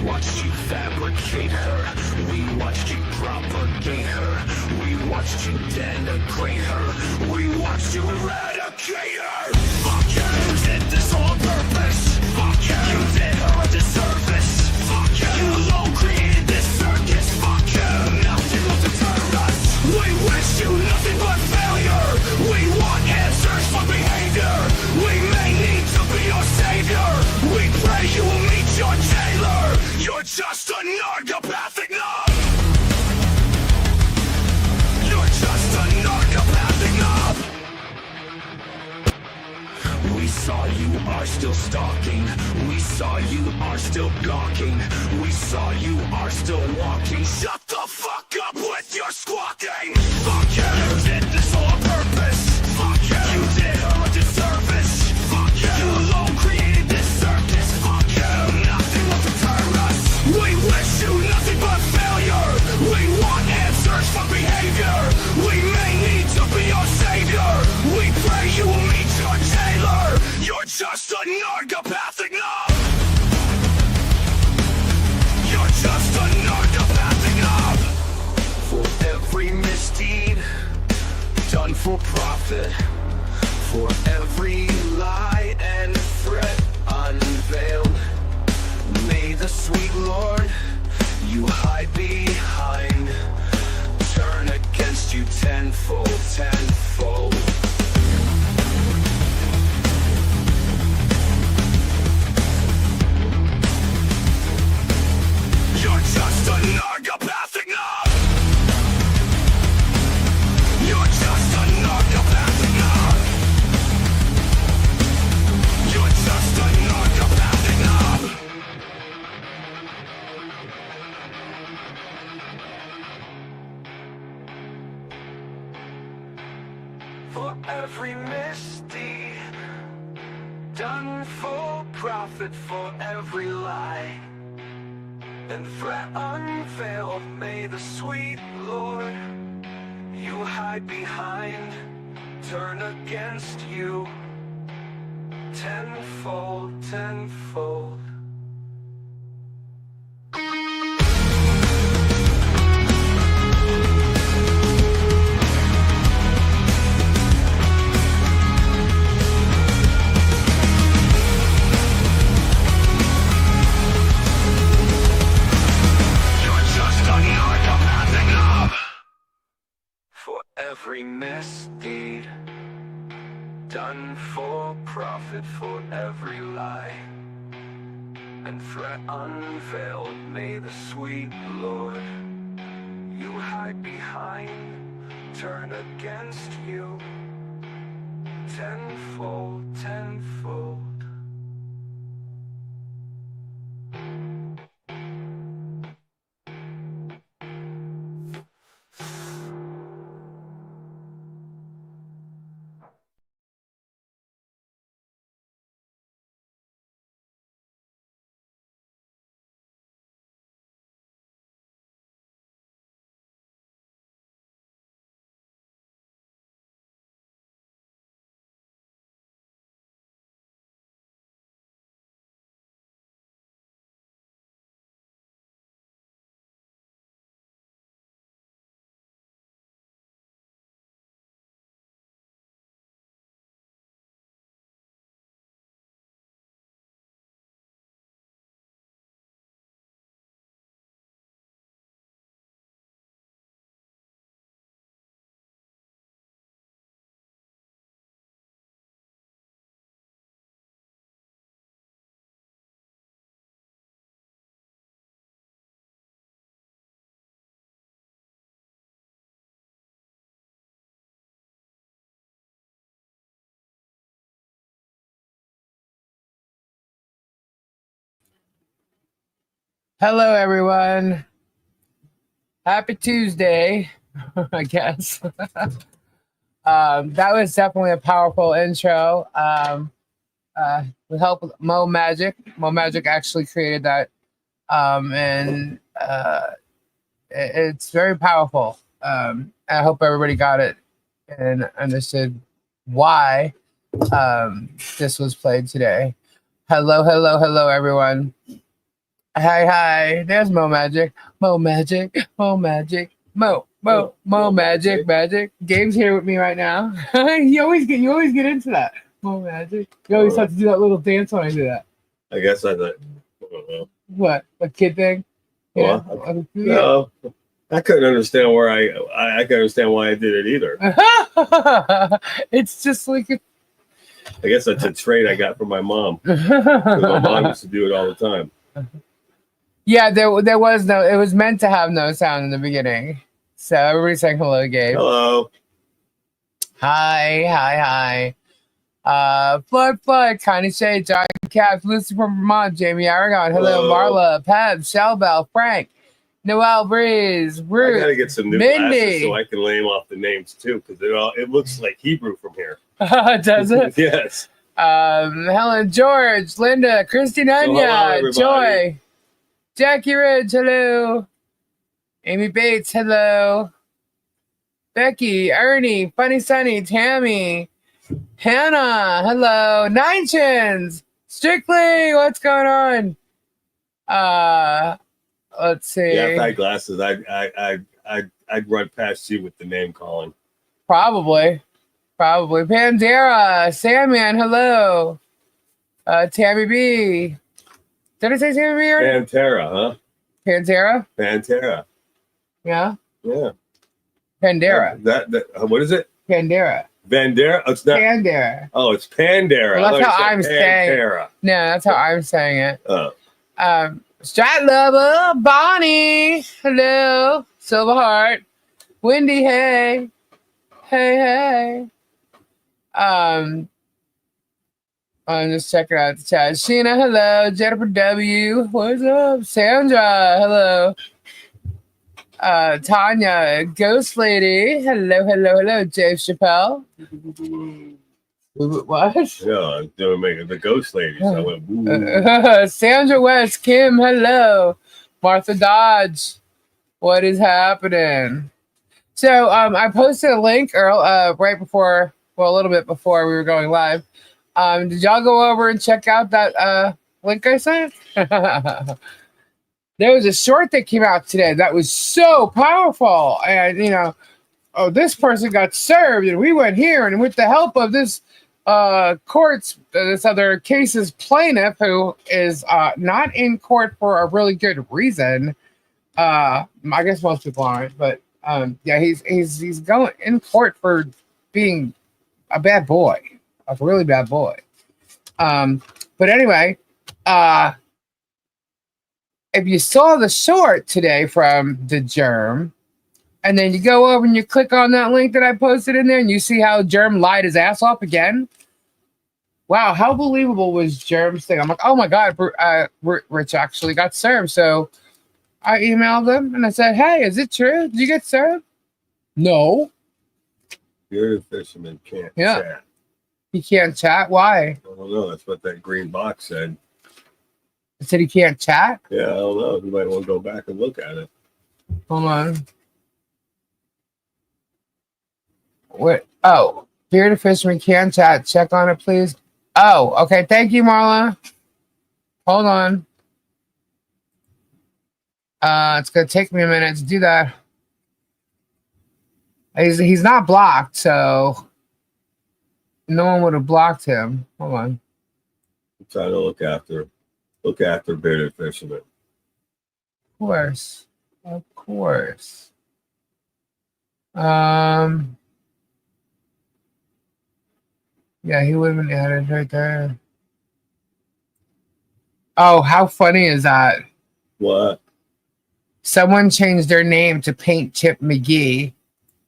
watched you fabricate her. We watched you propagate her. We watched you denigrate her. We watched you eradicate her. Fuck you. You did this on purpose. Fuck you. You did her a disservice. Fuck you. You alone created this circus. Fuck you. Nothing will deter us. We wish you nothing but failure. We want answers for behavior. We may need to be your savior. We pray you will meet your jailer. You're just a narcopathic knob. You're just a narcopathic knob. We saw you are still stalking. We saw you are still gawking. We saw you are still walking. Shut the fuck up with your squawking. Fuck you. You did this on purpose. Fuck you. You did her a disservice. Fuck you. You alone created this circus. Fuck you. Nothing will deter us. We wish you nothing but failure. We want answers for behavior. We may need to be your savior. We pray you will meet your jailer. You're just a narcopathic knob. You're just a narcopathic knob. For every misdeed done for profit, for every lie and threat unveiled, may the sweet Lord you hide behind turn against you tenfold, tenfold. You're just a narcopathic knob. You're just a narcopathic knob. You're just a narcopathic knob. For every misdeed done for profit, for every lie and threat unveiled, may the sweet Lord you hide behind turn against you tenfold, tenfold. Every misdeed done for profit, for every lie and threat unveiled, may the sweet Lord you hide behind turn against you tenfold, tenfold. Hello, everyone. Happy Tuesday, I guess. That was definitely a powerful intro. With help of MoMagic. MoMagic actually created that. And it's very powerful. I hope everybody got it and understood why this was played today. Hello, everyone. Hi. There's MoMagic. MoMagic. Magic. Gabe's here with me right now. you always get into that. MoMagic. You always have to do that little dance when I do that. I guess I don't know. What? A kid thing? Yeah. No. I couldn't understand where I can understand why I did it either. It's just like I guess that's a trait I got from my mom. 'Cause my mom used to do it all the time. Yeah, there was no. It was meant to have no sound in the beginning. So everybody's saying hello, Gabe. Hello. Hi. Flood, Connie Shay, John Caps, Lucy from Vermont, Jamie Aragon, hello, Marla, Peb, Shellbell, Frank, Noel Breeze, Ruth, I gotta get some new Mindy. glasses so I can name off the names too, because it looks like Hebrew from here. Does it? Yes. Helen, George, Linda, Christine Anya, Joy, Jackie Ridge, hello, Amy Bates, hello, Becky, Ernie, Funny Sunny, Tammy, Hannah, hello, Nine Chins, Strictly, what's going on? Let's see. Yeah, if I had glasses, I'd run past you with the name calling. Probably. Pandera, Sandman, hello. Tammy B. Did I say Tammy B already? Pantera, huh? Pantera? Yeah. Pandera. What is it? Pandera. Vandera? Oh, it's not. Pandera. Oh, it's Pandera. Well, that's how I'm saying it. No, that's how I'm saying it. Oh. Strat Lover, Bonnie, hello. Silverheart, Wendy, hey. I'm just checking out the chat. Sheena, hello. Jennifer W, what's up? Sandra, hello. Tanya, Ghost Lady, hello. Dave Chappelle. What? Yeah, they were making the ghost lady. So I went, woo. Sandra West, Kim, hello. Martha Dodge, what is happening? So I posted a link right before, a little bit before we were going live. Did y'all go over and check out that link I sent? There was a short that came out today that was so powerful. And, this person got served and we went here, and with the help of this this other case's plaintiff, who is not in court for a really good reason. I guess most people aren't, but yeah, he's going in court for being a bad boy, a really bad boy. But anyway, if you saw the short today from the Germ, and then you go over and you click on that link that I posted in there, and you see how Germ lied his ass off again. Wow, how believable was Germ's thing? I'm like, oh my God, Rich actually got served. So I emailed him and I said, hey, is it true? Did you get served? No. You're a fisherman, can't chat. He can't chat? Why? I don't know. That's what that green box said. It said he can't chat? Yeah, I don't know. You might want to go back and look at it. Hold on. What? Oh, bearded fisherman can chat. Check on it, please. Oh, okay. Thank you, Marla. Hold on. It's gonna take me a minute to do that. He's not blocked, so no one would have blocked him. Hold on. I'm trying to look after bearded fisherman. Of course. Yeah, he would have been added right there. Oh, how funny is that? What? Someone changed their name to Paint Chip McGee,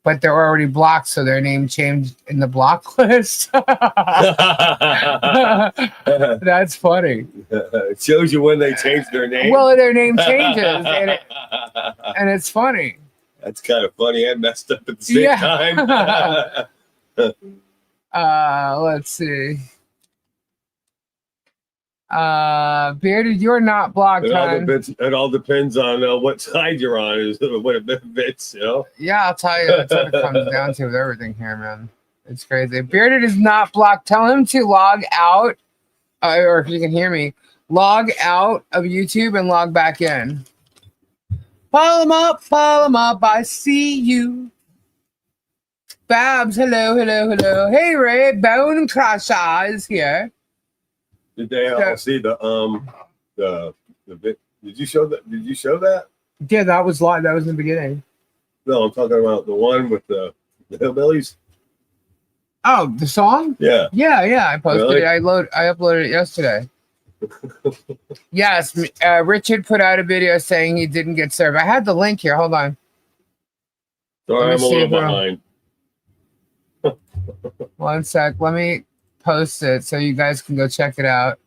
but they're already blocked, so their name changed in the block list. That's funny. It shows you when they changed their name. Well, their name changes, and it's funny. That's kind of funny and messed up at the same time. Let's see. Bearded, you're not blocked. It all depends on what side you're on. Is what it benefits, Yeah, I'll tell you. That's what it comes down to with everything here, man. It's crazy. Bearded is not blocked. Tell him to log out, or if you can hear me, log out of YouTube and log back in. Follow them up. I see you. Babs, hello. Hey, Ray, Bone Crusher is here. Did they see the did you show that? Did you show that? Yeah, that was live. That was in the beginning. No, I'm talking about the one with the hillbillies. Oh, the song? Yeah. Yeah. I posted Really? it. I uploaded it yesterday. Yes, Richard put out a video saying he didn't get served. I had the link here. Hold on. Sorry, I'm a little behind. One sec. Let me post it so you guys can go check it out.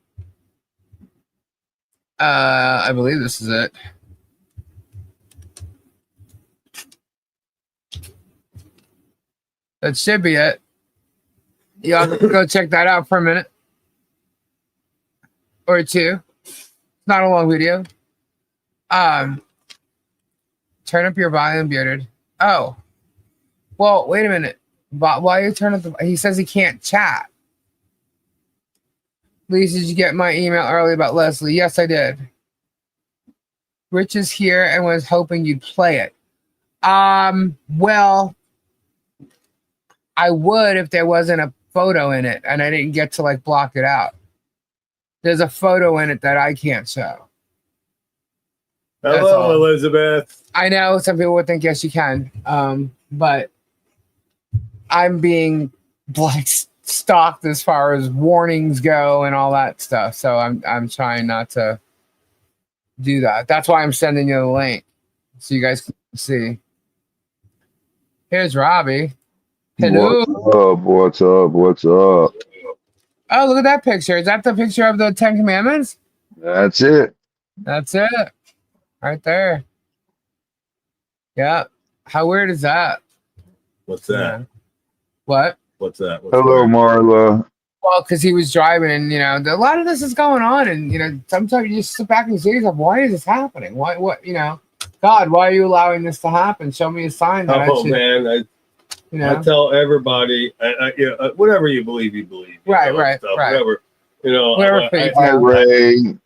I believe this is it. That should be it. Y'all can go check that out for a minute or two. Not a long video. Turn up your volume, Bearded. Oh, well, wait a minute. Why you turn up the? He says he can't chat. Please, did you get my email early about Leslie? Yes, I did. Rich is here and was hoping you'd play it. Well, I would if there wasn't a photo in it and I didn't get to like block it out. There's a photo in it that I can't show. Hello, Elizabeth. I know some people would think yes, you can, but I'm being like stalked as far as warnings go and all that stuff. So I'm trying not to do that. That's why I'm sending you the link so you guys can see. Here's Robbie. Hello. What's up? Oh, look at that picture. Is that the picture of the 10 Commandments? That's it. That's it. Right there. Yeah. How weird is that? What's that? Yeah. What? What's that? Hello, Marla. Well, because he was driving and, a lot of this is going on. And, sometimes you just sit back and say, why is this happening? What, God, why are you allowing this to happen? Show me a sign that man. I tell everybody, whatever you believe, you believe. Right. Whatever. Hi, Ray.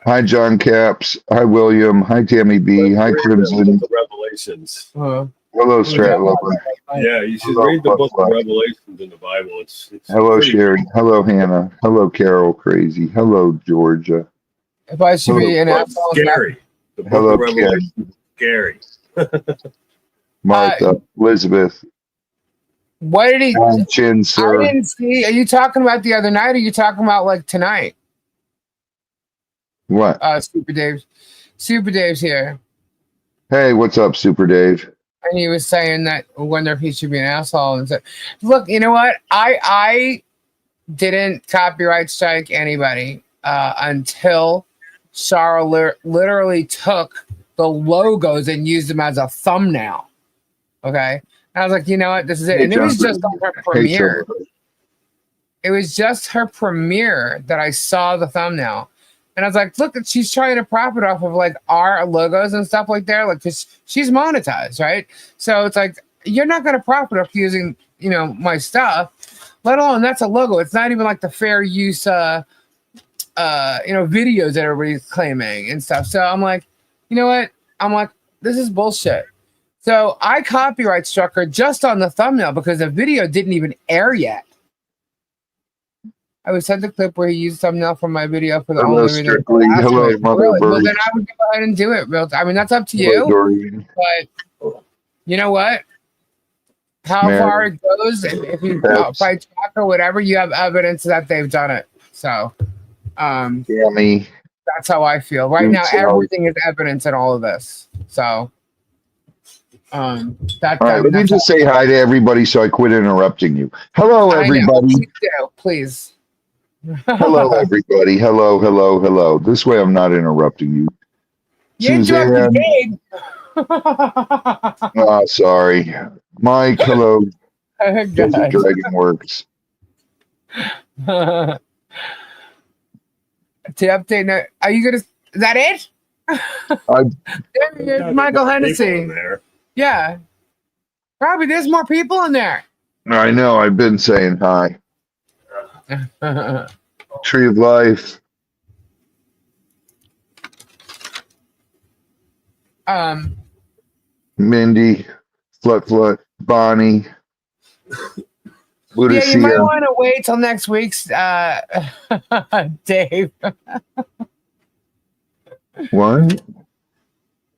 Hi, John Caps. Hi, William. Hi, Tammy B. Hi, Crimson. The Revelations. Hello, Strat Lover. Yeah, you should read the book of Revelations in the Bible. It's hello, Sherry. Hello, Hannah. Hello, Carol Crazy. Hello, Georgia. If I should be an asshole. Scary. The book Hello, of Revelation is scary. Martha. Elizabeth. What did he? Chin, sir. I didn't see. Are you talking about the other night? Or are you talking about like tonight? What? Super Dave's. Super Dave's here. Hey, what's up, Super Dave? And he was saying that I wonder if he should be an asshole. And said, look, you know what? I didn't copyright strike anybody until Shara literally took the logos and used them as a thumbnail. Okay. I was like, you know what? This is it. And it was just on her premiere. It was just her premiere that I saw the thumbnail. And I was like, look, she's trying to profit off of like our logos and stuff like that. Like, cause she's monetized, right? So it's like, you're not going to profit off using, my stuff, let alone that's a logo. It's not even like the fair use, videos that everybody's claiming and stuff. So I'm like, you know what? I'm like, this is bullshit. So I copyright struck her just on the thumbnail because the video didn't even air yet. I was sent a clip where he used thumbnail from my video for the Hello, only video. Hello, Mother really? Well, Bird. then I would go ahead and do it. I mean, that's up to you. But you know what? How far it goes, if you fight track or whatever, you have evidence that they've done it. So, Tammy. That's how I feel right now. Everything is evidence in all of this. So. All right, let me just say hi to everybody so I quit interrupting you. Hello, everybody. Please. Hello, everybody. Hello. This way I'm not interrupting you. You interrupted Gabe. Sorry. Mike, hello. Dragon Works. To update now, are you gonna? Is that it? There he is, Michael Hennessy. Yeah, probably there's more people in there. I know. I've been saying hi. Tree of Life. Mindy, Flut, Bonnie, Yeah, you might Ludacia. want to wait till next week's Dave. What?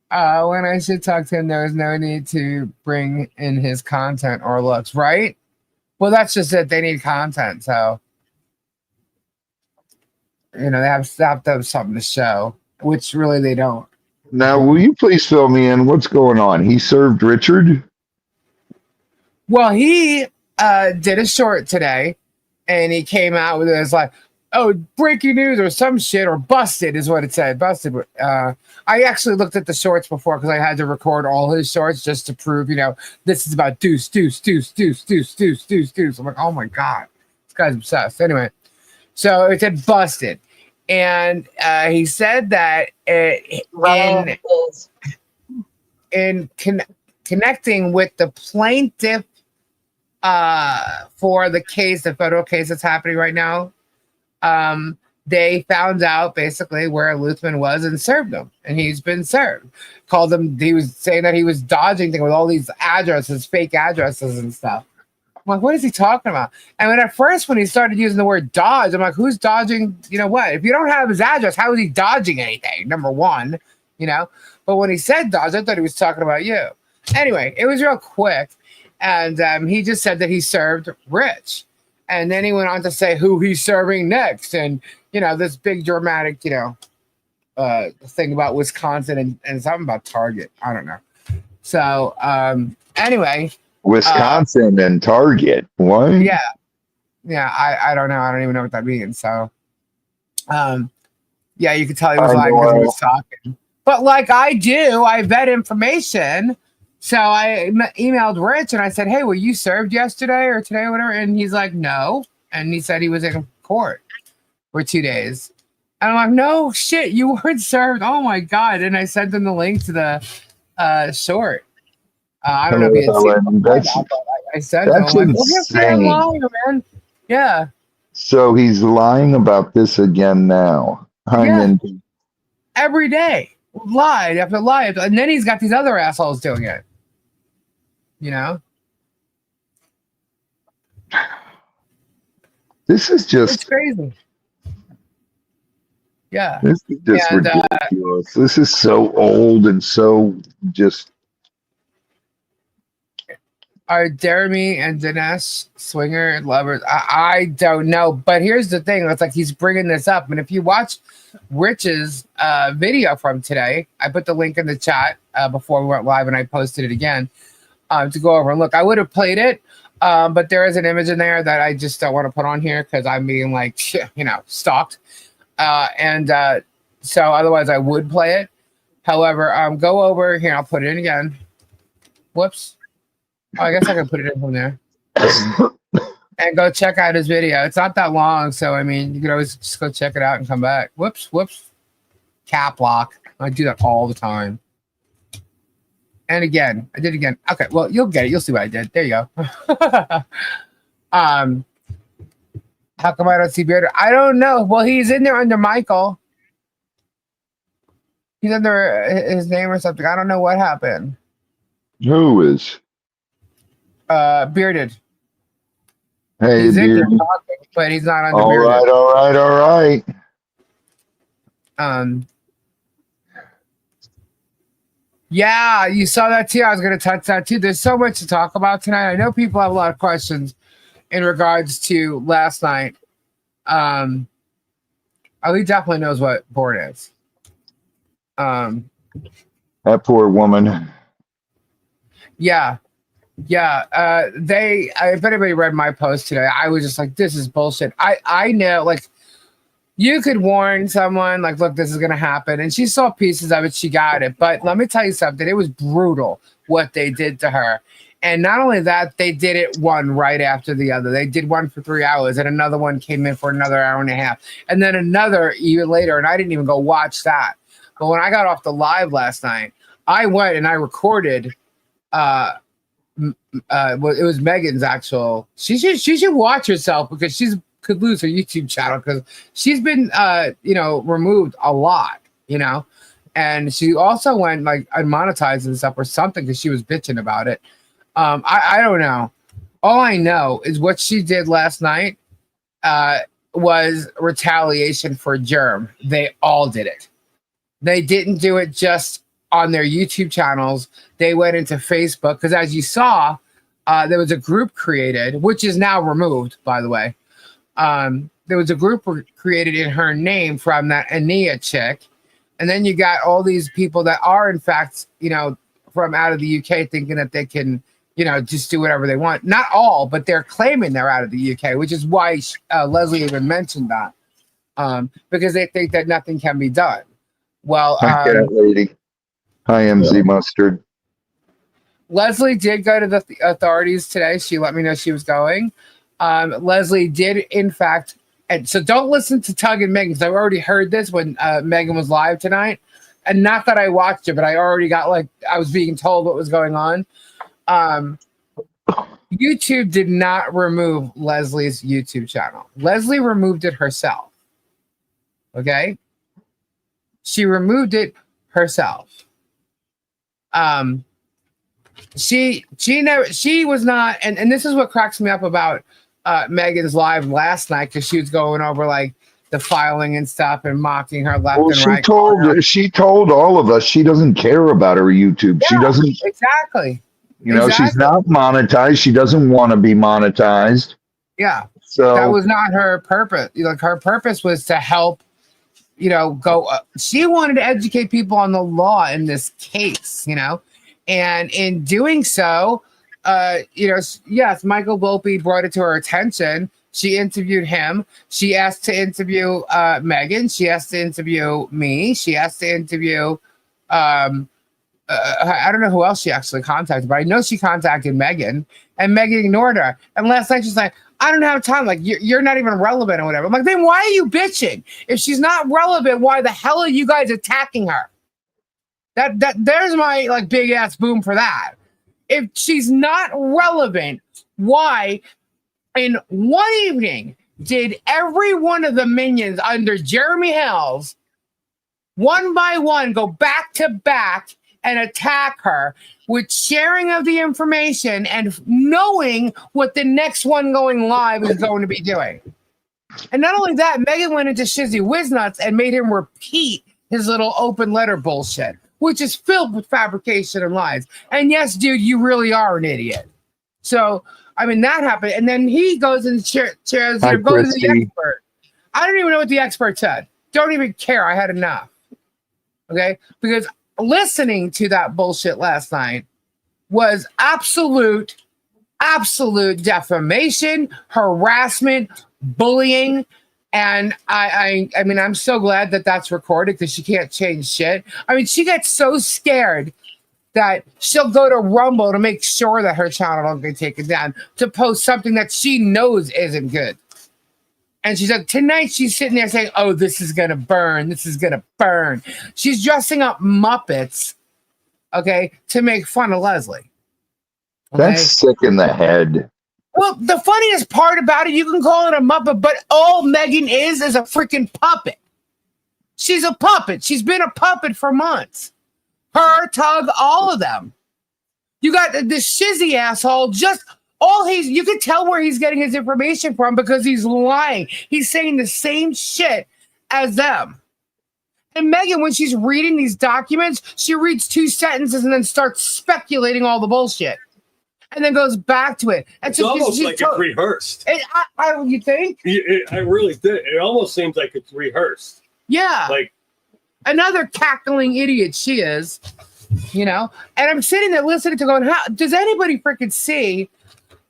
When I should talk to him, there is no need to bring in his content or looks, right? Well, that's just it. They need content, so they have to have something to show, which really they don't. Now, will you please fill me in? What's going on? He served Richard? Well, he did a short today, and he came out with it as like, "Oh, breaking news" or some shit, or "busted" is what it said. Busted. I actually looked at the shorts before because I had to record all his shorts just to prove, this is about deuce. I'm like, oh my god, this guy's obsessed. Anyway, so it said busted, and he said that connecting with the plaintiff for the case, the federal case that's happening right now. They found out basically where Luthman was and served him, and he's been served. Called him. He was saying that he was dodging things with all these addresses, fake addresses and stuff. I'm like, what is he talking about? And when he started using the word dodge, I'm like, who's dodging? You know what? If you don't have his address, how is he dodging anything? Number one, But when he said dodge, I thought he was talking about you. Anyway, it was real quick, and he just said that he served Rich. And then he went on to say who he's serving next. And, this big dramatic, thing about Wisconsin and something about Target. I don't know. So, anyway. Wisconsin and Target. What? Yeah. Yeah, I don't know. I don't even know what that means. So, yeah, you could tell he was lying because he was talking. But like I do, I vet information. So I emailed Rich and I said, hey, were you served yesterday or today or whatever? And he's like, no. And he said he was in court for 2 days. And I'm like, no shit, you weren't served. Oh my God. And I sent him the link to the short. I don't know if he had seen it. I sent him. That's I'm like, insane. Liar, man. Yeah. So he's lying about this again now. Every day. Lied after lie. And then he's got these other assholes doing it. This is just it's crazy. Yeah. This is just ridiculous. This is so old and so just. Are Jeremy and Dinesh swinger lovers? I don't know. But here's the thing. It's like he's bringing this up. And if you watch Rich's video from today, I put the link in the chat before we went live and I posted it again to go over and look. I would have played it, but there is an image in there that I just don't want to put on here because I'm being stalked. So otherwise I would play it. However, go over here. I'll put it in again. Whoops. Oh, I guess I can put it in from there. And go check out his video. It's not that long, so I mean, you can always just go check it out and come back. Whoops. Cap lock. I do that all the time. And again, I did it again. Okay, well, you'll get it. You'll see what I did. There you go. How come I don't see Beard? I don't know. Well, he's in there under Michael. He's under his name or something. I don't know what happened. Who is? Bearded. Hey, he's Bearded. in there talking, but he's not under All Bearded. All right. Yeah, you saw that too. I was going to touch that too. There's so much to talk about tonight. I know people have a lot of questions in regards to last night. Ali definitely knows what board is. That poor woman. Yeah. If anybody read my post today, I was just like, this is bullshit. I know, like, you could warn someone, like, look, this is going to happen. And she saw pieces of it. She got it. But let me tell you something. It was brutal what they did to her. And not only that, they did it one right after the other. They did one for 3 hours, and another one came in for another hour and a half. And then another even later, and I didn't even go watch that. But when I got off the live last night, I went and I recorded well, it was Megan's actual. She should watch herself because she could lose her YouTube channel because she's been removed a lot, and she also went like unmonetized and stuff or something because she was bitching about it. I don't know. All I know is what she did last night was retaliation for Germ. They all did it. They didn't do it just on their YouTube channels. They went into Facebook because, as you saw, there was a group created, which is now removed, by the way. There was a group created in her name from that Ania chick. And then you got all these people that are, in fact, from out of the UK thinking that they can, just do whatever they want. Not all, but they're claiming they're out of the UK, which is why Leslie even mentioned that. Because they think that nothing can be done. Well, Hi, cat lady. Hi, MZ Mustard. Leslie did go to the authorities today. She let me know she was going. Leslie did, in fact, and so don't listen to Tug and Megan because I've already heard this when Megan was live tonight. And not that I watched it, but I already got I was being told what was going on. YouTube did not remove Leslie's YouTube channel. Leslie removed it herself. Okay? She removed it herself. She was not, and this is what cracks me up about Megan's live last night because she was going over like the filing and stuff and mocking her left and right. She told all of us she doesn't care about her YouTube. Yeah, she doesn't exactly. She's not monetized. She doesn't want to be monetized. Yeah. So that was not her purpose. Her purpose was to help. She wanted to educate people on the law in this case. And in doing so, yes, Michael Volpe brought it to her attention. She interviewed him. She asked to interview Megan. She asked to interview me. She asked to interview, I don't know who else she actually contacted, but I know she contacted Megan, and Megan ignored her. And last night she's like, I don't have time. Like, you're not even relevant or whatever. I'm like, then why are you bitching? If she's not relevant, why the hell are you guys attacking her? There's my big ass boom for that. If she's not relevant, why in one evening did every one of the minions under Jeremy Hales one by one go back to back and attack her with sharing of the information and knowing what the next one going live is going to be doing? And not only that, Megan went into Shizzy Whiznuts and made him repeat his little open letter bullshit, which is filled with fabrication and lies. And yes, dude, you really are an idiot. So, that happened. And then he goes and shares, goes to the expert. I don't even know what the expert said. Don't even care. I had enough. Okay? Because listening to that bullshit last night was absolute defamation, harassment, bullying. And I'm so glad that that's recorded because she can't change shit. She gets so scared that she'll go to Rumble to make sure that her channel don't get taken down to post something that she knows isn't good. And she said tonight she's sitting there saying, oh, this is going to burn. This is going to burn. She's dressing up Muppets, okay, to make fun of Leslie. Okay? That's sick in the head. Well, the funniest part about it, you can call it a Muppet, but all Megan is a freaking puppet. She's a puppet. She's been a puppet for months. Her, Tug, all of them. You got this shizzy asshole, you can tell where he's getting his information from because he's lying. He's saying the same shit as them. And Megan, when she's reading these documents, she reads 2 sentences and then starts speculating all the bullshit. And then goes back to it. And it's almost like it's rehearsed. You think? I really did. It almost seems like it's rehearsed. Yeah. Like another cackling idiot she is, And I'm sitting there listening to going, how does anybody freaking see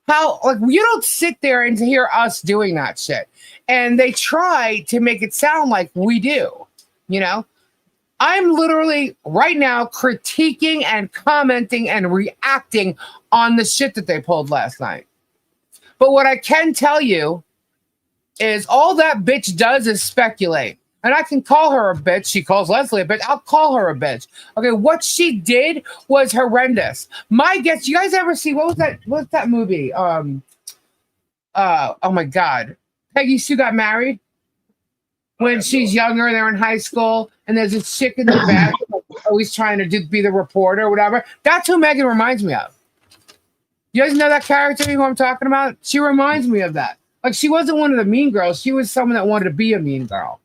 how, you don't sit there and hear us doing that shit. And they try to make it sound like we do, I'm literally right now critiquing and commenting and reacting on the shit that they pulled last night. But what I can tell you is all that bitch does is speculate. And I can call her a bitch. She calls Leslie a bitch. I'll call her a bitch. Okay, what she did was horrendous. My guess, you guys ever see, what was that movie? Oh my God. Peggy Sue Got Married? When she's younger, they're in high school, and there's this chick in the back with a always trying to be the reporter or whatever. That's who Megan reminds me of. You guys know that character who I'm talking about? She reminds me of that. Like, she wasn't one of the mean girls. She was someone that wanted to be a mean girl.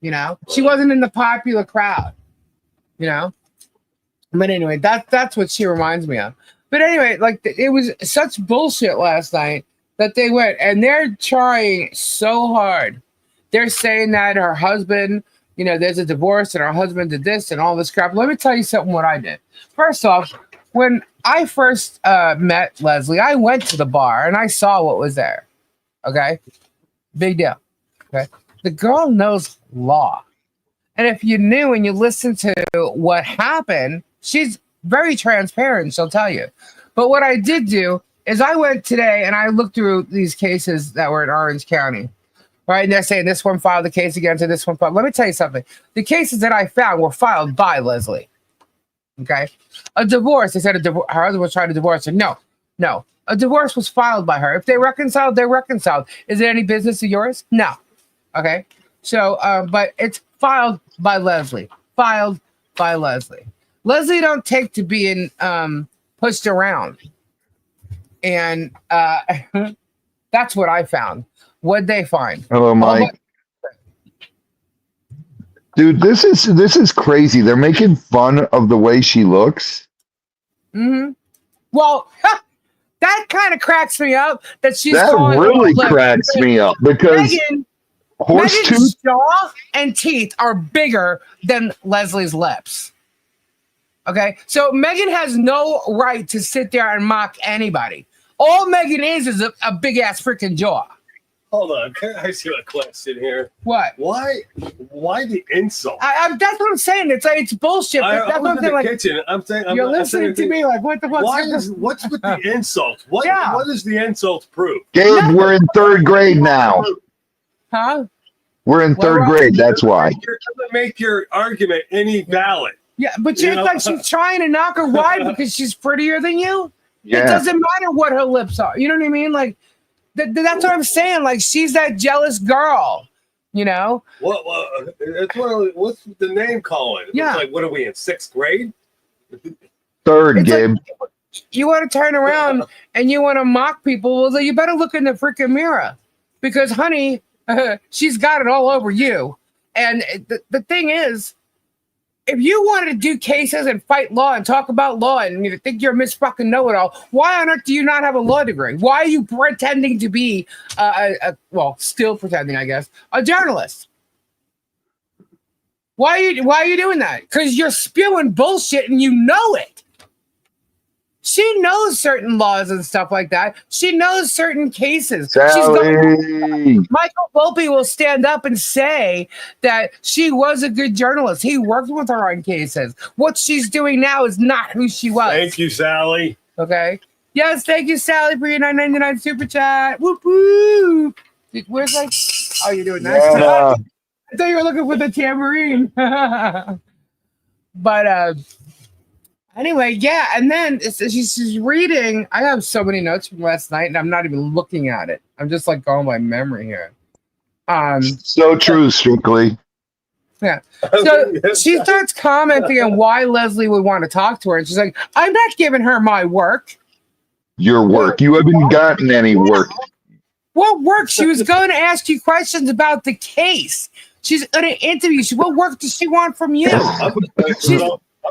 You know? She wasn't in the popular crowd. You know? But anyway, that's what she reminds me of. But anyway, like, it was such bullshit last night that they went, and they're trying so hard. They're saying that her husband, you know, there's a divorce and her husband did this and all this crap. Let me tell you something what I did. First off, when I first met Leslie, I went to the bar and I saw what was there. Okay? Big deal. Okay? The girl knows law. And if you knew and you listened to what happened, she's very transparent, she'll tell you. But what I did do is I went today and I looked through these cases that were in Orange County. Right? And they're saying this one filed the case against her, this one filed. Let me tell you something. The cases that I found were filed by Leslie. Okay? A divorce, they said her husband was trying to divorce her. No. A divorce was filed by her. If they reconciled, they're reconciled. Is it any business of yours? No. Okay? So, but it's filed by Leslie. Filed by Leslie. Leslie don't take to being pushed around. And that's what I found. What'd they find? Hello, Mike. Dude, this is crazy. They're making fun of the way she looks. Mm-hmm. Well, that kind of cracks me up. That really cracks me up because Megan's jaw and teeth are bigger than Leslie's lips. Okay, so Megan has no right to sit there and mock anybody. All Megan is a big ass freaking jaw. Hold on, can I ask you a question here? What? Why the insult? That's what I'm saying. It's bullshit. That's I what I'm saying. Like, kitchen. I'm saying you're listening to me. Like, what the fuck? What's with the insult? What does the insult prove? Gabe, we're in third grade now. Huh? We're in third grade. That's why. It doesn't make your argument any valid. Yeah, but it's like she's trying to knock her wide because she's prettier than you. Yeah. It doesn't matter what her lips are. You know what I mean? Like, that's what I'm saying. Like, she's that jealous girl, you know? What's the name calling? Yeah. It's like, what are we in, 6th grade? Third, Gabe. Like, you want to turn around and you want to mock people. Well, then you better look in the freaking mirror because, honey, she's got it all over you. And the thing is, if you wanted to do cases and fight law and talk about law and you think you're Miss fucking know-it-all, why on earth do you not have a law degree? Why are you pretending to be, still pretending, I guess, a journalist? Why are you doing that? Because you're spewing bullshit and you know it. She knows certain laws and stuff like that. She knows certain cases. Sally. Michael Volpe will stand up and say that she was a good journalist. He worked with her on cases. What she's doing now is not who she was. Thank you, Sally. Okay. Yes, thank you, Sally, for your $9.99 super chat. Whoop whoop. Where's like? Oh, you're doing that. Yeah. I thought you were looking for the tambourine. But anyway, yeah, and then she's reading. I have so many notes from last night, and I'm not even looking at it. I'm just like going by memory here. So true, Strictly. Yeah. So she starts commenting on why Leslie would want to talk to her, and she's like, "I'm not giving her my work." Your work. You haven't gotten any work. What work? She was going to ask you questions about the case. She's going to interview you. What work does she want from you? I'm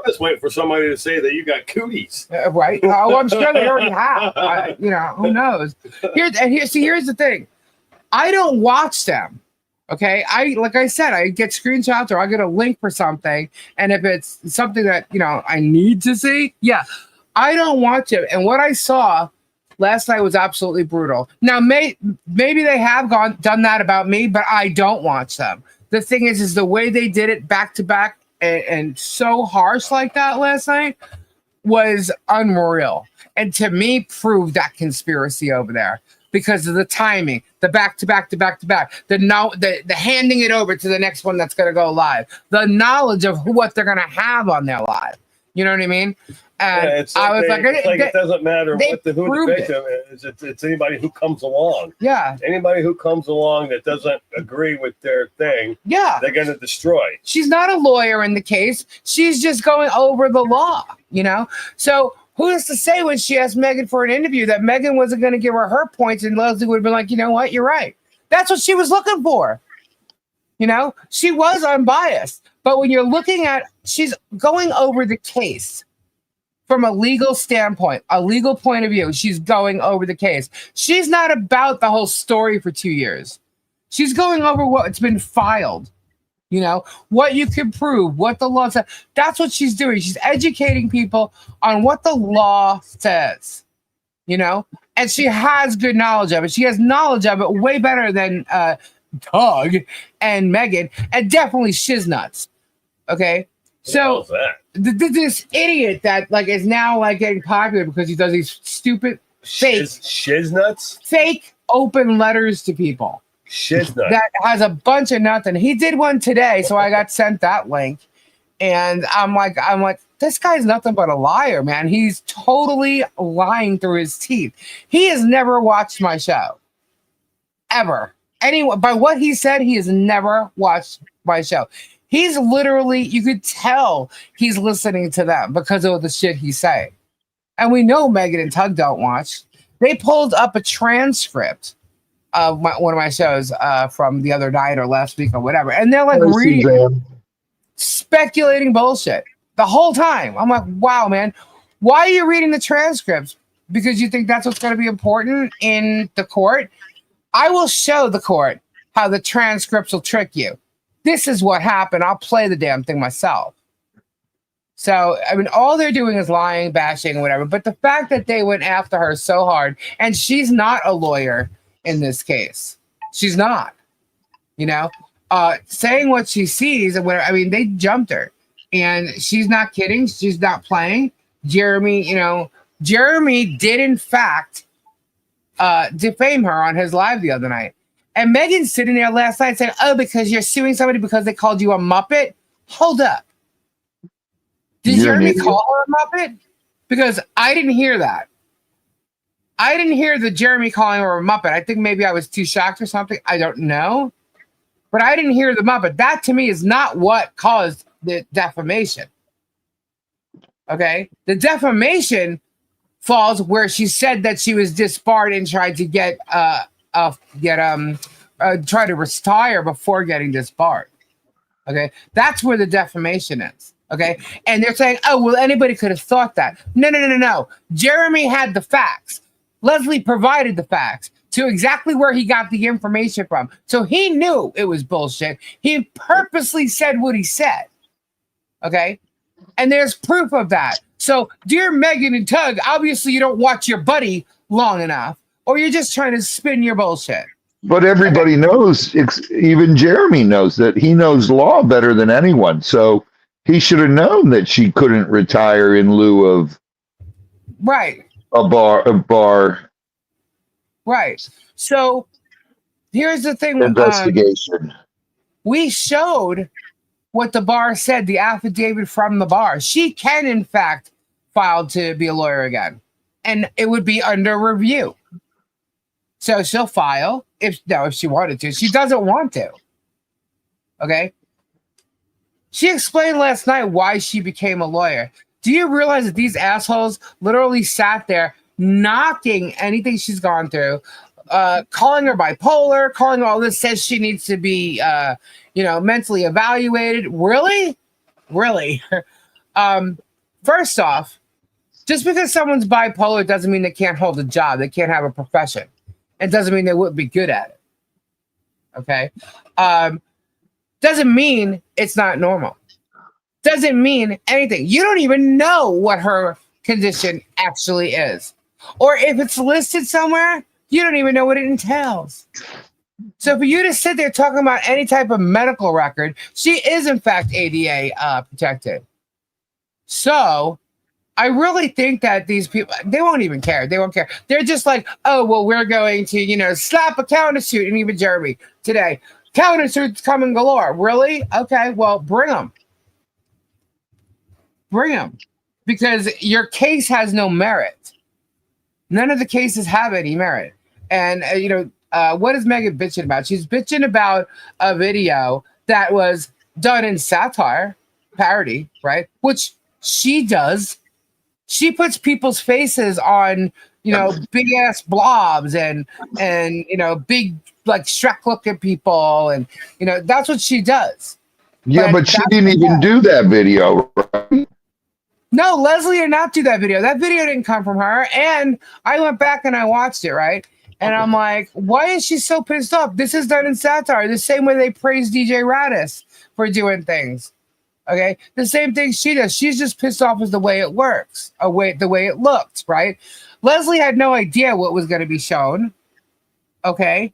just waiting for somebody to say that you got cooties. Right? Oh, I'm sure they already have. Who knows? Here's the thing. I don't watch them. Okay. Like I said, I get screenshots or I get a link for something. And if it's something that, I need to see, yeah, I don't watch it. And what I saw last night was absolutely brutal. Now, maybe they have done that about me, but I don't watch them. The thing is the way they did it back to back and so harsh like that last night was unreal. And to me, proved that conspiracy over there because of the timing, the back to back, the handing it over to the next one that's going to go live, the knowledge of what they're going to have on their live. You know what I mean? And Yeah, it's I was it doesn't matter they who the victim is. It's anybody who comes along. Yeah. Anybody who comes along that doesn't agree with their thing, yeah, they're going to destroy. she's not a lawyer in the case. She's just going over the law, you know? So who is to say when she asked Megan for an interview that Megan wasn't going to give her points and Leslie would have been like, you know what? You're right. That's what she was looking for. You know, she was unbiased. But when you're looking at, she's going over the case from a legal standpoint, a legal point of view. She's going over the case. She's not about the whole story for 2 years. She's going over what's been filed, you know, what you can prove, what the law says. That's what she's doing. She's educating people on what the law says, you know, and she has good knowledge of it. She has knowledge of it way better than Doug and Megan, and definitely Shiznuts. Okay. So this idiot that like is now like getting popular because he does these stupid fake Shiznuts, fake open letters to people. Shiznut That has a bunch of nothing. He did one today, so I got sent that link, and I'm like, this guy's nothing but a liar, man. He's totally lying through his teeth. He has never watched my show, ever. Anyway, by what he said, he has never watched my show. He's literally, you could tell he's listening to them because of the shit he's saying. And we know Megan and Tug don't watch. They pulled up a transcript of one of my shows from the other night or last week or whatever. And they're like reading, speculating bullshit the whole time. I'm like, wow, man, why are you reading the transcripts? Because you think that's what's going to be important in the court? I will show the court how the transcripts will trick you. This is what happened. I'll play the damn thing myself. So, I mean, all they're doing is lying, bashing, whatever. But the fact that they went after her so hard, and she's not a lawyer in this case. She's not, you know, saying what she sees and whatever. I mean, they jumped her, and she's not kidding. She's not playing. Jeremy did in fact defame her on his live the other night. And Megan's sitting there last night saying, oh, because you're suing somebody because they called you a Muppet? Hold up. Did Jeremy call her a Muppet? Because I didn't hear that. I didn't hear the Jeremy calling her a Muppet. I think maybe I was too shocked or something. I don't know. But I didn't hear the Muppet. That to me is not what caused the defamation. Okay? The defamation falls where she said that she was disbarred and tried to try to retire before getting disbarred. Okay, that's where the defamation is. Okay, and they're saying, oh, well, anybody could have thought that. No. Jeremy had the facts. Leslie provided the facts to exactly where he got the information from. So he knew it was bullshit. He purposely said what he said. Okay, and there's proof of that. So, dear Megan and Tug, obviously you don't watch your buddy long enough, or you're just trying to spin your bullshit. But everybody knows, even Jeremy knows that he knows law better than anyone. So he should have known that she couldn't retire in lieu of a bar. Right. So here's the thing. Investigation. We showed what the bar said, the affidavit from the bar. She can, in fact, file to be a lawyer again, and it would be under review. So she'll file if she wanted to. She doesn't want to. Okay. She explained last night why she became a lawyer. Do you realize that these assholes literally sat there knocking anything she's gone through, calling her bipolar, calling her all this, says she needs to be, mentally evaluated. Really? First off, just because someone's bipolar doesn't mean they can't hold a job. They can't have a profession. It doesn't mean they wouldn't be good at it. Okay? Doesn't mean it's not normal. Doesn't mean anything. You don't even know what her condition actually is. Or if it's listed somewhere, you don't even know what it entails. So for you to sit there talking about any type of medical record, she is in fact ADA protected. So I really think that these people, they won't even care. They won't care. They're just like, oh, well, we're going to, slap a countersuit, and even Jeremy today. Countersuits coming galore. Really? Okay, well, bring them. because your case has no merit. None of the cases have any merit. And, what is Megan bitching about? She's bitching about a video that was done in satire, parody, right? Which she does. She puts people's faces on, big ass blobs and big like Shrek looking people, and that's what she does. Yeah, but she didn't even do that video, right? No, Leslie did not do that video. That video didn't come from her. And I went back and I watched it, right? And I'm like, why is she so pissed off? This is done in satire, the same way they praise DJ Radis for doing things. Okay, the same thing she does. She's just pissed off with the way it works, the way it looked, right? Leslie had no idea what was going to be shown. Okay,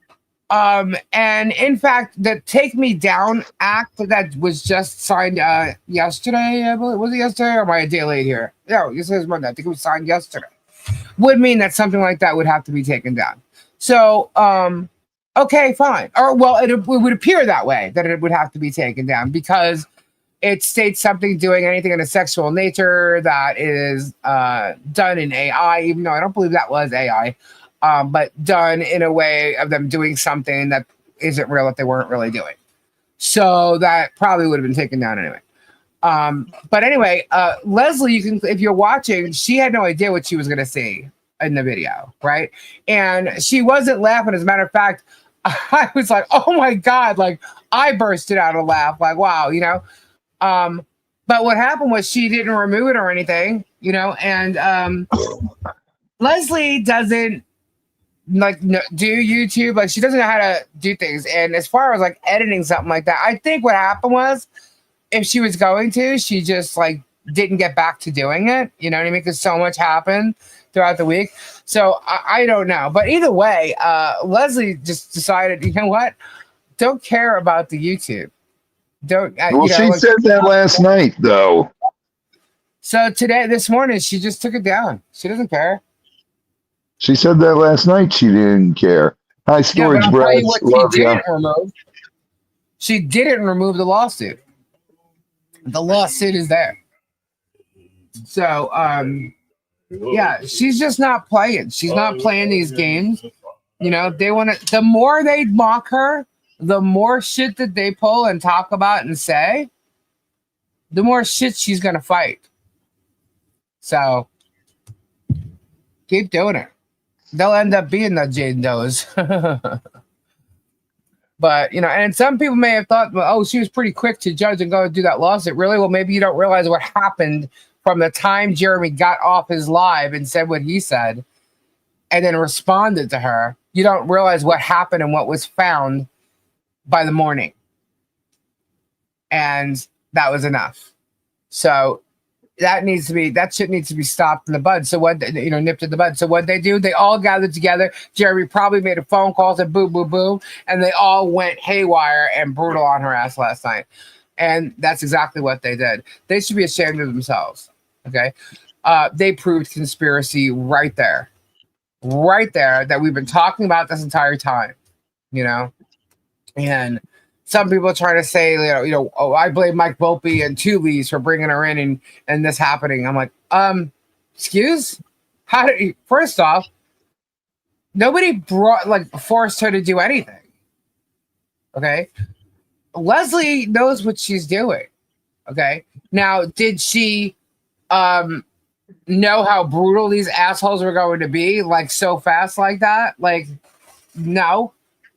and in fact, the Take Me Down act that was just signed yesterday, I believe, was it yesterday or am I a day late here? No, this is Monday. I think it was signed yesterday. Would mean that something like that would have to be taken down. So, okay, fine. Or well, it would appear that way, that it would have to be taken down because it states something doing anything in a sexual nature that is done in AI, even though I don't believe that was AI, but done in a way of them doing something that isn't real, that they weren't really doing. So that probably would have been taken down anyway. But anyway, Leslie, if you're watching, she had no idea what she was going to see in the video, right? And she wasn't laughing. As a matter of fact, I was like, oh my God, like I bursted out a laugh, like, wow, but what happened was she didn't remove it or anything, and Leslie doesn't do YouTube. Like she doesn't know how to do things. And as far as like editing something like that, I think what happened was if she was going to, she just like didn't get back to doing it. You know what I mean? Because so much happened throughout the week. So I don't know. But either way, Leslie just decided, you know what? Don't care about the YouTube. Don't. She said that last night, though. So this morning, she just took it down. She doesn't care. She said that last night. She didn't care. Hi, Storage Brats. She didn't remove the lawsuit. The lawsuit is there. So, yeah, she's just not playing. She's not playing these games. They want to. The more they mock her, the more shit that they pull and talk about and say, the more shit she's going to fight. So keep doing it. They'll end up being the Jane Does. But, and some people may have thought, well, oh, she was pretty quick to judge and go do that lawsuit. Really? Well, maybe you don't realize what happened from the time Jeremy got off his live and said what he said and then responded to her. You don't realize what happened and what was found by the morning. And that was enough. So that shit needs to be stopped in the bud. So what, nipped in the bud. So what they do, they all gathered together. Jeremy probably made a phone call, said boom, boom, boom. And they all went haywire and brutal on her ass last night. And that's exactly what they did. They should be ashamed of themselves. Okay. They proved conspiracy right there that we've been talking about this entire time, and some people are trying to say, oh, I blame Mike Volpe and Two Lees for bringing her in and this happening. I'm like, excuse? First off, nobody forced her to do anything. Okay. Leslie knows what she's doing. Okay. Now, did she know how brutal these assholes were going to be, like so fast like that? Like, no.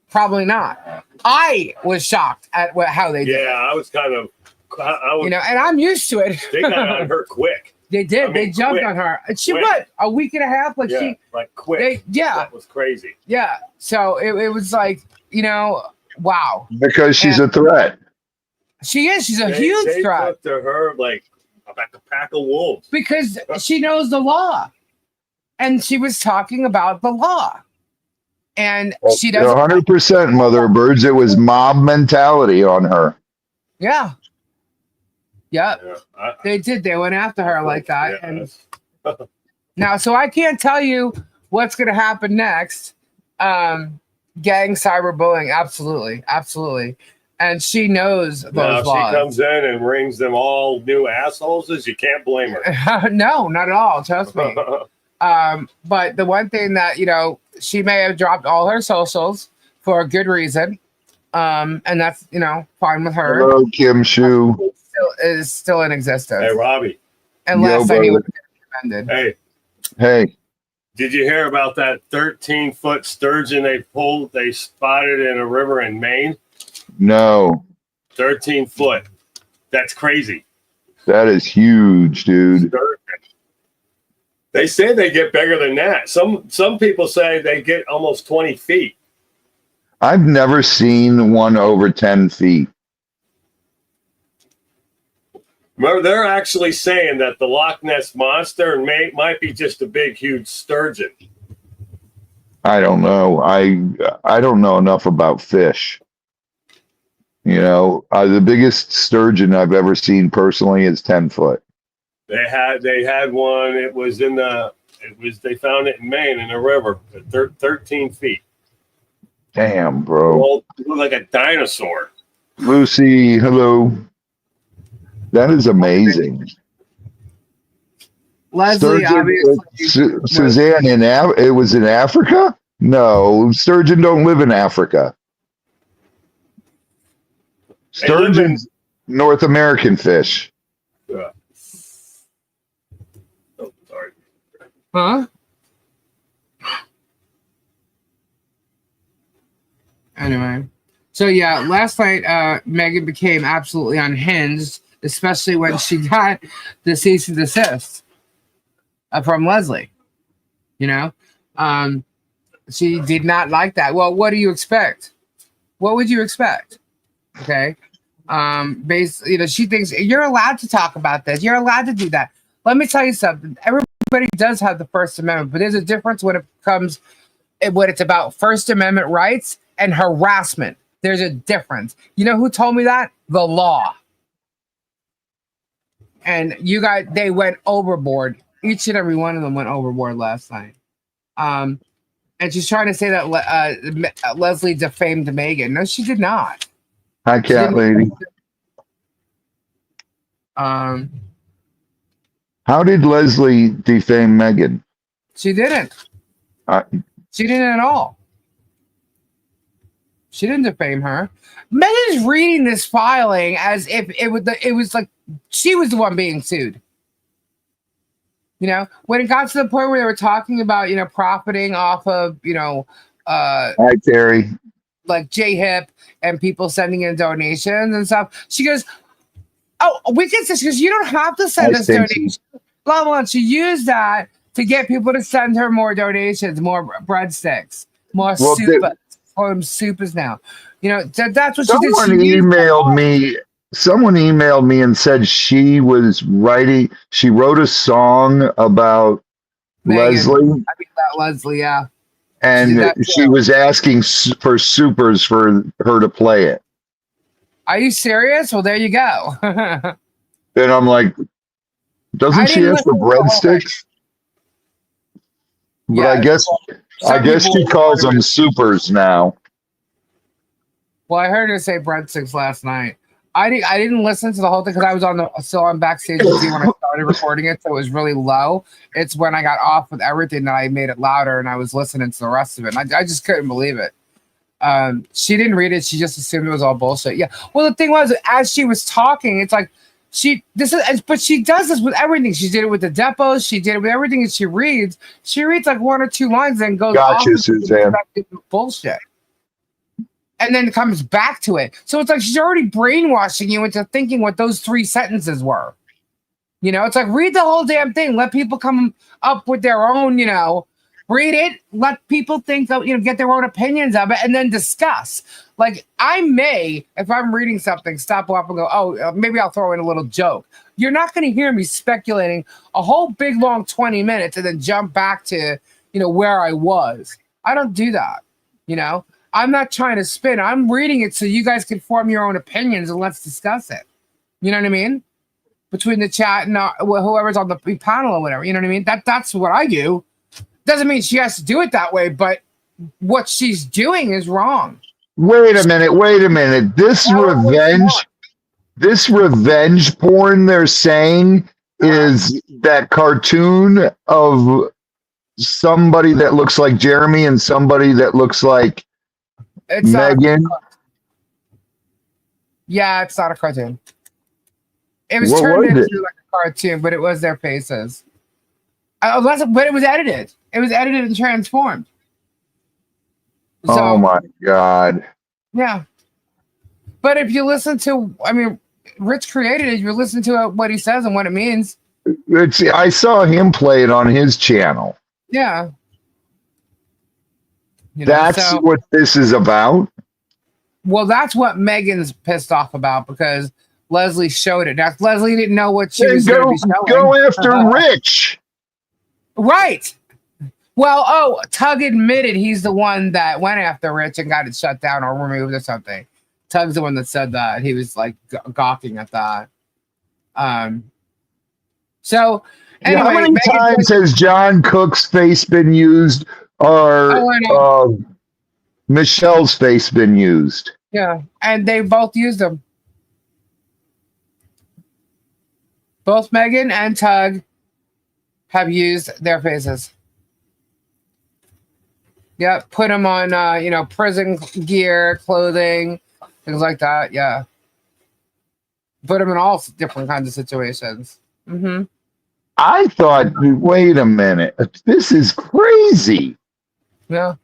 Probably not. I was shocked at how they did. Yeah, I was kind of, and I'm used to it. They got on her quick. They did. They jumped on her. She what? A week and a half? Like quick. That was crazy. Yeah. So it was like, wow. Because she's a threat. She is. She's a huge threat. Took to her like a pack of wolves. Because she knows the law, and she was talking about the law. And she doesn't 100% Mother Birds. It was mob mentality on her. Yeah. They did. They went after her like that. Yeah. And now, so I can't tell you what's going to happen next. Gang cyberbullying. Absolutely. and she knows those Now, if laws. she comes in and rings them all new assholes, you can't blame her. No, not at all. Trust me. But the one thing that, she may have dropped all her socials for a good reason. And that's, fine with her. Hello, Kim Shu. Is still in existence. Hey, Robbie. Unless anyone gets offended. Hey. Did you hear about that 13-foot sturgeon they spotted in a river in Maine? No. 13 foot. That's crazy. That is huge, dude. Sturgeon. They say they get bigger than that. Some people say they get almost 20 feet. I've never seen one over 10 feet. Remember, they're actually saying that the Loch Ness Monster might be just a big, huge sturgeon. I don't know. I don't know enough about fish. The biggest sturgeon I've ever seen personally is 10 foot. They had one. They found it in Maine in a river at 13 feet. Damn, bro. It looked like a dinosaur. Lucy, hello. That is amazing. Leslie, obviously. Suzanne, it was in Africa? No, sturgeon don't live in Africa. Sturgeon's North American fish. Oh, sorry. Huh? Anyway. So, yeah, last night, Megan became absolutely unhinged, especially when she got the cease and desist from Leslie. She did not like that. Well, what do you expect? What would you expect? Okay. She thinks you're allowed to talk about this. You're allowed to do that. Let me tell you something. Everybody does have the First Amendment, but there's a difference when it's about First Amendment rights and harassment. There's a difference. You know who told me that? The law. And they went overboard. Each and every one of them went overboard last night. And she's trying to say that Leslie defamed Megan. No, she did not. Hi, cat lady. How did Leslie defame Megan? She didn't. She didn't at all. She didn't defame her. Megan's reading this filing as if it was like she was the one being sued. When it got to the point where they were talking about, profiting off of, Hi, Terry. Like J-Hip and people sending in donations and stuff. She goes, "Oh, we can say because you don't have to send us donations." Blah blah. She used that to get people to send her more donations, more breadsticks, more soup. Call them soupas now. That's what she did. Someone emailed me and said she wrote a song about Megan. Leslie. About Leslie, yeah. And she was asking for supers for her to play it. Are you serious? Well, there you go. And I'm like, doesn't she ask for breadsticks? But yeah, I guess she calls them supers now. Well, I heard her say breadsticks last night. I didn't listen to the whole thing because I was still on backstage with you when I started recording it, so it was really low. It's when I got off with everything that I made it louder and I was listening to the rest of it. And I just couldn't believe it. She didn't read it. She just assumed it was all bullshit. Yeah. Well, the thing was, as she was talking, it's like but she does this with everything. She did it with the depots. She did it with everything that she reads. She reads like one or two lines and goes gotcha, off Suzanne. Bullshit. And then comes back to it. So it's like she's already brainwashing you into thinking what those 3 sentences were. It's like read the whole damn thing. Let people come up with their own, read it. Let people think of, get their own opinions of it and then discuss. Like I may, if I'm reading something, stop off and go, oh, maybe I'll throw in a little joke. You're not going to hear me speculating a whole big long 20 minutes and then jump back to, where I was. I don't do that. I'm not trying to spin. I'm reading it so you guys can form your own opinions and let's discuss it. You know what I mean? Between the chat and whoever's on the panel or whatever. You know what I mean? That's what I do. Doesn't mean she has to do it that way, but what she's doing is wrong. Wait a minute. This revenge porn they're saying is that cartoon of somebody that looks like Jeremy and somebody that looks like Megan. Yeah, it's not a cartoon. It was What turned was into like a cartoon, but it was their faces. But it was edited. It was edited and transformed. So, Oh my God. Yeah. But if you listen to, I mean, Rich created it, you listen to what he says and what it means. I saw him play it on his channel. Yeah. That's what this is about. Well, that's what Megan's pissed off about because Leslie showed it. Now, Leslie didn't know what she was going to be showing. Go after Rich. Right. Well, Tug admitted he's the one that went after Rich and got it shut down or removed or something. Tug's the one that said that. He was like gawking at that. So anyway, how many times has John Cook's face been used or Michelle's face been used? Yeah, and they both used them. Both Megan and Tug have used their faces. Yeah, put them on, prison gear, clothing, things like that. Yeah. Put them in all different kinds of situations. Mm-hmm. I thought, wait a minute, this is crazy. Yeah.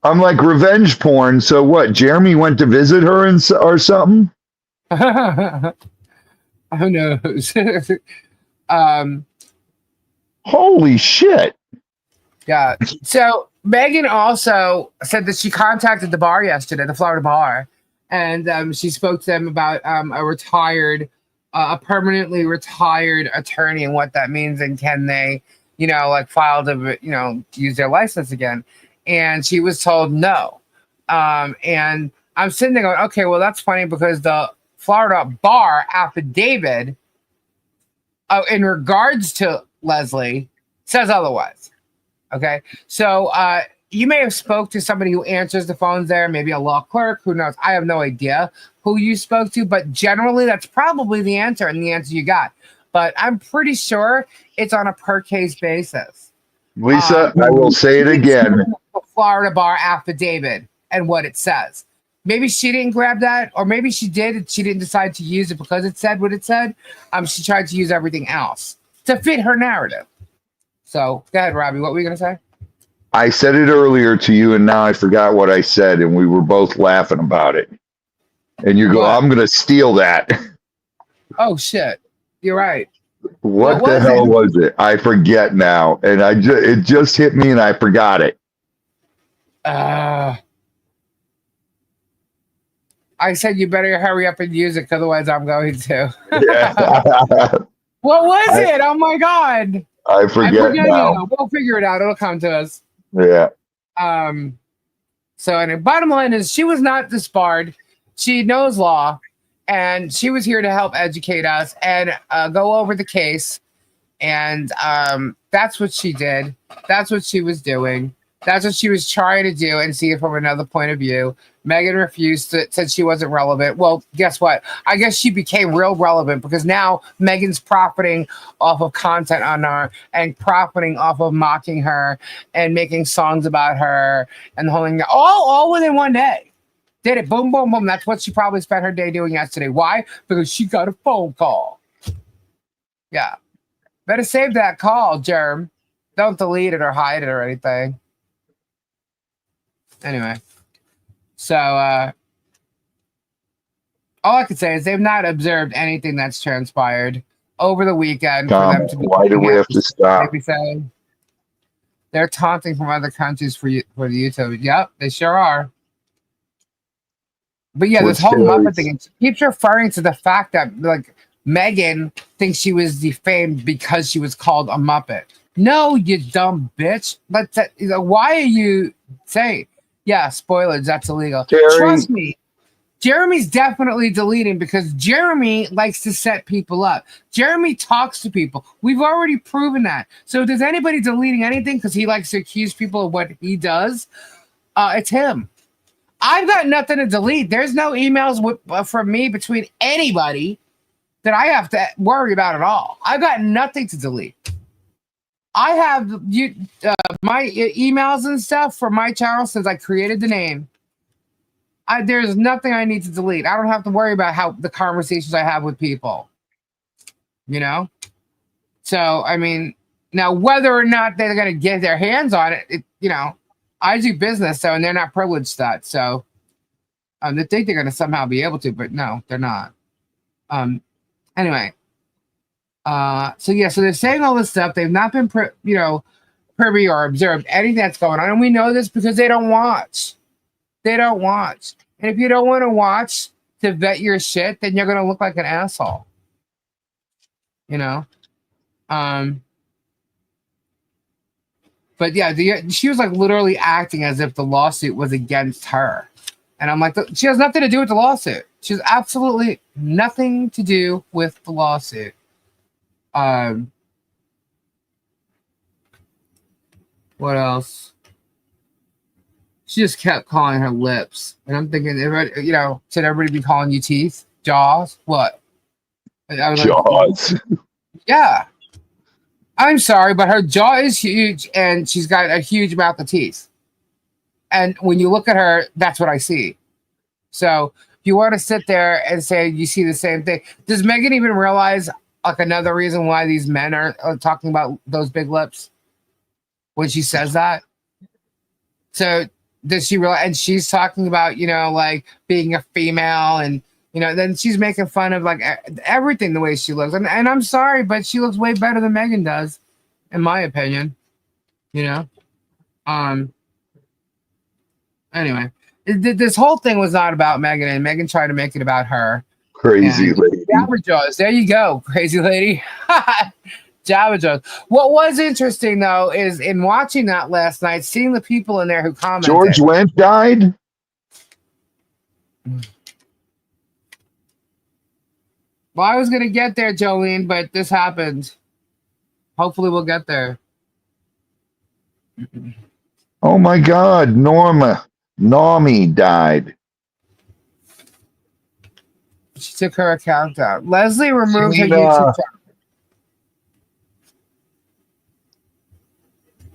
I'm like revenge porn. So what? Jeremy went to visit her or something? Who knows? Holy shit. Yeah. So Megan also said that she contacted the bar yesterday, the Florida bar, and she spoke to them about a permanently retired attorney and what that means, and can they, file to, use their license again. And she was told no. And I'm sitting there going, okay, well, that's funny because the Florida bar affidavit in regards to Leslie says otherwise. Okay. So you may have spoke to somebody who answers the phones there, maybe a law clerk, who knows? I have no idea who you spoke to, but generally that's probably the answer and the answer you got. But I'm pretty sure it's on a per case basis. Lisa, I will say it again. The Florida bar affidavit and what it says. Maybe she didn't grab that, or maybe she did and she didn't decide to use it because it said what it said. She tried to use everything else to fit her narrative. So go ahead, Robbie. What were you going to say? I said it earlier to you, and now I forgot what I said, and we were both laughing about it. And you go, I'm going to steal that. Oh, shit. You're right. What the hell was it? I forget now. And it just hit me, and I forgot it. I said you better hurry up and use it, otherwise I'm going to. Yeah. What was it? Oh, my God. I forget now. We'll figure it out. It'll come to us. Yeah. So anyway, bottom line is she was not disbarred. She knows law, and she was here to help educate us and go over the case. And that's what she did. That's what she was doing. That's what she was trying to do and see it from another point of view. Megan refused it, said she wasn't relevant. Well, guess what? I guess she became real relevant because now Megan's profiting off of content on her and profiting off of mocking her and making songs about her and the whole thing. All within one day. Did it. Boom, boom, boom. That's what she probably spent her day doing yesterday. Why? Because she got a phone call. Yeah. Better save that call, Germ. Don't delete it or hide it or anything. Anyway. So, all I could say is they've not observed anything that's transpired over the weekend. Tom, for them to be why do we have to stop? They're taunting from other countries for the YouTube. Yep, they sure are. But yeah, this whole Muppet thing, it keeps referring to the fact that like Megan thinks she was defamed because she was called a Muppet. No, you dumb bitch. Why are you saying? Yeah, spoilers, that's illegal. Trust me, Jeremy's definitely deleting because Jeremy likes to set people up. Jeremy talks to people. We've already proven that. So does anybody deleting anything because he likes to accuse people of what he does? It's him. I've got nothing to delete. There's no emails from me between anybody that I have to worry about at all. I've got nothing to delete. I have my emails and stuff from my channel since I created the name. There's nothing I need to delete. I don't have to worry about how the conversations I have with people. You know? So, I mean, now whether or not they're going to get their hands on it, you know, I do business, so, and they're not privileged to that. So, they think they're going to somehow be able to, but no, they're not. Anyway. So yeah, so they're saying all this stuff. They've not been, privy or observed anything that's going on. And we know this because they don't watch. They don't watch. And if you don't want to watch to vet your shit, then you're going to look like an asshole. You know? But yeah, she was like literally acting as if the lawsuit was against her. And I'm like, she has nothing to do with the lawsuit. She has absolutely nothing to do with the lawsuit. What else? She just kept calling her lips, and I'm thinking, should everybody be calling you teeth, jaws? What? I was jaws. Like, yeah. I'm sorry, but her jaw is huge, and she's got a huge amount of teeth. And when you look at her, that's what I see. So if you want to sit there and say you see the same thing, does Megan even realize like another reason why these men are talking about those big lips when she says that? So does she realize? And she's talking about, like being a female, and then she's making fun of like everything the way she looks. And I'm sorry, but she looks way better than Megan does, in my opinion. Anyway, this whole thing was not about Megan, and Megan tried to make it about her. Crazy lady. Jabber Jaws. There you go, crazy lady. Jabber Jaws. What was interesting, though, is in watching that last night, seeing the people in there who commented. George Wendt died? Well, I was going to get there, Jolene, but this happened. Hopefully we'll get there. Oh, my God. Normie died. She took her account out. Leslie removed her YouTube channel.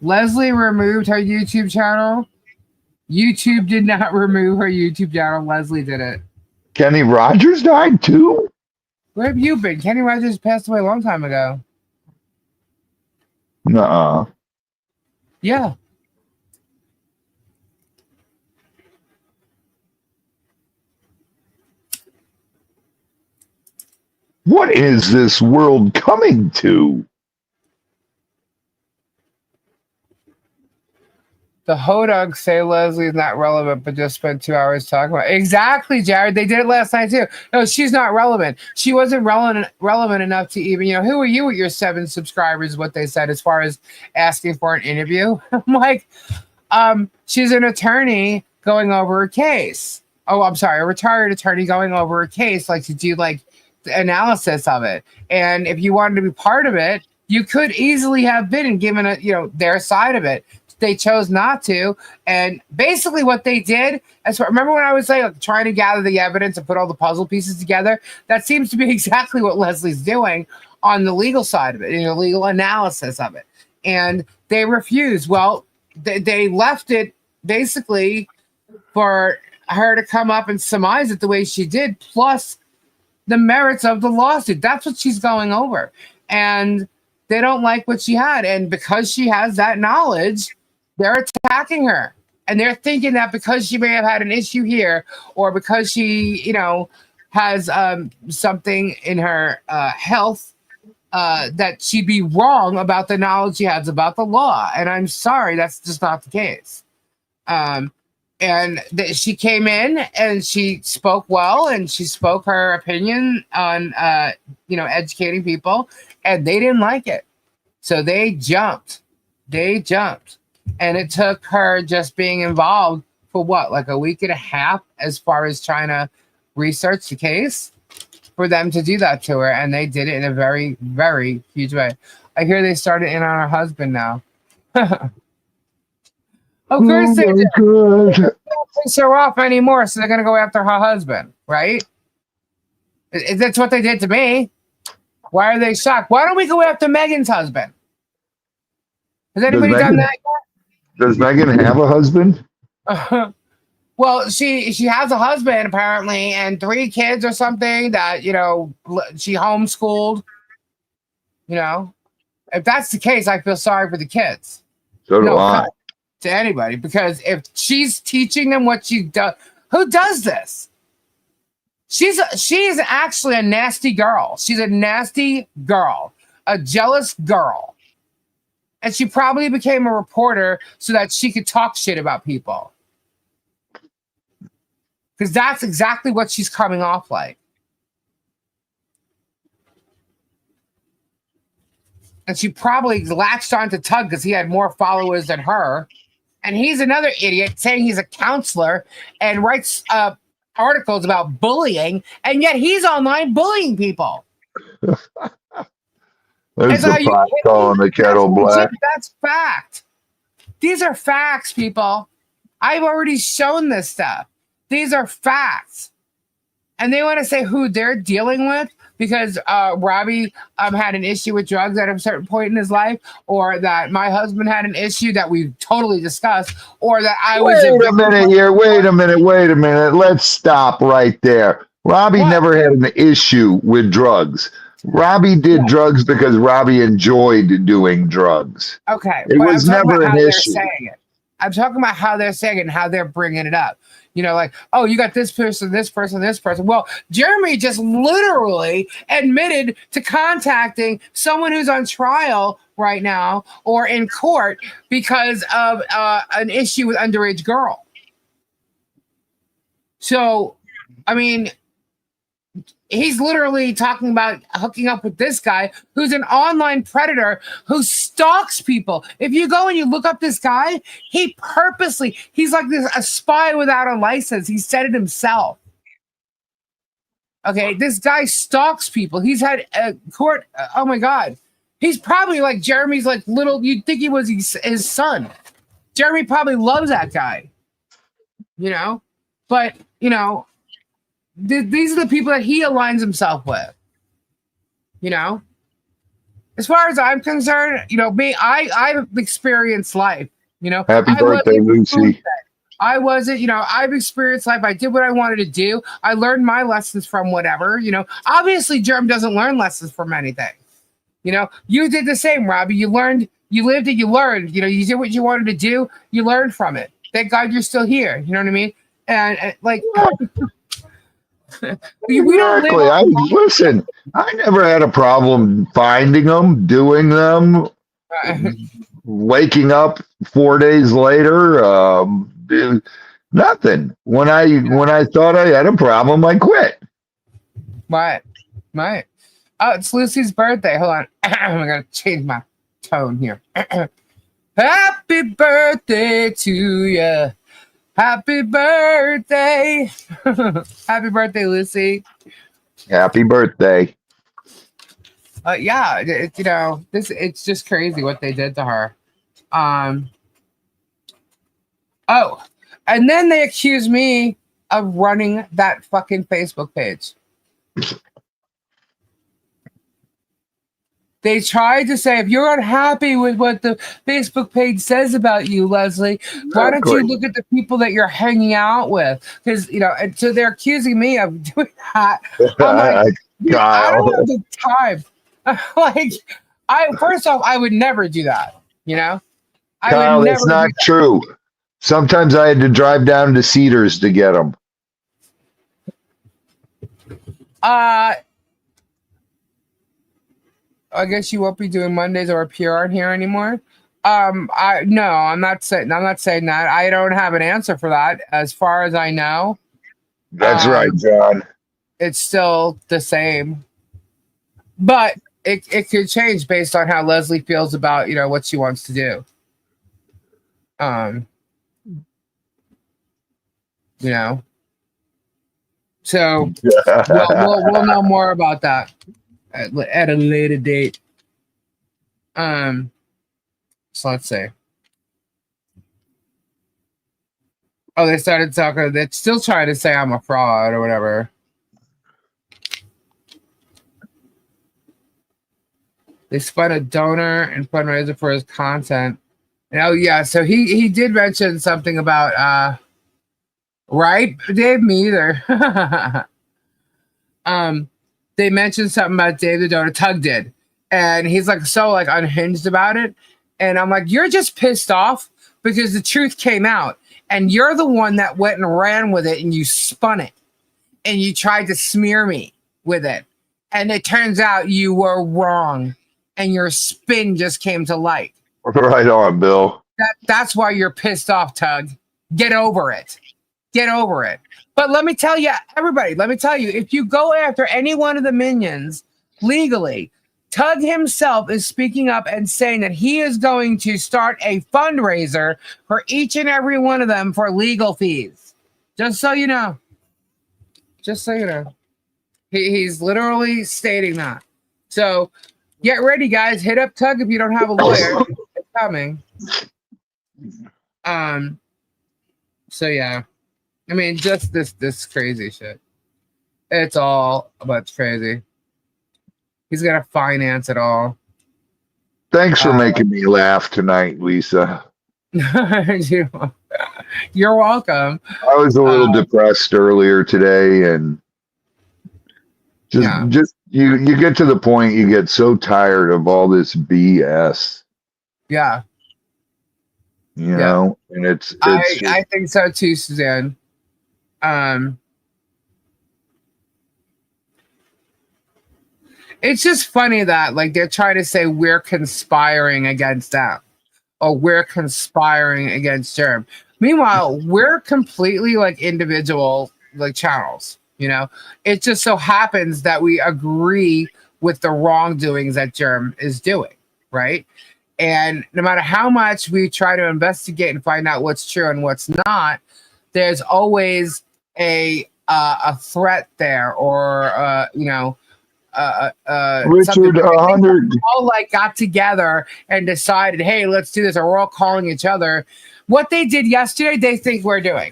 Leslie removed her YouTube channel. YouTube did not remove her YouTube channel. Leslie did it. Kenny Rogers died too? Where have you been? Kenny Rogers passed away a long time ago. Nuh-uh. Yeah. What is this world coming to? The Hodunk say Leslie is not relevant, but just spent 2 hours talking about it. Exactly, Jared. They did it last night too. No, she's not relevant. She wasn't relevant enough to even, who are you with your 7 subscribers? What they said as far as asking for an interview. I'm like, she's an attorney going over a case. Oh, I'm sorry, a retired attorney going over a case, like to do like the analysis of it. And if you wanted to be part of it, you could easily have been and given their side of it. They chose not to, and basically what they did, remember when I was like trying to gather the evidence and put all the puzzle pieces together? That seems to be exactly what Leslie's doing on the legal side of it, legal analysis of it. And they refused. Well, they left it basically for her to come up and surmise it the way she did, plus the merits of the lawsuit. That's what she's going over. And they don't like what she had. And because she has that knowledge, they're attacking her, and they're thinking that because she may have had an issue here, or because she, has something in her health, that she'd be wrong about the knowledge she has about the law. And I'm sorry, that's just not the case. She came in and she spoke well, and she spoke her opinion on, educating people, and they didn't like it, so they jumped. And it took her just being involved for what, like a week and a half, as far as trying to research the case, for them to do that to her. And they did it in a very, very huge way. I hear they started in on her husband now. Of course they did. piss her off anymore, so they're gonna go after her husband, right? That's what they did to me. Why are they shocked? Why don't we go after Megan's husband? Has anybody done that yet? Does Megan have a husband? Well, she has a husband apparently, and 3 kids or something that she homeschooled. If that's the case, I feel sorry for the kids. So do I. To anybody, because if she's teaching them what she does, who does this? She's actually a nasty girl. She's a nasty girl, a jealous girl, and she probably became a reporter so that she could talk shit about people. Because that's exactly what she's coming off like. And she probably latched onto Tug because he had more followers than her. And he's another idiot saying he's a counselor and writes articles about bullying, and yet he's online bullying people. There's the pot calling the kettle black. That's fact. These are facts, people. I've already shown this stuff. These are facts. And they want to say who they're dealing with because Robbie had an issue with drugs at a certain point in his life, or that my husband had an issue that we totally discussed, or that I was. Wait a minute. Let's stop right there. Robbie never had an issue with drugs. Robbie did drugs because Robbie enjoyed doing drugs. Okay. It was never an issue. I'm talking about how they're saying it and how they're bringing it up. Like, oh, you got this person, this person, this person. Well, Jeremy just literally admitted to contacting someone who's on trial right now or in court because of an issue with underage girl. So, I mean, he's literally talking about hooking up with this guy who's an online predator who stalks people. If you go and you look up this guy, he's like a spy without a license. He said it himself. Okay, this guy stalks people. He's had a court. Oh my God. He's probably like Jeremy's like little, you'd think he was his son. Jeremy probably loves that guy, but these are the people that he aligns himself with. As far as I'm concerned, I've experienced life. Happy birthday, Lucy. I wasn't, I've experienced life. I did what I wanted to do. I learned my lessons from whatever. Obviously, Jerm doesn't learn lessons from anything. You did the same, Robbie. You learned, you lived it, you learned. You did what you wanted to do. You learned from it. Thank God you're still here. You know what I mean? And like. Exactly. Listen, I never had a problem finding them, doing them, waking up 4 days later. Nothing. When I thought I had a problem, I quit. Right. Oh, it's Lucy's birthday. Hold on. I'm gonna change my tone here. Happy birthday to you. Happy birthday. Happy birthday, Lucy. Happy birthday. Yeah, it's just crazy what they did to her. Oh, and then they accused me of running that fucking Facebook page. They tried to say, if you're unhappy with what the Facebook page says about you, Leslie, why don't you look at the people that you're hanging out with? Because, and so they're accusing me of doing that. I'm like, I don't have the time. First off, I would never do that, Kyle, that's not true. Sometimes I had to drive down to Cedars to get them. I guess you won't be doing Mondays or PR here anymore. I'm not saying that. I don't have an answer for that. As far as I know. That's right, John. It's still the same. But it could change based on how Leslie feels about, what she wants to do. So we'll know more about that at a later date. So let's see. Oh, they started talking. They're still trying to say I'm a fraud or whatever. They spun a donor and fundraiser for his content. And, oh yeah, so he did mention something about right, Dave? Me either. They mentioned something about Dave the donor. Tug did, and he's like so like unhinged about it. And I'm like, you're just pissed off because the truth came out, and you're the one that went and ran with it, and you spun it, and you tried to smear me with it, and it turns out you were wrong, and your spin just came to light. Right on, Bill. That's why you're pissed off, Tug. Get over it. Get over it. But let me tell you, everybody, if you go after any one of the minions legally, Tug himself is speaking up and saying that he is going to start a fundraiser for each and every one of them for legal fees. Just so you know. Just so you know. He's literally stating that. So get ready, guys. Hit up Tug if you don't have a lawyer. It's coming. So yeah. I mean, just this crazy shit. It's all a bunch crazy. He's gonna finance it all. Thanks for making me laugh tonight, Lisa. You're welcome. I was a little depressed earlier today, and just you get to the point you get so tired of all this BS. Yeah. You know, and it's I think so too, Suzanne. It's just funny that like they're trying to say we're conspiring against them or we're conspiring against Germ. Meanwhile, we're completely like individual like channels, you know. It just so happens that we agree with the wrongdoings that Germ is doing, right? And no matter how much we try to investigate and find out what's true and what's not, there's always a threat there, or you know, Richard, 100. All like got together and decided, hey, let's do this, or we're all calling each other. What they did yesterday, they think we're doing,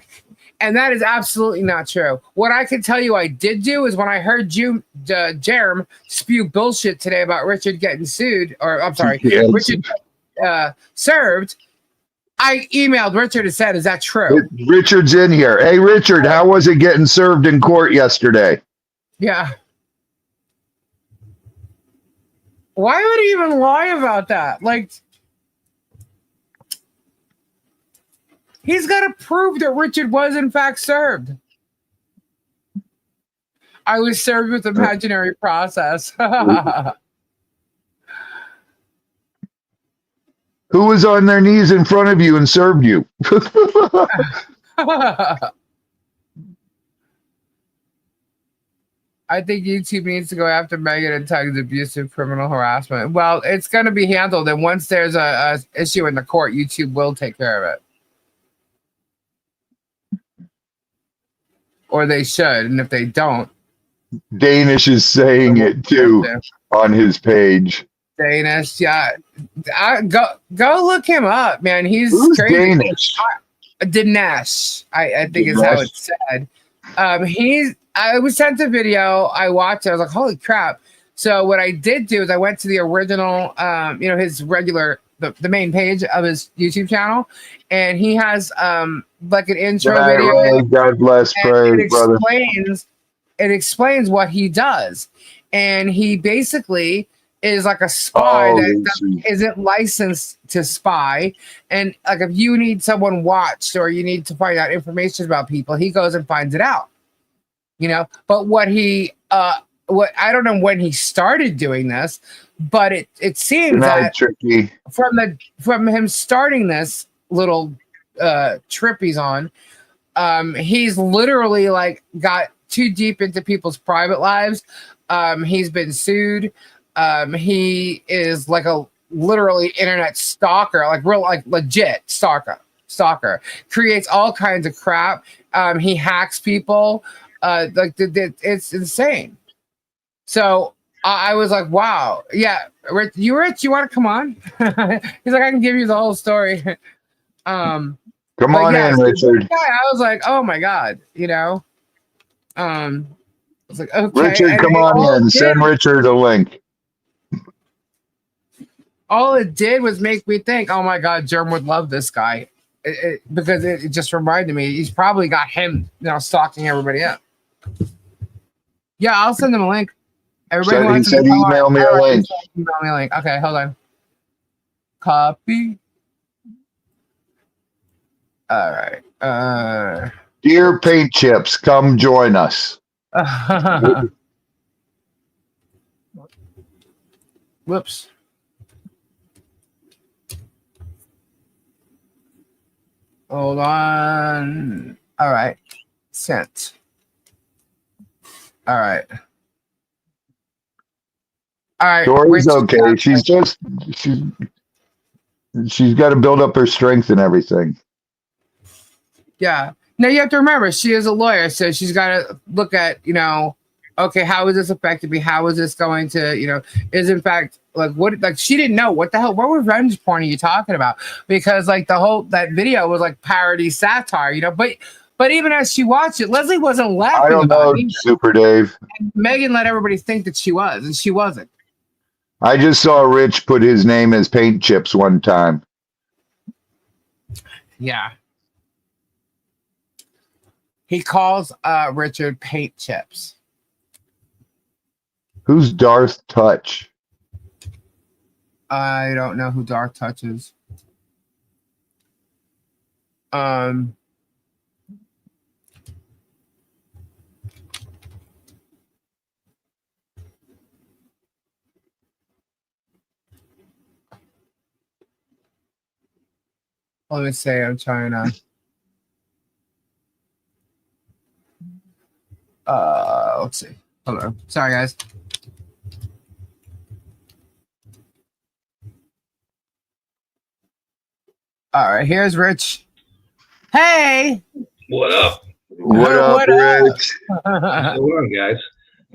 and that is absolutely not true. What I can tell you, I did do is when I heard Jerem spew bullshit today about Richard getting sued, or I'm sorry, Yes. Richard served. I emailed Richard and said, is that true? Richard's in here. Hey, Richard, how was it getting served in court yesterday? Yeah. Why would he even lie about that? Like, he's got to prove that Richard was in fact served. I was served with imaginary process. Who was on their knees in front of you and served you? I think YouTube needs to go after Megan and Tug's abusive criminal harassment. Well, it's going to be handled, and once there's a issue in the court, YouTube will take care of it. Or they should, and if they don't... Danish is saying it too on his page. Danish, yeah. Go look him up, man. He's Who's crazy. Danish? Dinesh, I think is how it's said. I was sent a video. I watched it. I was like, holy crap. So what I did do is I went to the original, his regular, the main page of his YouTube channel. And he has like an intro video. God bless, pray, brother. It explains what he does. And he basically is like a spy that isn't licensed to spy. And like if you need someone watched or you need to find out information about people, he goes and finds it out. You know, but what I don't know when he started doing this, but it seems that tricky. from him starting this little trip he's on, he's literally like got too deep into people's private lives. He's been sued. He is like a literally internet stalker, like real, like legit stalker, creates all kinds of crap. He hacks people. It's insane. So I was like, wow. Yeah. Rich, you want to come on? He's like, I can give you the whole story. Come But on yeah, in, so this Richard. guy, I was like, oh my god, you know. I was like, okay, Richard, and come on in. Send Richard a link. all it did was make me think, oh my god, Germ would love this guy, because it just reminded me he's probably got him, stalking everybody up. Yeah, I'll send him a link. Everybody He wants said to come email on. me a link. Email me a link. Okay, hold on. Copy. All right. Dear Paint Chips, come join us. Whoops. Hold on. All right. Sent. All right. All right. Tori's okay. She's got to build up her strength and everything. Yeah. Now you have to remember, she is a lawyer, so she's got to look at, okay, how is this affecting me? How is this going to, is in fact she didn't know what the hell, what revenge porn are you talking about? Because that video was like parody satire, but even as she watched it, Leslie wasn't laughing. I don't know, Super Dave. And Megan let everybody think that she was, and she wasn't. I just saw Rich put his name as Paint Chips one time. Yeah. He calls Richard Paint Chips. Who's Darth Touch? I don't know who Darth Touch is. Let me say, I'm trying to. Let's see. Hold on. Sorry, guys. All right, here's Rich. Hey. What up? What up, Rich? What's going on, guys?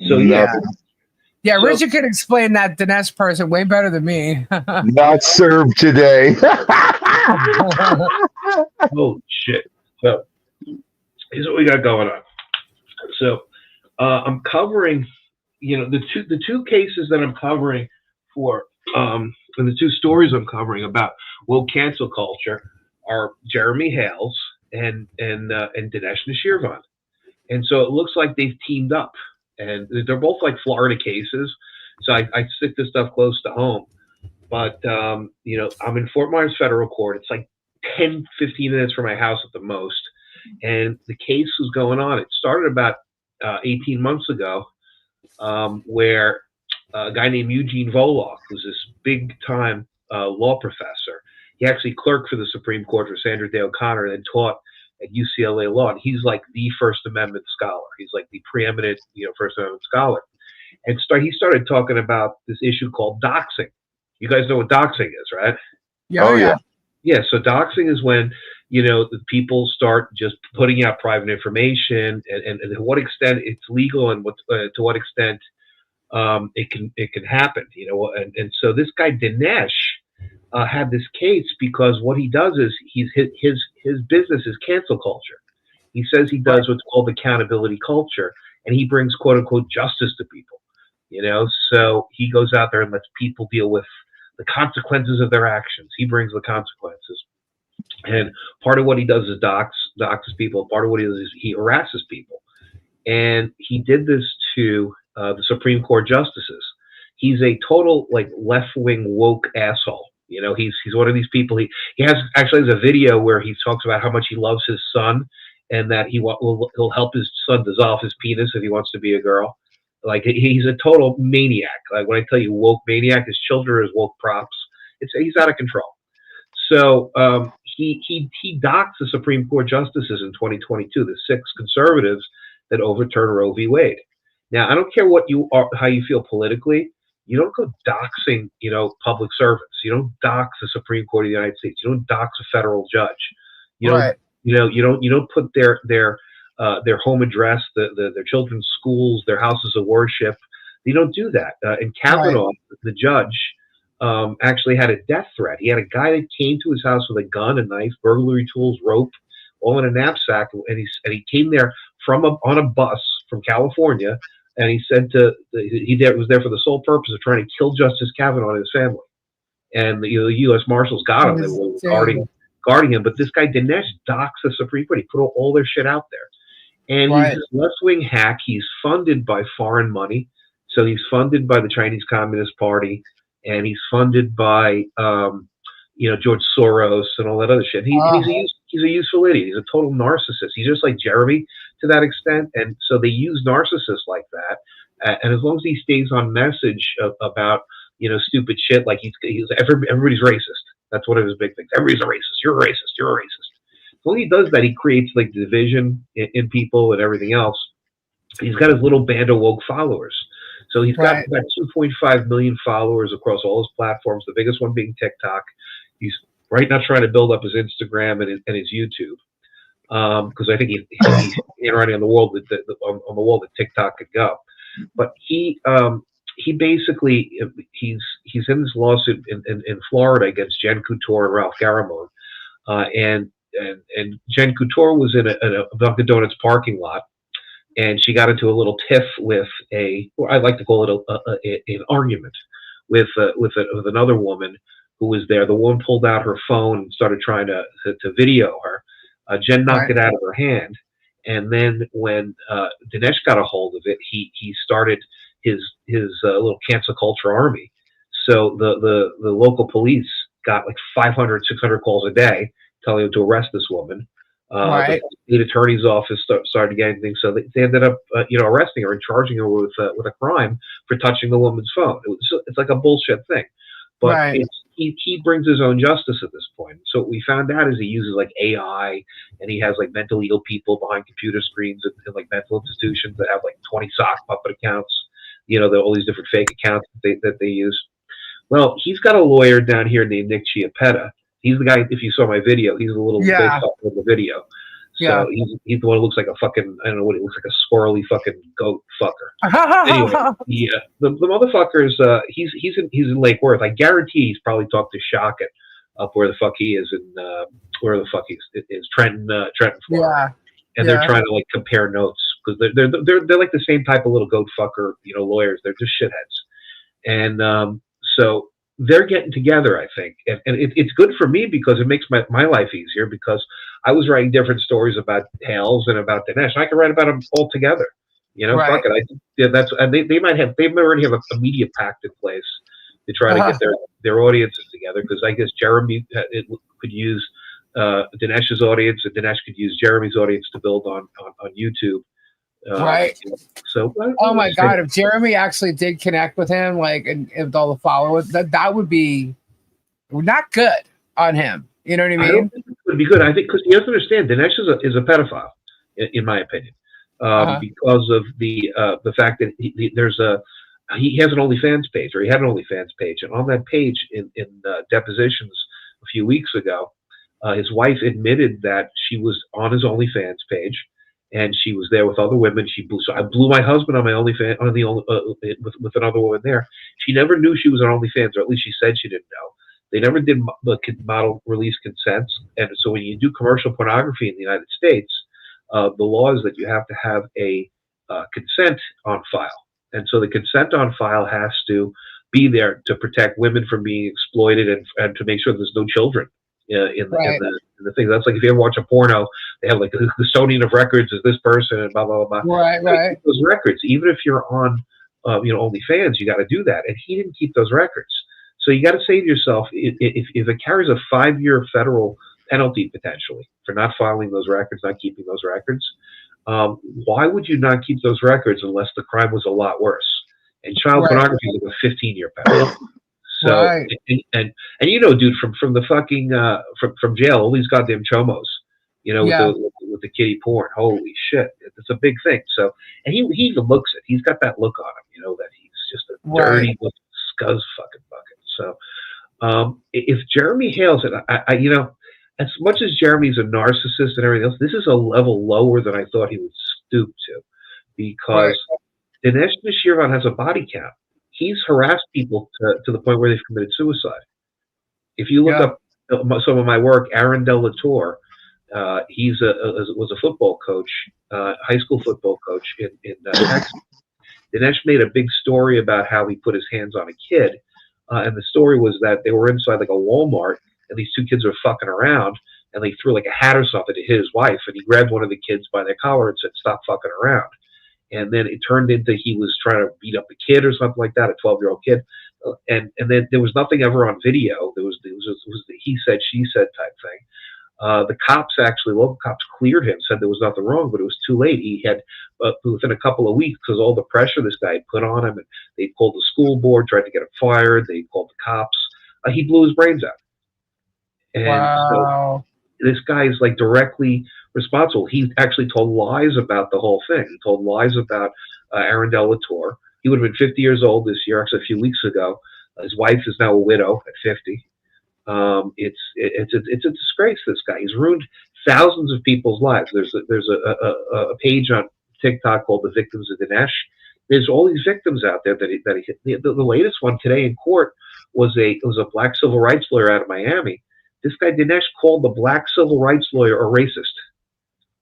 So yeah, Richard can explain that Dinesh person way better than me. Not served today. Oh shit! So here's what we got going on. So I'm covering, the two cases that I'm covering for, and the two stories I'm covering about woke cancel culture are Jeremy Hales and Dinesh Nashirvan. And so it looks like they've teamed up, and they're both like Florida cases. So I stick this stuff close to home. But, I'm in Fort Myers Federal Court. It's like 10, 15 minutes from my house at the most. And the case was going on. It started about 18 months ago, where a guy named Eugene Volokh, who's this big-time law professor, he actually clerked for the Supreme Court for Sandra Day O'Connor and then taught at UCLA Law. And he's like the First Amendment scholar. He's like the preeminent, First Amendment scholar. And he started talking about this issue called doxing. You guys know what doxing is, right? Yeah. Oh, yeah. Yeah. So doxing is when, the people start just putting out private information, and to what extent it's legal and to what extent it can happen, And so this guy Dinesh had this case because what he does is his business is cancel culture. He says he does what's called accountability culture, and he brings quote unquote justice to people. So he goes out there and lets people deal with the consequences of their actions. He brings the consequences. And part of what he does is doxes people. Part of what he does is he harasses people. And he did this to the Supreme Court justices. He's a total left-wing woke asshole. He's one of these people. He has a video where he talks about how much he loves his son, and that he'll help his son dissolve his penis if he wants to be a girl. He's a total maniac. When I tell you woke maniac, his children are his woke props. He's out of control. So he doxed the Supreme Court justices in 2022, the 6 conservatives that overturned Roe v. Wade. Now, I don't care how you feel politically. You don't go doxing, public servants. You don't dox the Supreme Court of the United States. You don't dox a federal judge. You don't put their home address, their children's schools, their houses of worship. You don't do that. And Kavanaugh, the judge, actually had a death threat. He had a guy that came to his house with a gun, a knife, burglary tools, rope, all in a knapsack, and he came there on a bus from California, and he said was there for the sole purpose of trying to kill Justice Kavanaugh and his family. And the U.S. Marshals got him. They were guarding him. But this guy Dinesh doxed the Supreme Court. He put all their shit out there. And he's this left-wing hack. He's funded by foreign money. So he's funded by the Chinese Communist Party, and he's funded by George Soros and all that other shit. He's a useful idiot. He's a total narcissist. He's just like Jeremy to that extent. And so they use narcissists like that. And as long as he stays on message about stupid shit, like everybody's racist. That's one of his big things. Everybody's a racist. You're a racist. You're a racist. So when he does that, he creates like division in people and everything else. He's got his little band of woke followers. So he's got about 2.5 million followers across all his platforms, the biggest one being TikTok. He's right now trying to build up his Instagram and his YouTube, because I think he's writing on the wall that TikTok could go. But he basically he's in this lawsuit in Florida against Jen Couture and Ralph Garamond, and Jen Couture was in a Dunkin' Donuts parking lot, and she got into a little tiff with I like to call it an argument with another woman who was there. The woman pulled out her phone and started trying to video her. Jen knocked it out of her hand, and then when Dinesh got a hold of it, he started his little cancel culture army. So the local police got like 500, 600 calls a day telling them to arrest this woman. The state attorney's office started getting things, so they ended up arresting her and charging her with a crime for touching the woman's phone. It's like a bullshit thing, but he brings his own justice at this point. So what we found out is he uses like AI, and he has like mentally ill people behind computer screens in like mental institutions that have like 20 sock puppet accounts. All these different fake accounts that they use. Well, he's got a lawyer down here named Nick Chiappetta. He's the guy, if you saw my video, he's a little big fucker in the video. So he's the one who looks like a fucking, I don't know what he looks like, a squirrely fucking goat fucker. Anyway, the motherfucker's, he's in Lake Worth. I guarantee he's probably talked to Shockett up where the fuck he is where the fuck is Trenton, Florida. And they're trying to like compare notes, because they're like the same type of little goat fucker, lawyers. They're just shitheads. And so they're getting together, I think. And it's good for me because it makes my life easier, because I was writing different stories about Hales and about Dinesh. I can write about them all together. Fuck it. They already have a media pact in place to try to get their audiences together, because I guess Jeremy could use Dinesh's audience, and Dinesh could use Jeremy's audience to build on YouTube. So, oh my God, if Jeremy actually did connect with him, like, and with all the followers, that would be not good on him. You know what I mean? I don't think it would be good. I think, because you have to understand, Dinesh is a pedophile, in my opinion, because of the fact that he has an OnlyFans page, or he had an OnlyFans page, and on that page, in depositions a few weeks ago, his wife admitted that she was on his OnlyFans page, and she was there with other women. So I blew my husband on my OnlyFans with another woman there. She never knew she was on OnlyFans, or at least she said she didn't know. They never did model release consents, and so when you do commercial pornography in the United States, the law is that you have to have a consent on file, and so the consent on file has to be there to protect women from being exploited and to make sure there's no children in the thing. That's like if you ever watch a porno, they have like the custodian of records is this person and blah blah blah. Right. Those records, even if you're on, OnlyFans, you got to do that, and he didn't keep those records. So you got to say to yourself, if it carries a 5-year federal penalty potentially for not filing those records, not keeping those records, why would you not keep those records unless the crime was a lot worse? And child pornography is like a 15-year penalty. So and dude, from the fucking from jail, all these goddamn chomos, with the kiddie porn. Holy shit, it's a big thing. So, and he even looks it. He's got that look on him, that he's just a dirty looking scuzz fucking bucket. So, if Jeremy Hales, and I as much as Jeremy's a narcissist and everything else, this is a level lower than I thought he would stoop to, because Dinesh Nashirvan has a body count. he's harassed people to the point where they've committed suicide. If you look up some of my work, Aaron Delator, he was a football coach, high school football coach in Texas. Dinesh made a big story about how he put his hands on a kid, and the story was that they were inside like a Walmart, and these two kids were fucking around, and they threw like a hat or something to hit his wife, and he grabbed one of the kids by their collar and said, "Stop fucking around." And then it turned into he was trying to beat up a kid or something like that, a 12-year-old kid. And then there was nothing ever on video. It was the he said, she said type thing. The cops actually, local cops cleared him, said there was nothing wrong, but it was too late. He had, within a couple of weeks, because all the pressure this guy had put on him, and they called the school board, tried to get him fired, they called the cops, he blew his brains out. And so this guy is like directly responsible. He actually told lies about the whole thing. He told lies about Aaron Delator. He would have been 50 years old this year, actually a few weeks ago. His wife is now a widow at 50. It's a disgrace. This guy, he's ruined thousands of people's lives. There's a page on TikTok called "The Victims of Dinesh." There's all these victims out there that he the latest one today in court was a black civil rights lawyer out of Miami. This guy Dinesh called the black civil rights lawyer a racist.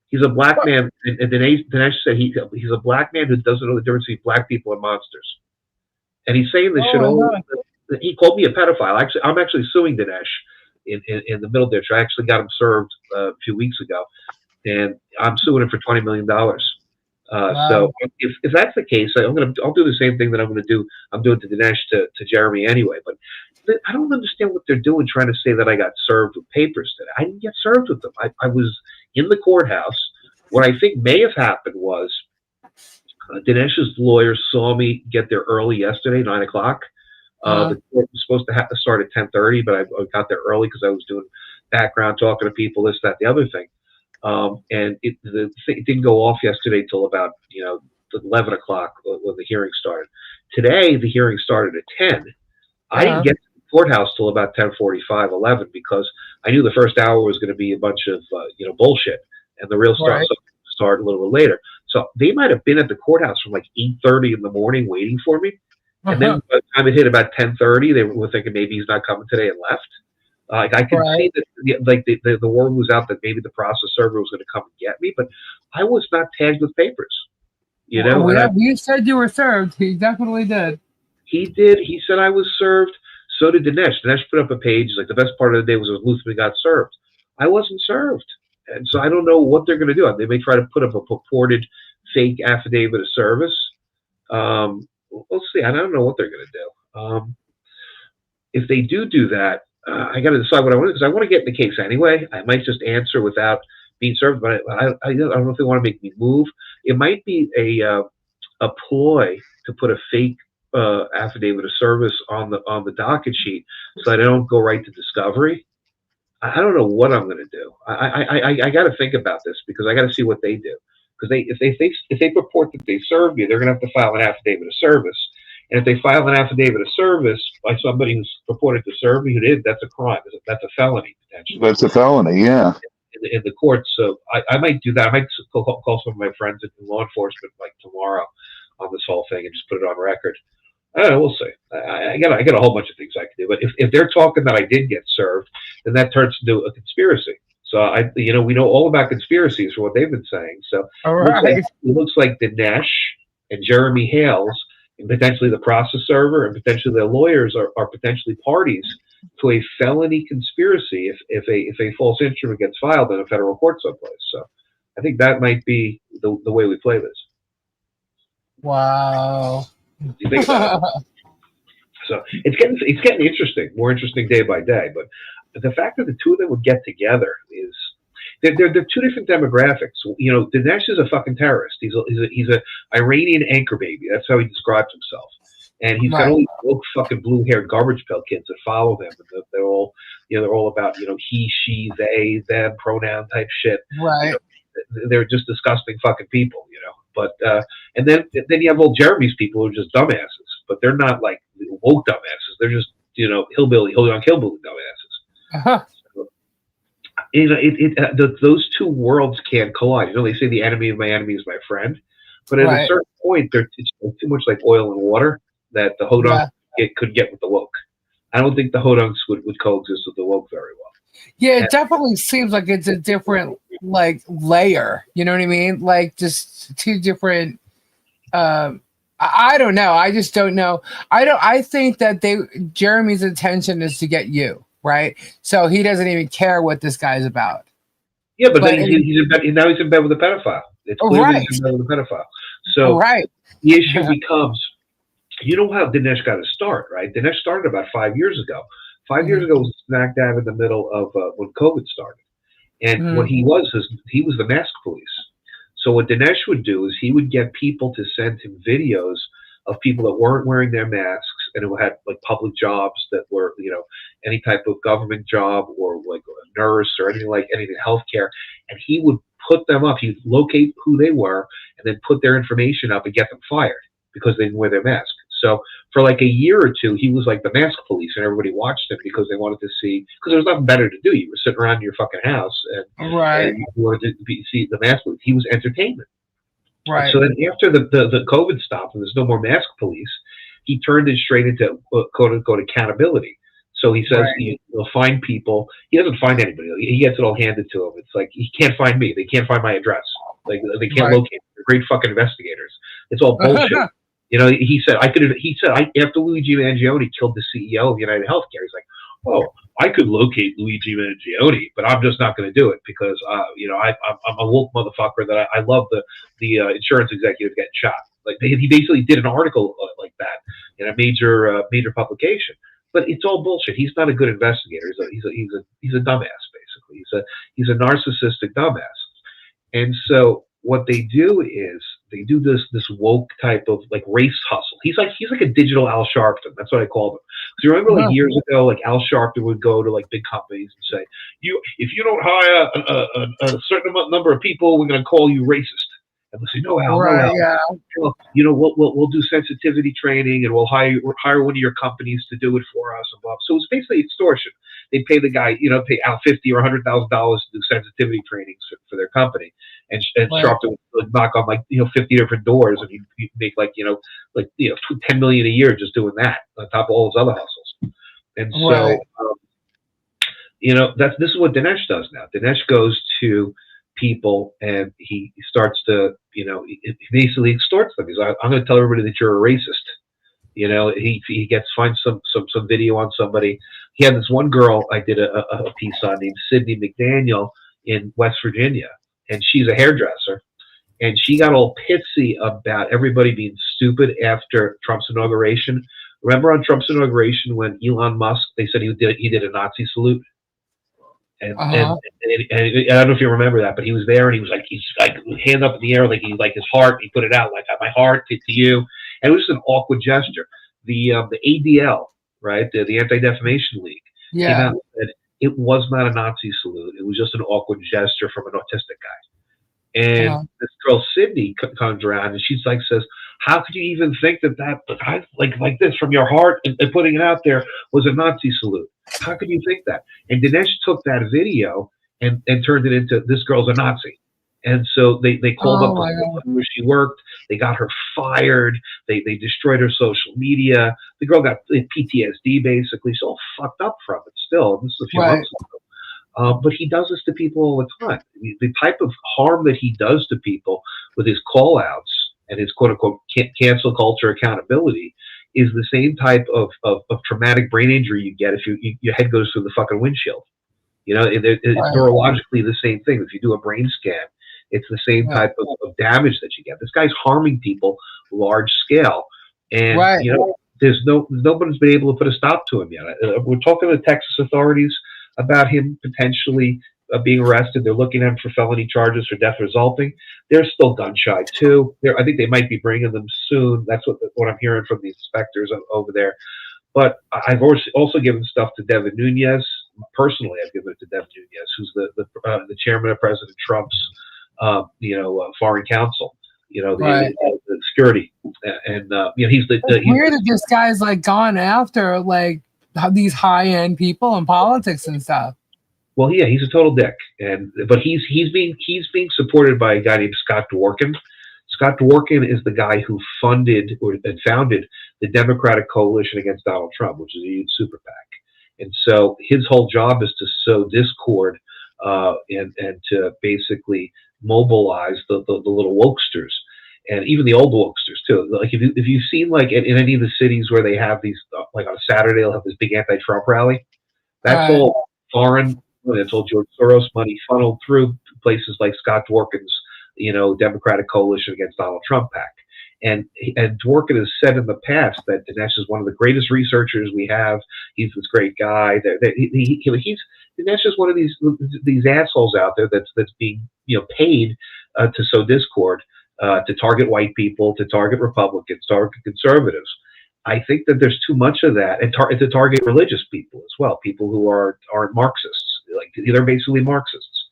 He's a black man, and Dinesh said he's a black man who doesn't know the difference between black people and monsters. And he's saying this shit all. He called me a pedophile. Actually, I'm actually suing Dinesh in the middle there. I actually got him served a few weeks ago, and I'm suing him for $20 million. So if that's the case, I'll do the same thing that I'm doing to Dinesh to Jeremy anyway. But I don't understand what they're doing, trying to say that I got served with papers today. I didn't get served with them. I was in the courthouse. What I think may have happened was Dinesh's lawyer saw me get there early yesterday, 9 o'clock. The court was supposed to have to start at 10:30, but I got there early because I was doing background, talking to people, this, that, the other thing. And it didn't go off yesterday till about 11 o'clock when the hearing started. Today the hearing started at 10. I didn't get to the courthouse till about 10:45, 11 because I knew the first hour was going to be a bunch of bullshit, and the real stuff started a little bit later. So they might have been at the courthouse from like 8:30 in the morning waiting for me. And then by the time it hit about 10:30, they were thinking maybe he's not coming today and left. I could see that the word was out that maybe the process server was going to come and get me, but I was not tagged with papers. You said you were served. He definitely did. He did. He said I was served. So did Dinesh. Dinesh put up a page like the best part of the day was Luthman got served. I wasn't served, and so I don't know what they're going to do. They may try to put up a purported fake affidavit of service. We'll see. I don't know what they're going to do. If they do that, I got to decide what I want to do because I want to get in the case anyway. I might just answer without being served, but I don't know if they want to make me move. It might be a ploy to put a fake affidavit of service on the docket sheet so I don't go right to discovery. I don't know what I'm going to do. I got to think about this because I got to see what they do. Because if they purport that they served me, they're going to have to file an affidavit of service. And if they file an affidavit of service by somebody who's purported to serve me who did, that's a crime. That's a felony, potentially. That's a felony, yeah. In the courts. So I might do that. I might call some of my friends in law enforcement like tomorrow on this whole thing and just put it on record. I don't know. We'll see. I got a whole bunch of things I can do. But if they're talking that I did get served, then that turns into a conspiracy. So we know all about conspiracies for what they've been saying. So it looks like Dinesh and Jeremy Hales and potentially the process server and potentially their lawyers are potentially parties to a felony conspiracy if a false instrument gets filed in a federal court someplace. So I think that might be the way we play this. Wow. You think about it? So it's getting interesting, more interesting day by day. But the fact that the two of them would get together is they're two different demographics. Dinesh is a fucking terrorist. He's a Iranian anchor baby. That's how he describes himself. And he's got all these woke fucking blue-haired garbage pail kids that follow him. And they're all about he, she, they, them pronoun type shit. Right. They're just disgusting fucking people. But and then you have old Jeremy's people who are just dumbasses. But they're not like woke dumbasses. They're just hillbilly dumbasses. Those two worlds can't collide. They say the enemy of my enemy is my friend, but at a certain point, it's too much like oil and water that the Hodunk could get with the woke. I don't think the Hodunks would coexist with the woke very well. Yeah, it definitely seems like it's a different like layer. You know what I mean? Like just two different. I don't know. I just don't know. I think that Jeremy's intention is to get you, right? So he doesn't even care what this guy's about. Yeah, but then he's in bed, now he's in bed with a pedophile. It's clear he's in bed with a pedophile. So the issue becomes, you know how Dinesh got his start, right? Dinesh started about 5 years ago. 5 years ago was smack dab in the middle of when COVID started. And what he was the mask police. So what Dinesh would do is he would get people to send him videos of people that weren't wearing their masks and who had like public jobs that were, you know, any type of government job or like a nurse or anything healthcare. And he would put them up. He'd locate who they were and then put their information up and get them fired because they didn't wear their mask. So for like a year or two, he was like the mask police, and everybody watched him because they wanted to see, because there was nothing better to do. You were sitting around in your fucking house and you wanted to see the mask police. He was entertainment. Right. So then after the COVID stopped and there's no more mask police, he turned it straight into quote unquote accountability. So he says he'll find people. He doesn't find anybody. He gets it all handed to him. It's like, he can't find me. They can't find my address. Like they can't locate me. They're great fucking investigators. It's all bullshit. You know, he said after Luigi Mangione killed the CEO of United Healthcare, he's like, oh, I could locate Luigi Mangione, but I'm just not going to do it because, you know, I'm a woke motherfucker that I love the insurance executive getting shot. Like he basically did an article like that in a major publication, but it's all bullshit. He's not a good investigator. He's a dumbass basically. He's a narcissistic dumbass, and so what they do is they do this woke type of like race hustle. He's like a digital Al Sharpton. That's what I call him. Because you remember like years ago, like Al Sharpton would go to like big companies and say, if you don't hire a certain number of people, we're going to call you racist. And they say, no, Al, you know, we'll do sensitivity training and we'll hire one of your companies to do it for us and blah. So it's basically extortion. They pay the guy, you know, pay Al $50,000 or $100,000 to do sensitivity trainings for their company. And Sharpton would knock on like, you know, 50 different doors, and he'd make like, you know, $10 million a year just doing that on top of all his other hustles. And so, you know, this is what Dinesh does now. Dinesh goes to people and he starts to, you know, he basically extorts them. He's like, I'm going to tell everybody that you're a racist. You know, he finds some video on somebody. He had this one girl I did a piece on named Sydney McDaniel in West Virginia. And she's a hairdresser, and she got all pissy about everybody being stupid after Trump's inauguration. Remember on Trump's inauguration when Elon Musk, they said he did a Nazi salute, and I don't know if you remember that, but he was there and he's like hand up in the air like his heart. He put it out like my heart to you, and it was just an awkward gesture. The ADL, right, the Anti-Defamation League, came out and said, it was not a Nazi salute. It was just an awkward gesture from an autistic guy. And this girl, Sydney, comes around and she's like, says, how could you even think that like this from your heart and putting it out there was a Nazi salute? How could you think that? And Dinesh took that video and turned it into, this girl's a Nazi. And so they called up where she worked. They got her fired. They destroyed her social media. The girl got PTSD basically. She's all fucked up from it still. This is a few months ago. But he does this to people all the time. The type of harm that he does to people with his call outs and his quote unquote cancel culture accountability is the same type of traumatic brain injury you get if your head goes through the fucking windshield. You know, it's neurologically the same thing. If you do a brain scan, it's the same type of damage that you get. This guy's harming people large scale, and you know, nobody's been able to put a stop to him yet. We're talking to the Texas authorities about him potentially being arrested. They're looking at him for felony charges for death resulting. They're still gun shy too. I think they might be bringing them soon. That's what I'm hearing from the inspectors over there. But I've also given stuff to Devin Nunes. Personally, I've given it to Devin Nunes, who's the chairman of President Trump's foreign counsel, you know, the security, and you know, he's weird that this guy's like gone after like these high-end people in politics and stuff. Well, yeah, he's a total dick, but he's being supported by a guy named Scott Dworkin. Scott Dworkin is the guy who funded and founded the Democratic Coalition against Donald Trump, which is a huge super PAC. And so his whole job is to sow discord and to basically mobilize the little wokesters, and even the old wokesters too. Like if you've seen like in any of the cities where they have these, like on a Saturday they'll have this big anti-Trump rally. That's all foreign. It's all George Soros money funneled through places like Scott Dworkin's, Democratic Coalition against Donald Trump PAC. And Dworkin has said in the past that Dinesh is one of the greatest researchers we have. He's this great guy. Dinesh is one of these assholes out there that's being paid to sow discord, to target white people, to target Republicans, target conservatives. I think that there's too much of that, and to target religious people as well, people who aren't Marxists. Like they're basically Marxists.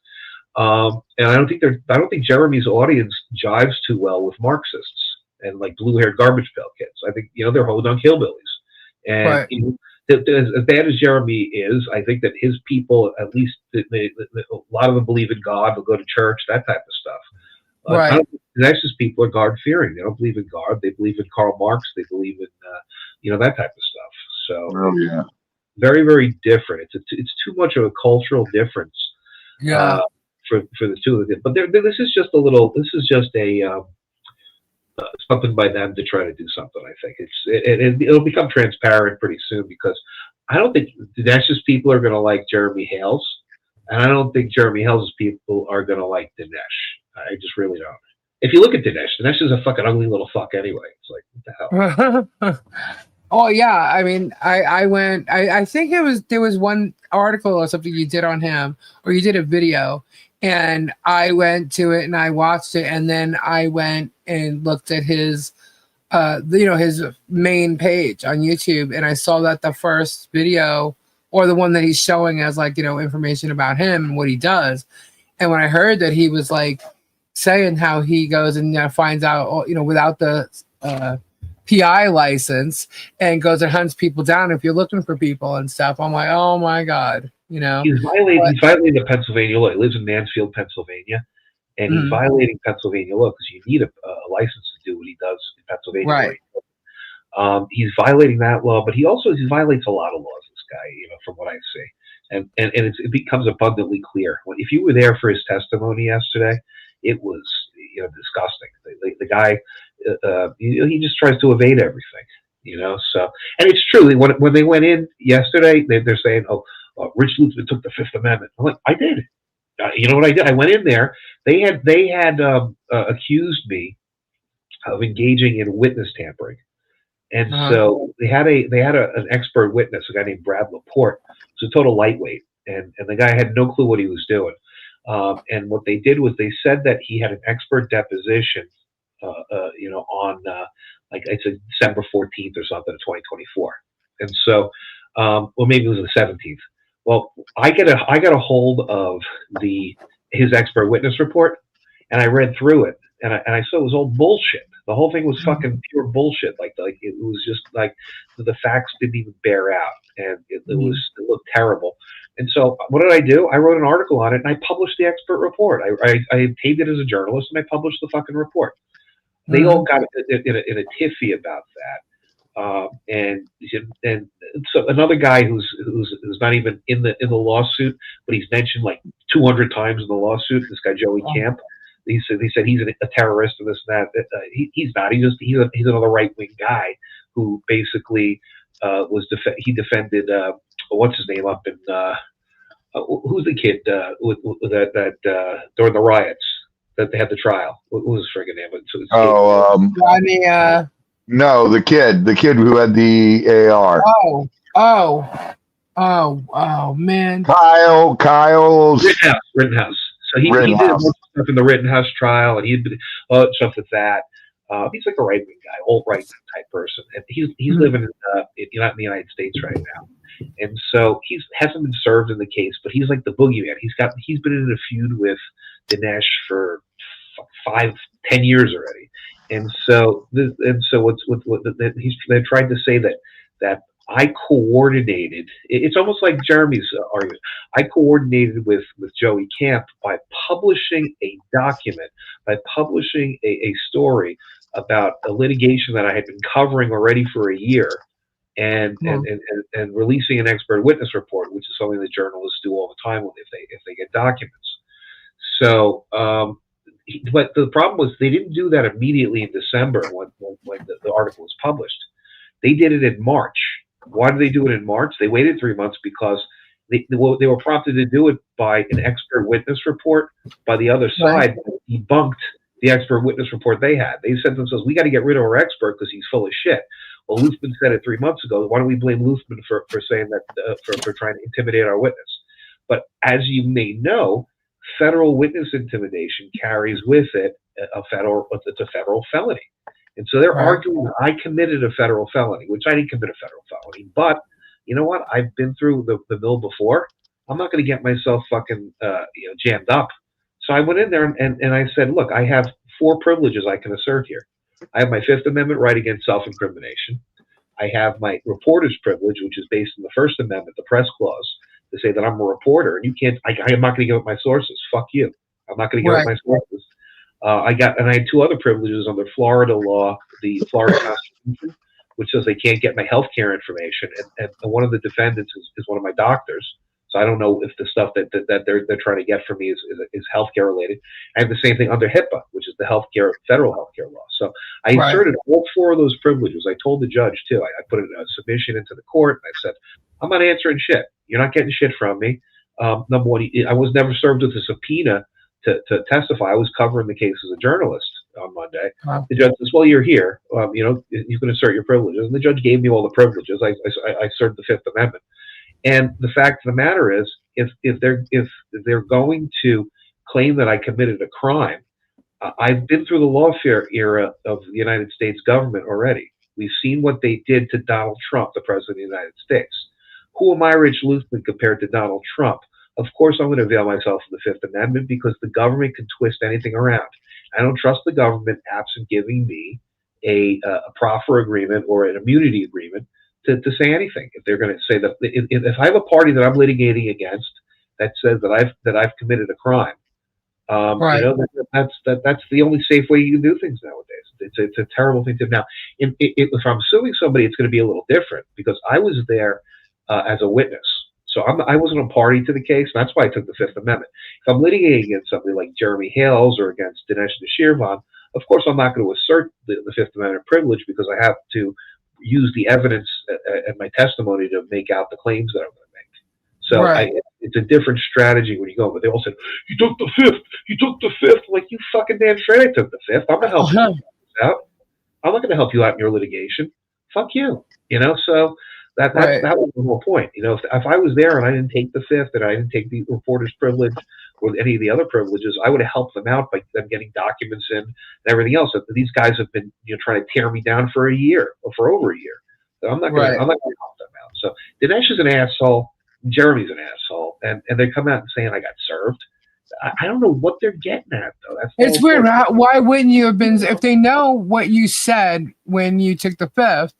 And I don't think Jeremy's audience jives too well with Marxists and like blue-haired garbage pail kids. I think they're Hodunk hillbillies, and as bad as Jeremy is, I think that his people, at least a lot of them believe in God, they'll go to church, that type of stuff. Nicest people are God-fearing. They don't believe in God. They believe in Karl Marx. They believe in that type of stuff. So very, very different. It's too much of a cultural difference. For the two of them. But this is just a something by them to try to do something. I think it'll become transparent pretty soon, because I don't think Dinesh's people are going to like Jeremy Hales, and I don't think Jeremy Hales' people are going to like Dinesh. I just really don't. If you look at Dinesh is a fucking ugly little fuck anyway. It's like, what the hell? Oh yeah, I mean, I think there was one article or something you did on him, or you did a video, and I went to it and I watched it, and then I went and looked at his his main page on YouTube, and I saw that the first video, or the one that he's showing as like information about him and what he does, and when I heard that he was like saying how he goes and finds out without the PI license and goes and hunts people down if you're looking for people and stuff, I'm like, oh my God, He's violating the Pennsylvania law. He lives in Mansfield, Pennsylvania, and he's violating Pennsylvania law because you need a license to do what he does in Pennsylvania. Right. He's violating that law, but he violates a lot of laws, this guy, from what I see. And it becomes abundantly clear. If you were there for his testimony yesterday, it was disgusting. The guy, he just tries to evade everything, So, and it's true. When they went in yesterday, they're saying, Rich Lutzman took the Fifth Amendment. I'm like, I did. You know what I did? I went in there. They had accused me of engaging in witness tampering, and so they had an expert witness, a guy named Brad Laporte. It's a total lightweight, and the guy had no clue what he was doing. And what they did was they said that he had an expert deposition, on like I said, December 14th or something of 2024. And so, maybe it was the 17th. Well, I got a hold of his expert witness report, and I read through it, and I saw it was all bullshit. The whole thing was fucking pure bullshit. Like it was just like the facts didn't even bear out, and it looked terrible. And so what did I do? I wrote an article on it, and I published the expert report. I obtained it as a journalist, and I published the fucking report. They all got in a tiffy about that. And so another guy who's not even in the lawsuit, but he's mentioned like 200 times in the lawsuit. This guy Joey Camp. He said he's a terrorist and this and that. He's not. He's another right wing guy who basically he defended what's his name up in who's the kid that during the riots that they had the trial. What was his friggin' name? Johnny. No, the kid who had the AR. Oh, man. Kyle's Rittenhouse. So he did a bunch of stuff in the Rittenhouse trial, and he did stuff with that. He's like a right wing guy, alt-right type person, and he's living in the United States right now. And so he hasn't been served in the case, but he's like the boogeyman. He's been in a feud with Dinesh for 5-10 years already. And so they tried to say that I coordinated. It's almost like Jeremy's argument. I coordinated with Joey Camp by publishing a document, by publishing a story about a litigation that I had been covering already for a year, and releasing an expert witness report, which is something that journalists do all the time if they get documents. So, but the problem was they didn't do that immediately in December when the article was published. They did it in March. Why did they do it in March? They waited 3 months because they were prompted to do it by an expert witness report by the other side that debunked the expert witness report they had. They said to themselves, we got to get rid of our expert because he's full of shit. Well, Luthman said it 3 months ago. Why don't we blame Luthman for saying that, for trying to intimidate our witness? But as you may know, federal witness intimidation carries with it it's a federal felony. And so they're arguing that I committed a federal felony, which I didn't commit a federal felony. But you know what? I've been through the mill before. I'm not going to get myself fucking jammed up. So I went in there and I said, look, I have 4 privileges I can assert here. I have my Fifth Amendment right against self-incrimination. I have my reporter's privilege, which is based on the First Amendment, the press clause, to say that I'm a reporter, and you can't. I am not going to give up my sources. Fuck you. I'm not going to give up my sources. I had 2 other privileges under Florida law, the Florida Constitution, which says they can't get my health care information, and one of the defendants is one of my doctors. So I don't know if the stuff that they're trying to get from me is healthcare related. I have the same thing under HIPAA, which is the federal healthcare law. So I inserted all 4 of those privileges. I told the judge too. I put a submission into the court, and I said, I'm not answering shit. You're not getting shit from me. Number one, I was never served with a subpoena to testify. I was covering the case as a journalist on Monday. The judge says, well, you're here. You can assert your privileges. And the judge gave me all the privileges. I served the Fifth Amendment. And the fact of the matter is, if they're going to claim that I committed a crime, I've been through the lawfare era of the United States government already. We've seen what they did to Donald Trump, the President of the United States. Who am I, Rich Luthman, compared to Donald Trump? Of course, I'm going to avail myself of the Fifth Amendment because the government can twist anything around. I don't trust the government absent giving me a proffer agreement or an immunity agreement to say anything. If they're going to say that, if I have a party that I'm litigating against that says that I've committed a crime, that's the only safe way you can do things nowadays. It's a terrible thing to do. Now. If I'm suing somebody, it's going to be a little different because I was there as a witness. So I wasn't a party to the case, and that's why I took the Fifth Amendment. If I'm litigating against somebody like Jeremy Hales or against Dinesh Nashirvan, of course I'm not going to assert the Fifth Amendment privilege because I have to use the evidence and my testimony to make out the claims that I'm going to make. So it's a different strategy when you go. But they all said, you took the Fifth. You took the Fifth. Like, you fucking damn straight I took the Fifth. I'm going to help you out. I'm not going to help you out in your litigation. Fuck you. So... That was the whole point. If I was there and I didn't take the Fifth and I didn't take the reporter's privilege or any of the other privileges, I would have helped them out by them getting documents in and everything else. These guys have been trying to tear me down for a year or for over a year. So I'm not going to help them out. So Dinesh is an asshole. Jeremy's an asshole, and they come out and saying I got served. I don't know what they're getting at though. It's weird. Why wouldn't you have been if they know what you said when you took the Fifth?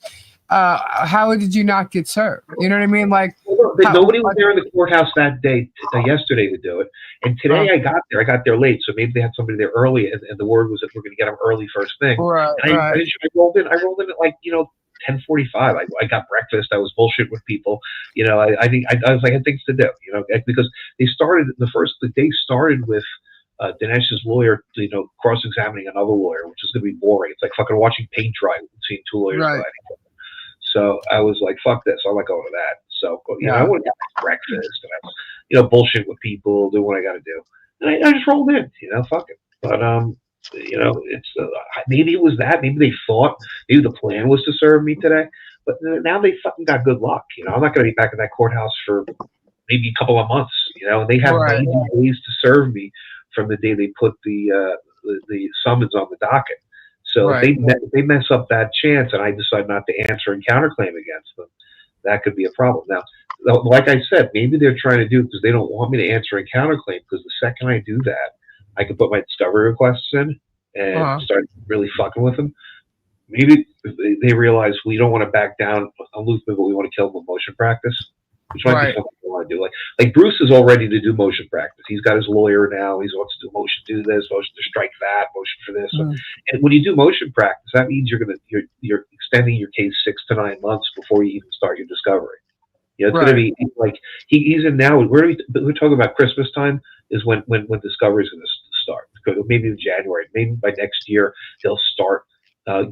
How did you not get served? You know what I mean? Like nobody was there in the courthouse that day, yesterday to do it. And today I got there late. So maybe they had somebody there early and the word was that we're going to get them early first thing. I rolled in at like, 10:45. I got breakfast. I was bullshit with people. I think I was like, I had things to do, because the day started with Dinesh's lawyer, cross-examining another lawyer, which is going to be boring. It's like fucking watching paint dry, seeing 2 lawyers. So I was like, fuck this. I'm not going to that. So, I went to get breakfast and I was, bullshit with people, doing what I got to do. And I just rolled in, fuck it. But, it's maybe it was that. Maybe they thought, maybe the plan was to serve me today. But now they fucking got good luck. I'm not going to be back in that courthouse for maybe a couple of months, and they have 90 days to serve me from the day they put the summons on the docket. So if they mess up that chance and I decide not to answer and counterclaim against them, that could be a problem. Now, like I said, maybe they're trying to do it because they don't want me to answer and counterclaim, because the second I do that, I can put my discovery requests in and start really fucking with them. Maybe they realize we don't want to back down on Luthman, but we want to kill him with motion practice. which might be something you want to do. Like Bruce is all ready to do motion practice. He's got his lawyer now. He wants to do motion, do this, motion to strike that, motion for this. So, and when you do motion practice, that means you're extending your case 6 to 9 months before you even start your discovery. You know, it's going to be like he's in now. We're talking about Christmas time is when discovery is going to start. Maybe in January. Maybe by next year they'll start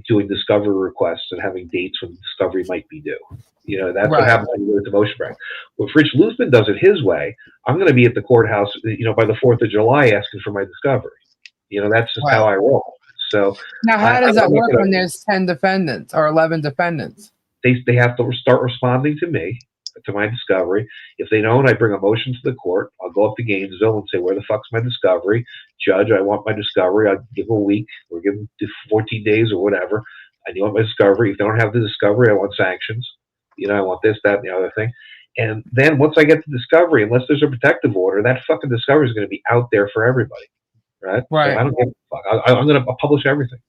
doing discovery requests and having dates when discovery might be due. You know, that's what happens when you go to motion practice. Well, if Rich Luthman does it his way, I'm going to be at the courthouse, you know, by the 4th of July asking for my discovery. You know, that's just how I roll. So now, how does that work when there's 10 defendants or 11 defendants? They have to start responding to me, to my discovery. If they don't, I bring a motion to the court. I'll go up to Gainesville and say, where the fuck's my discovery? Judge, I want my discovery. I'll give them a week or give them 14 days or whatever. I want my discovery. If they don't have the discovery, I want sanctions. You know, I want this, that, and the other thing. And then once I get the discovery, unless there's a protective order, that fucking discovery is going to be out there for everybody. Right? So I don't give a fuck. I'm going to publish everything.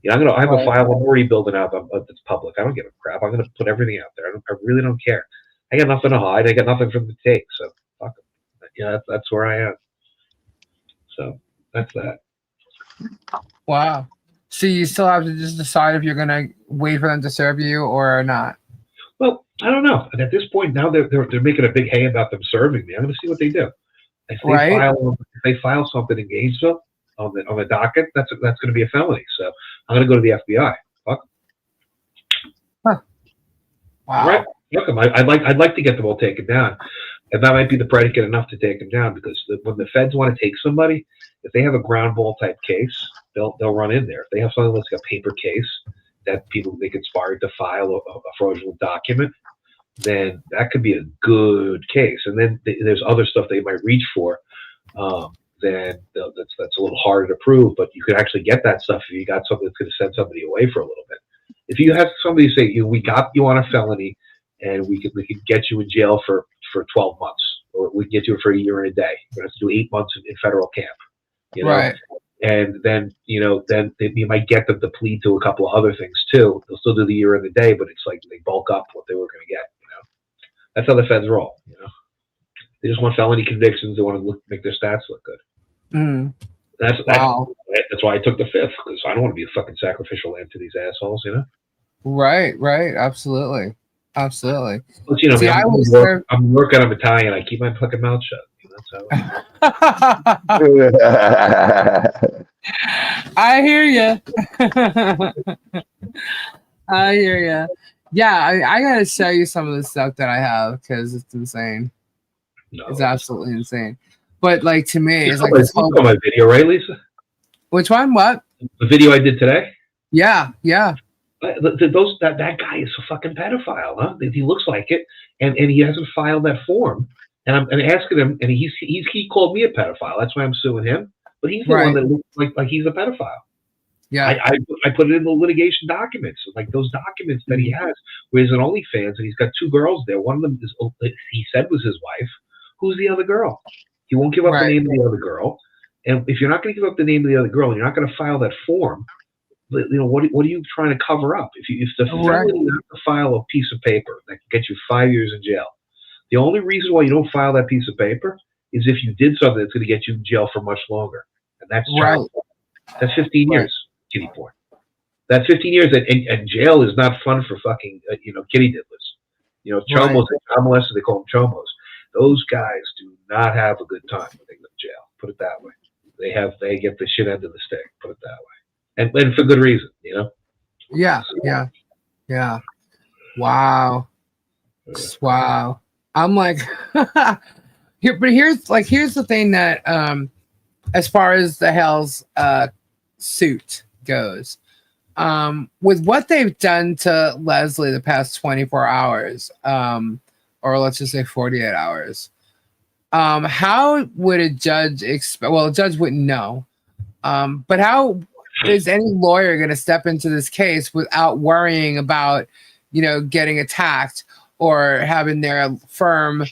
You know, I have a file I'm already building out that's public. I don't give a crap. I'm going to put everything out there. I really don't care. I got nothing to hide. I got nothing from the take. So fuck it. Yeah, that's where I am. So that's that. Wow. So you still have to just decide if you're going to wait for them to serve you or not. Well, I don't know. And at this point now, they're making a big hay about them serving me. I'm going to see what they do. If they file something in Gainesville on the docket, that's going to be a felony. So I'm going to go to the FBI. Fuck. Huh. Wow. Right. Look, I'd like to get them all taken down, and that might be the predicate enough to take them down. Because when the feds want to take somebody, if they have a ground ball type case, they'll run in there. If they have something that's like a paper case that people they conspired to file a fraudulent document, then that could be a good case. And then there's other stuff they might reach for. Then that's a little harder to prove, but you could actually get that stuff if you got something that's going to send somebody away for a little bit. If you have somebody say, we got you on a felony, and we could get you in jail for 12 months, or we can get you for a year and a day. We're going to have to do 8 months in federal camp, you know? Right. And then, you know, then you might get them to plead to a couple of other things too. They'll still do the year and the day, but it's like they bulk up what they were going to get, you know? That's how the feds roll, you know? They just want felony convictions. They want to make their stats look good. Mm. That's why I took the 5th, because I don't want to be a fucking sacrificial lamb to these assholes, you know? Right. Absolutely. But, you know, I'm working. I'm Italian. I keep my fucking mouth shut. You know, I hear you. I hear you. Yeah, I got to show you some of the stuff that I have because it's insane. No. It's absolutely insane. But like to me, it's like this whole my video, right, Lisa? Which one? What? The video I did today? Yeah. That guy is a fucking pedophile, huh? He looks like it, and he hasn't filed that form. And I'm asking him, and he called me a pedophile. That's why I'm suing him. But he's the one that looks like he's a pedophile. Yeah, I put it in the litigation documents, like those documents that he has, where he's an OnlyFans, and he's got 2 girls there. One of them is he said was his wife. Who's the other girl? He won't give up the name of the other girl. And if you're not going to give up the name of the other girl, and you're not going to file that form, you know, what are you trying to cover up? If the felony you have to file a piece of paper that can get you 5 years in jail, the only reason why you don't file that piece of paper is if you did something that's going to get you in jail for much longer, and that's child porn. That's 15 years, kitty porn. That 15 years, and jail is not fun for fucking kitty diddlers. You know, chomos, child molesters, they call them chomos. Those guys do not have a good time when they go to jail. Put it that way. They get the shit end of the stick. Put it that way. And for good reason, you know? Yeah. Wow. I'm like, here's the thing that, as far as the Hales suit goes, with what they've done to Leslie the past 24 hours, or let's just say 48 hours, how would a judge expect? Well, a judge wouldn't know, but how is any lawyer going to step into this case without worrying about, getting attacked or having their firm,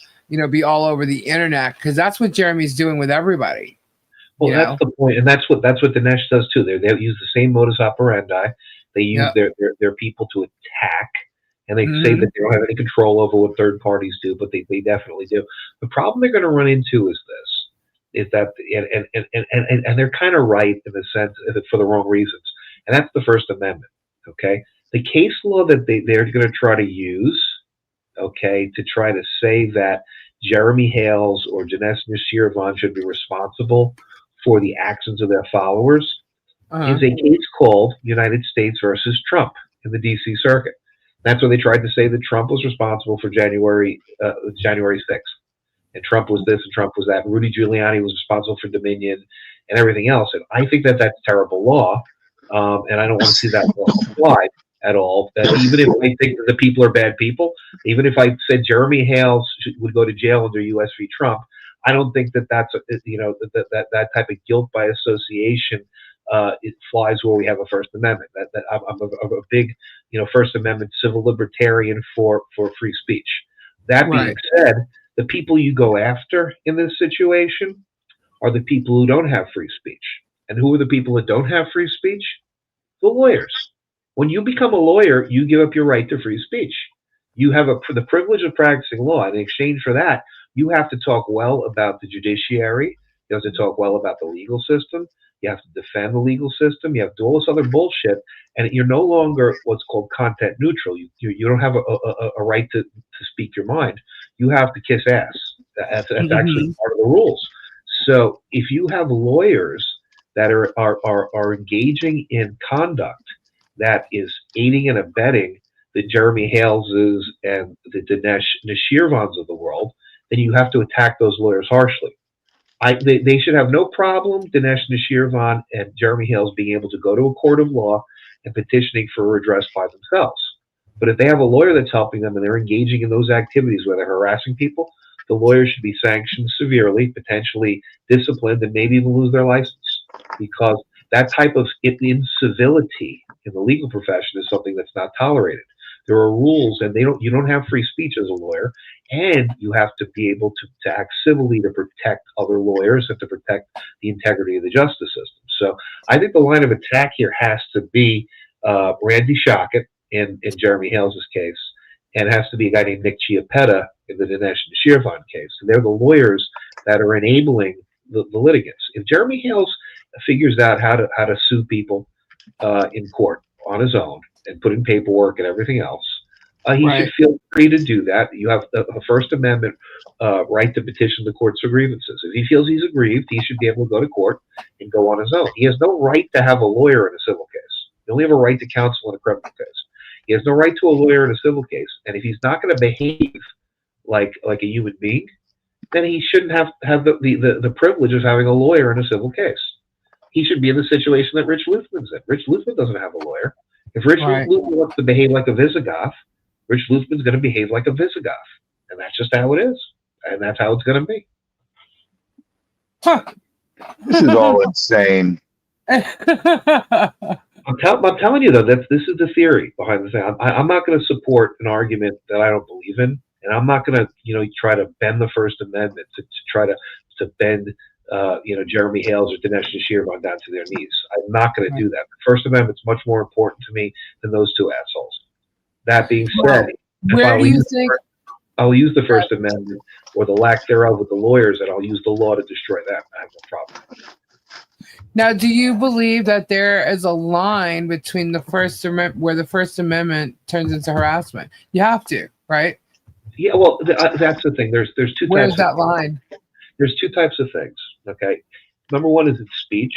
be all over the internet? Because that's what Jeremy's doing with everybody. Well, that's the point, and that's what Dinesh does too. They use the same modus operandi. They use their people to attack and they say that they don't have any control over what third parties do, but they definitely do. The problem they're going to run into is that, and they're kind of right in the sense that for the wrong reasons, and that's the First Amendment. Okay, the case law that they're going to try to use, okay, to try to say that Jeremy Hales or Dinesh Nashirvan should be responsible for the actions of their followers is a case called United States versus Trump in the D.C. Circuit. That's where they tried to say that Trump was responsible for January 6th. And Trump was this and Trump was that. Rudy Giuliani was responsible for Dominion and everything else. And I think that that's terrible law. And I don't want to see that law applied at all. Even if I think that the people are bad people, even if I said Jeremy Hales would go to jail under U.S. v. Trump, I don't think that that's that type of guilt by association. It flies where we have a First Amendment. I'm a big, First Amendment civil libertarian for free speech. That being said, the people you go after in this situation are the people who don't have free speech. And who are the people that don't have free speech? The lawyers. When you become a lawyer, you give up your right to free speech. You have the privilege of practicing law. And in exchange for that, you have to talk well about the judiciary. You have to talk well about the legal system. You have to defend the legal system. You have to do all this other bullshit. And you're no longer what's called content neutral. You don't have a right to speak your mind. You have to kiss ass. That's actually part of the rules. So if you have lawyers that are engaging in conduct that is aiding and abetting the Jeremy Haleses and the Dinesh Nashirvans of the world, then you have to attack those lawyers harshly. They should have no problem, Dinesh Nashirvan and Jeremy Hales, being able to go to a court of law and petitioning for redress by themselves. But if they have a lawyer that's helping them and they're engaging in those activities where they're harassing people, the lawyer should be sanctioned severely, potentially disciplined, and maybe even lose their license. Because that type of incivility in the legal profession is something that's not tolerated. There are rules, and you don't have free speech as a lawyer, and you have to be able to act civilly to protect other lawyers and to protect the integrity of the justice system. So I think the line of attack here has to be Randy Shockett in Jeremy Hales' case, and it has to be a guy named Nick Chiappetta in the Dinesh Nashirvan case. And they're the lawyers that are enabling the litigants. If Jeremy Hales figures out how to sue people in court on his own and put in paperwork and everything else, he should feel free to do that. You have a First Amendment right to petition the courts for grievances. If he feels he's aggrieved, he should be able to go to court and go on his own. He has no right to have a lawyer in a civil case. He only have a right to counsel in a criminal case. He has no right to a lawyer in a civil case. And if he's not going to behave like a human being, then he shouldn't have the privilege of having a lawyer in a civil case. He should be in the situation that Rich Luthman's in. Rich Luthman doesn't have a lawyer. If Rich Luthman wants to behave like a Visigoth, Rich Luthman's going to behave like a Visigoth. And that's just how it is. And that's how it's going to be. Huh. This is all insane. I'm telling you, though, this is the theory behind the thing. I'm not going to support an argument that I don't believe in. And I'm not going to, try to bend the First Amendment to try to bend, Jeremy Hales or Dinesh Nashirvan down to their knees. I'm not going to do that. The First Amendment's much more important to me than those two assholes. That being said, where do you think I'll use the First Amendment or the lack thereof with the lawyers, and I'll use the law to destroy that. I have no problem. Now, do you believe that there is a line between the First Amendment where the First Amendment turns into harassment? You have to, right? Yeah, well, that's the thing. There's two. Where's that line? There's two types of things. Okay, number one is it's speech,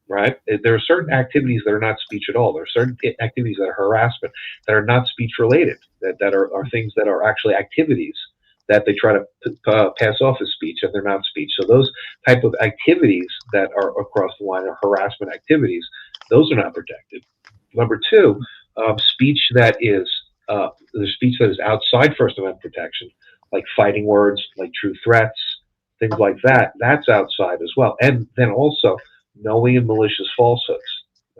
right? There are certain activities that are not speech at all. There are certain activities that are harassment that are not speech related. That are things that are actually activities that they try to pass off as speech, and they're not speech. So those type of activities that are across the line are harassment activities. Those are not protected. Number two, speech that is the speech that is outside First Amendment protection, like fighting words, like true threats, things like that. That's outside as well. And then also knowing and malicious falsehoods.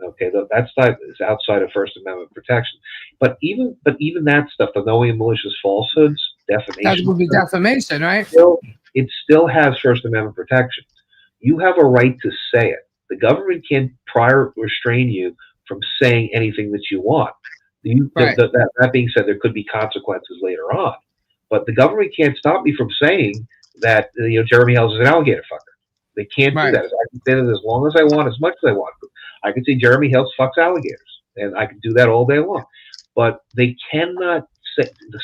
Okay, that stuff is outside of First Amendment protection. But even that stuff, the knowing and malicious falsehoods, defamation. That would be defamation, right? It still has First Amendment protection. You have a right to say it. The government can't prior restrain you from saying anything that you want. That being said, there could be consequences later on, but the government can't stop me from saying that Jeremy Hales is an alligator fucker. They can't do that. I can say that as long as I want, as much as I want. I can say Jeremy Hales fucks alligators, and I can do that all day long. But they cannot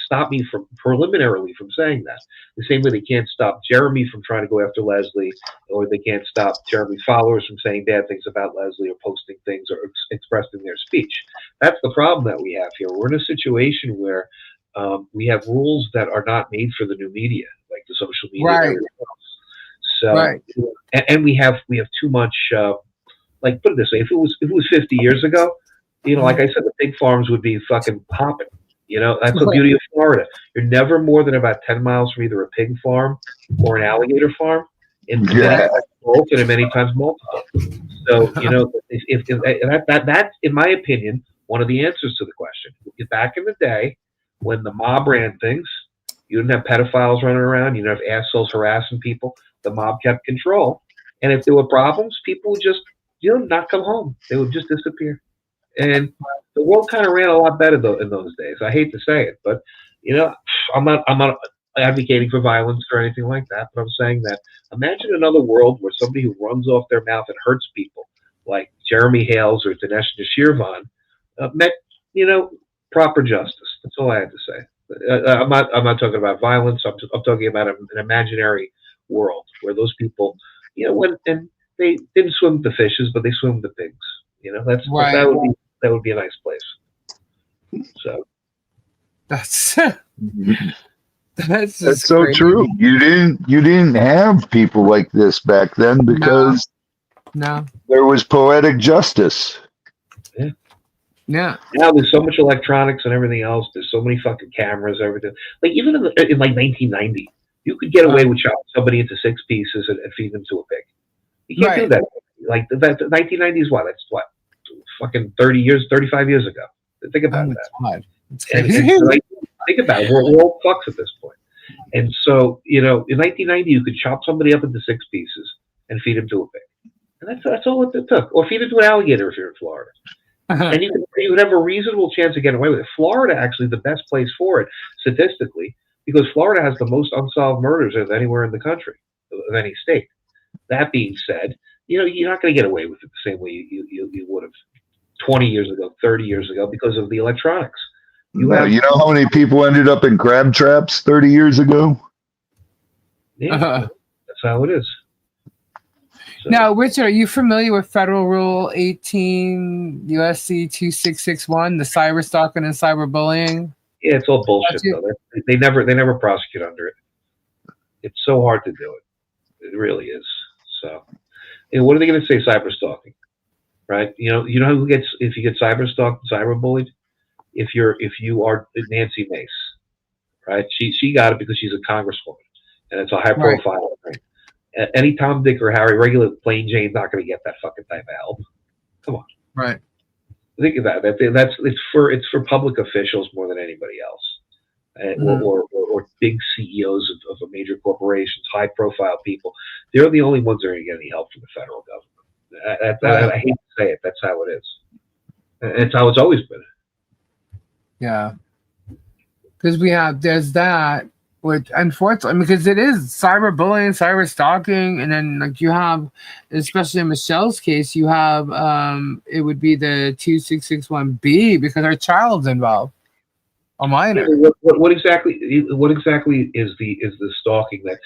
stop me from preliminarily from saying that. The same way they can't stop Jeremy from trying to go after Leslie, or they can't stop Jeremy's followers from saying bad things about Leslie or posting things or expressing their speech. That's the problem that we have here. We're in a situation where we have rules that are not made for the new media, like the social media and everything else. So, and we have too much. Like, put it this way: if it was 50 years ago, like I said, the pig farms would be fucking popping. That's the beauty of Florida. You're never more than about 10 miles from either a pig farm or an alligator farm, and both, and many times multiple. So, that's, in my opinion, one of the answers to the question. Back in the day, when the mob ran things, you didn't have pedophiles running around. You didn't have assholes harassing people. The mob kept control, and if there were problems, people would just, not come home. They would just disappear. And the world kind of ran a lot better in those days. I hate to say it, but I'm not advocating for violence or anything like that. But I'm saying that imagine another world where somebody who runs off their mouth and hurts people, like Jeremy Hales or Dinesh Nashirvan, met proper justice. That's all I had to say. I'm not talking about violence. I'm talking about an imaginary world where those people, went and they didn't swim with the fishes, but they swim with the pigs. That would be a nice place. So that's so crazy. true. You didn't have people like this back then because there was poetic justice. Yeah. Now there's so much electronics and everything else. There's so many fucking cameras, everything. Like even in like 1990, you could get away with chopping somebody into 6 pieces and feed them to a pig. You can't do that. Like the 1990s, that's what? Fucking 35 years ago. Think about that. And think about it. We're all fucks at this point. And so, in 1990, you could chop somebody up into 6 pieces and feed him to a pig. And that's all it took. Or feed it to an alligator if you're in Florida. And you would have a reasonable chance of getting away with it. Florida, actually, the best place for it, statistically, because Florida has the most unsolved murders of anywhere in the country, of any state. That being said, you're not going to get away with it the same way you would have 20 years ago, 30 years ago, because of the electronics. You know how many people ended up in crab traps 30 years ago? Yeah, that's how it is. So. Now, Richard, are you familiar with Federal Rule 18 USC 2661, the cyber stalking and cyberbullying? Yeah, it's all bullshit though. They never prosecute under it. It's so hard to do it. It really is. So, what are they going to say? Cyber stalking, right? You know who gets if you get cyber stalked, cyber bullied? If you are Nancy Mace, right? She got it because she's a congresswoman, and it's a high profile thing. Any Tom, Dick, or Harry, regular plain Jane's not going to get that fucking type of help. Come on, right? Think of that. It's for public officials more than anybody else, or big CEOs of major corporations, high profile people. They're the only ones that are going to get any help from the federal government. I hate to say it. That's how it is. It's how it's always been. Yeah, because there's that, which unfortunately, because it is cyberbullying, cyber stalking, and then like you have, especially in Michelle's case, you have it would be the 2661B because her child's involved, a minor. What exactly is the stalking that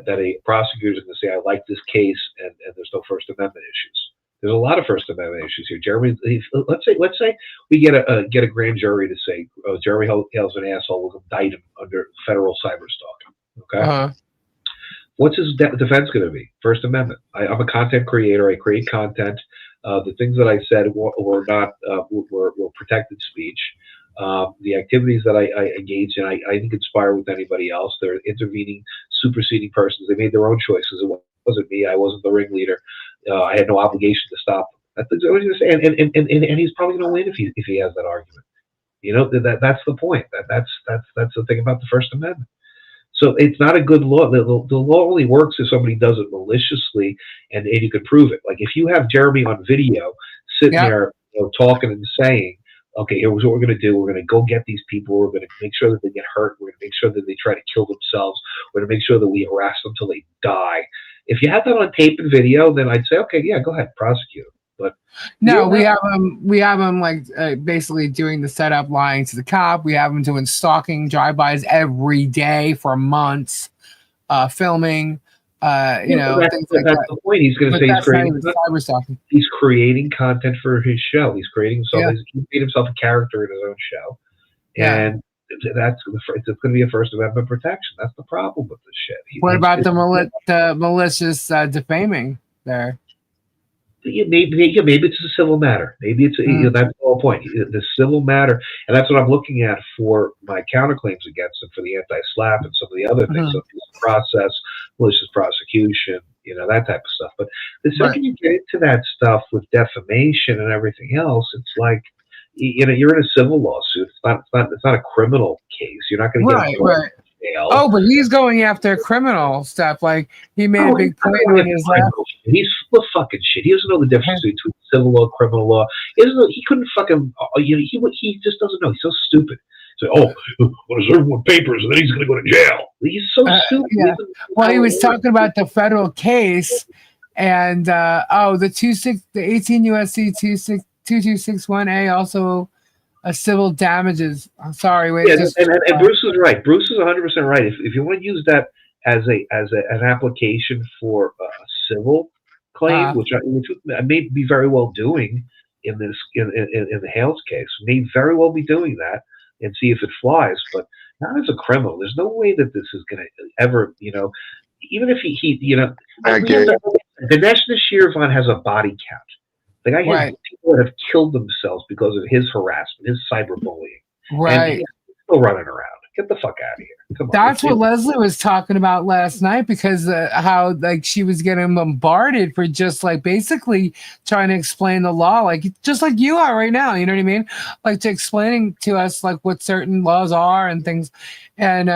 a prosecutor is going to say? I like this case, and there's no First Amendment issues. There's a lot of First Amendment issues here. Jeremy, let's say we get a grand jury to say, oh, Jeremy Hale's an asshole. We'll indict him under federal cyber stalking. Okay. What's his defense going to be? First Amendment. I'm a content creator. I create content. The things that I said were not were protected speech. The activities that I engage in, I didn't conspire with anybody else. They're intervening, superseding persons. They made their own choices. It wasn't me. I wasn't the ringleader. I had no obligation to stop them. That's what I was going to say. And he's probably going to win if he has that argument. That's the point. That's the thing about the First Amendment. So it's not a good law. The law only works if somebody does it maliciously and you could prove it. Like if you have Jeremy on video sitting there talking and saying okay, here's what we're going to do. We're going to go get these people. We're going to make sure that they get hurt. We're going to make sure that they try to kill themselves. We're going to make sure that we harass them until they die. If you had that on tape and video, then I'd say, okay, yeah, go ahead, prosecute. But no, we have them like basically doing the setup, lying to the cop. We have them doing stalking drive-bys every day for months, filming. You know, things like that's that. the point. He's going to say cyber stalking. He's creating content for his show. He's creating himself. He's made himself a character in his own show, and it's going to be a First Amendment protection. That's the problem with this shit. What about the malicious defaming there? Maybe it's a civil matter. Maybe it's that's the whole point. The civil matter, and that's what I'm looking at for my counterclaims against him for the anti-SLAPP and some of the other things. So process, malicious prosecution, you know, that type of stuff. But the second you get into that stuff with defamation and everything else, it's like, you know, you're in a civil lawsuit. It's not a criminal case. You're not going to get in jail. Oh, but he's going after criminal stuff. Like he made a big point in his last. He's full of fucking shit. He doesn't know the difference between civil law, criminal law. He couldn't fucking. You know, he just doesn't know. He's so stupid. So, well, there's everyone papers, and then he's going to go to jail. He's so stupid. Yeah. Well, he was talking about the federal case, and the 18 USC 2261A also civil damages. I'm sorry, wait. Yeah, and Bruce is right. Bruce is 100% right. If you want to use that as an application for a civil claim, which I may be very well doing in this in the Hales case, may very well be doing that and see if it flies, but not as a criminal. There's no way that this is going to ever, you know, even if he you know, Dinesh Nashirvan has a body count. The guy has people that have killed themselves because of his harassment, his cyberbullying. Right. And he's still running around. Get the fuck out of here. Come on. That's what Leslie was talking about last night, because how like she was getting bombarded for just like basically trying to explain the law, like just like you are right now. You know what I mean? Like to explaining to us like what certain laws are and things. And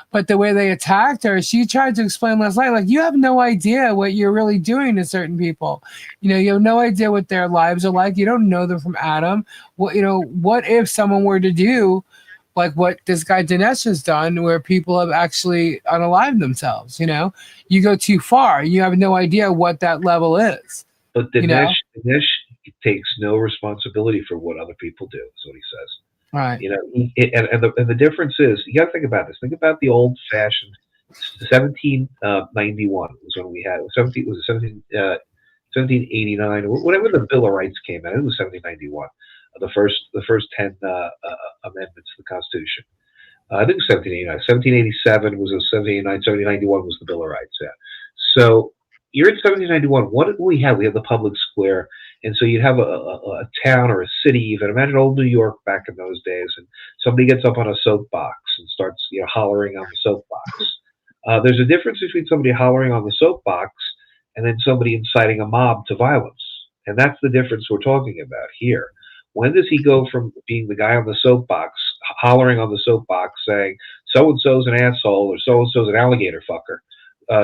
but the way they attacked her, she tried to explain last night, like you have no idea what you're really doing to certain people. You know, you have no idea what their lives are like. You don't know them from Adam. What, you know, what if someone were to do like what this guy Dinesh has done, where people have actually unalived themselves? You know, you go too far. You have no idea what that level is. But Dinesh takes no responsibility for what other people do. Is what he says. Right. You know, and the difference is, you got to think about this. Think about the old-fashioned 1791 was when we had 1789, whatever the Bill of Rights came out. It was 1791. The first 10 amendments to the Constitution. I think it was 1789. 1787 was 1789. 1791 was the Bill of Rights. Yeah. So you're in 1791. What did we have? We had the public square, and so you'd have a town or a city. Even imagine old New York back in those days, and somebody gets up on a soapbox and starts, you know, hollering on the soapbox. There's a difference between somebody hollering on the soapbox and then somebody inciting a mob to violence, and that's the difference we're talking about here. When does he go from being the guy on the soapbox, hollering on the soapbox, saying so-and-so's an asshole or so-and-so's an alligator fucker,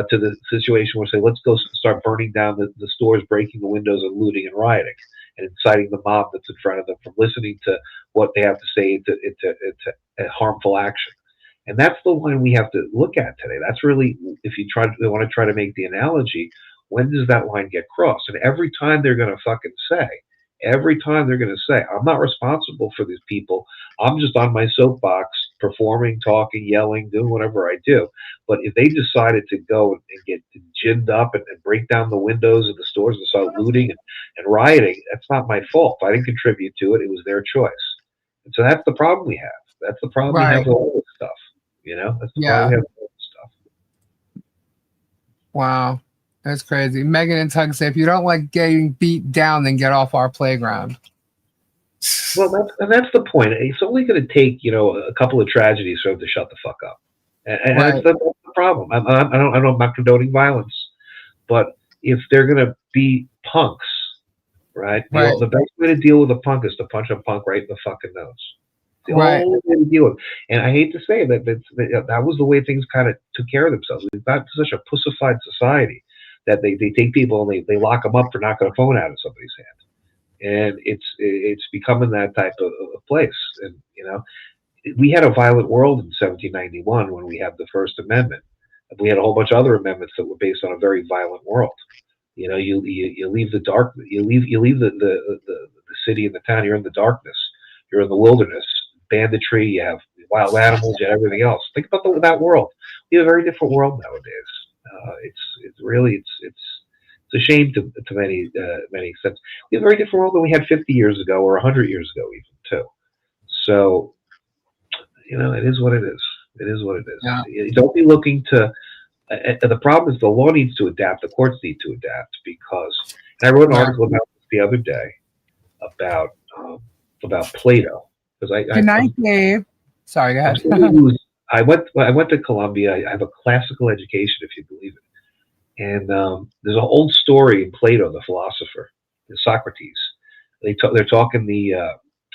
to the situation where say, let's go start burning down the stores, breaking the windows and looting and rioting and inciting the mob that's in front of them from listening to what they have to say into harmful action. And that's the one we have to look at today. That's really, if you want to try to make the analogy, when does that line get crossed? And every time they're going to fucking say, I'm not responsible for these people. I'm just on my soapbox, performing, talking, yelling, doing whatever I do. But if they decided to go and get ginned up and break down the windows of the stores and start looting and rioting, that's not my fault. I didn't contribute to it. It was their choice. And so that's the problem we have. That's the problem we have with all this stuff. You know, that's the problem we have with all this stuff. Wow. That's crazy. Megan and Tug say, if you don't like getting beat down, then get off our playground. Well, that's the point. It's only going to take, you know, a couple of tragedies for them to shut the fuck up. And that's the problem. I'm not condoning violence, but if they're going to be punks, right? The best way to deal with a punk is to punch a punk right in the fucking nose. The only way to deal with it. And I hate to say that was the way things kind of took care of themselves. We've got such a pussified society that they take people and they lock them up for knocking a phone out of somebody's hand. and it's becoming that type of place. And we had a violent world in 1791 when we had the First Amendment. We had a whole bunch of other amendments that were based on a very violent world. You leave the dark, you leave the city and the town. You're in the darkness. You're in the wilderness, banditry. You have wild animals and everything else. Think about that world. We have a very different world nowadays. It's a shame to many extents. We have a very different world than we had 50 years ago or 100 years ago, even too. So, it is what it is. It is what it is. Yeah. You don't be looking to. And the problem is the law needs to adapt. The courts need to adapt because. And I wrote an article about this the other day about Plato because Good night, Dave. Sorry, go ahead. I went to Columbia. I have a classical education, if you believe it. And there's an old story in Plato, the philosopher, Socrates. They're talking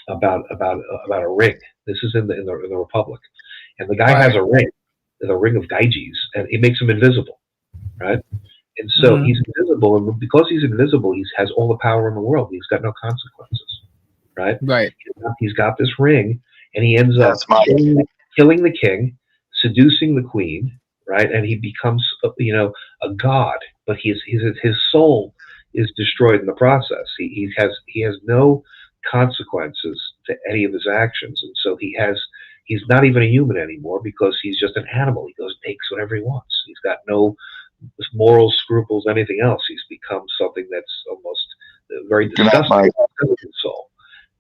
about a ring. This is in the Republic, and the guy has a ring, the ring of Gyges, and it makes him invisible, right? And so he's invisible, and because he's invisible, he has all the power in the world. He's got no consequences, right? Right. He's got this ring, and he ends up killing the king, seducing the queen, right? And he becomes, a god. But his soul is destroyed in the process. He has no consequences to any of his actions, and so he's not even a human anymore because he's just an animal. He goes and takes whatever he wants. He's got no moral scruples, anything else. He's become something that's almost very disgusting soul.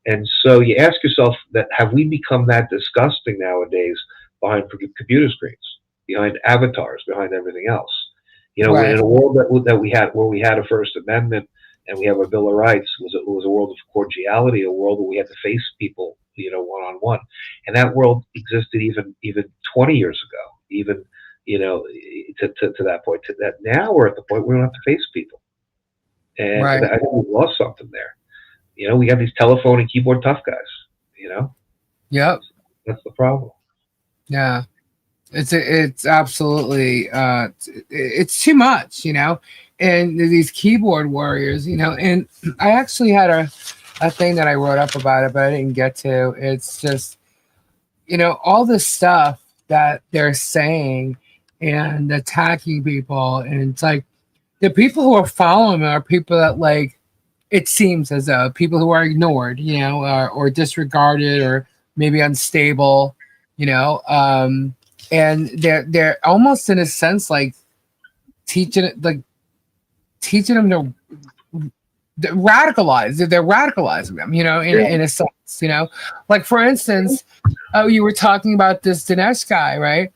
And so you ask yourself that have we become that disgusting nowadays behind computer screens, behind avatars, behind everything else? In a world that we had, where we had a First Amendment and we have a Bill of Rights, it was a world of cordiality, a world where we had to face people, one-on-one. And that world existed even 20 years ago, even, to that point. To that now we're at the point where we don't have to face people. And I think we lost something there. We have these telephone and keyboard tough guys, Yep. That's the problem. Yeah. It's absolutely, it's too much, and these keyboard warriors, and I actually had a thing that I wrote up about it, but I didn't get to. It's just, all this stuff that they're saying and attacking people. And it's like the people who are following them are people that it seems as though people who are ignored, or disregarded or maybe unstable, and they're almost in a sense teaching them to radicalize. They're radicalizing them, in a sense, like for instance, you were talking about this Dinesh guy, right?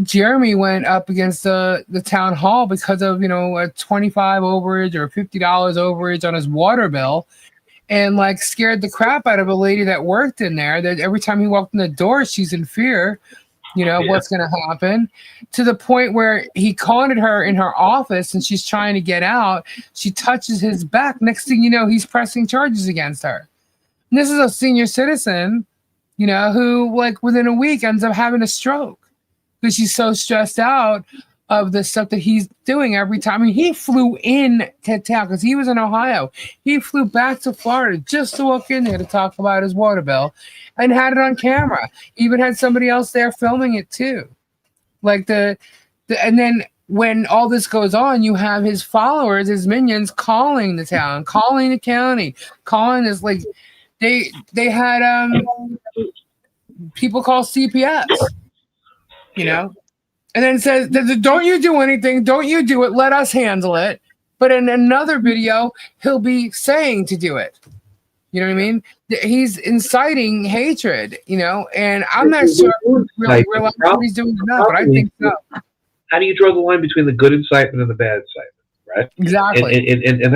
Jeremy went up against the town hall because of a $25 overage or $50 overage on his water bill, and scared the crap out of a lady that worked in there. That every time he walked in the door, she's in fear. What's going to happen, to the point where he cornered her in her office and she's trying to get out. She touches his back. Next thing you know, he's pressing charges against her. And this is a senior citizen, who within a week ends up having a stroke because she's so stressed out of the stuff that he's doing every time. I mean, he flew in to town because he was in Ohio. He flew back to Florida just to walk in there to talk about his water bill and had it on camera. Even had somebody else there filming it too. And then when all this goes on, you have his followers, his minions calling the town, calling the county, calling this, they had people call CPS, and then says, don't you do anything, don't you do it, let us handle it. But in another video, he'll be saying to do it. You know what I mean? He's inciting hatred, and I'm not sure if he really realize what he's doing or not, but I think so. How do you draw the line between the good incitement and the bad incitement, right? Exactly. And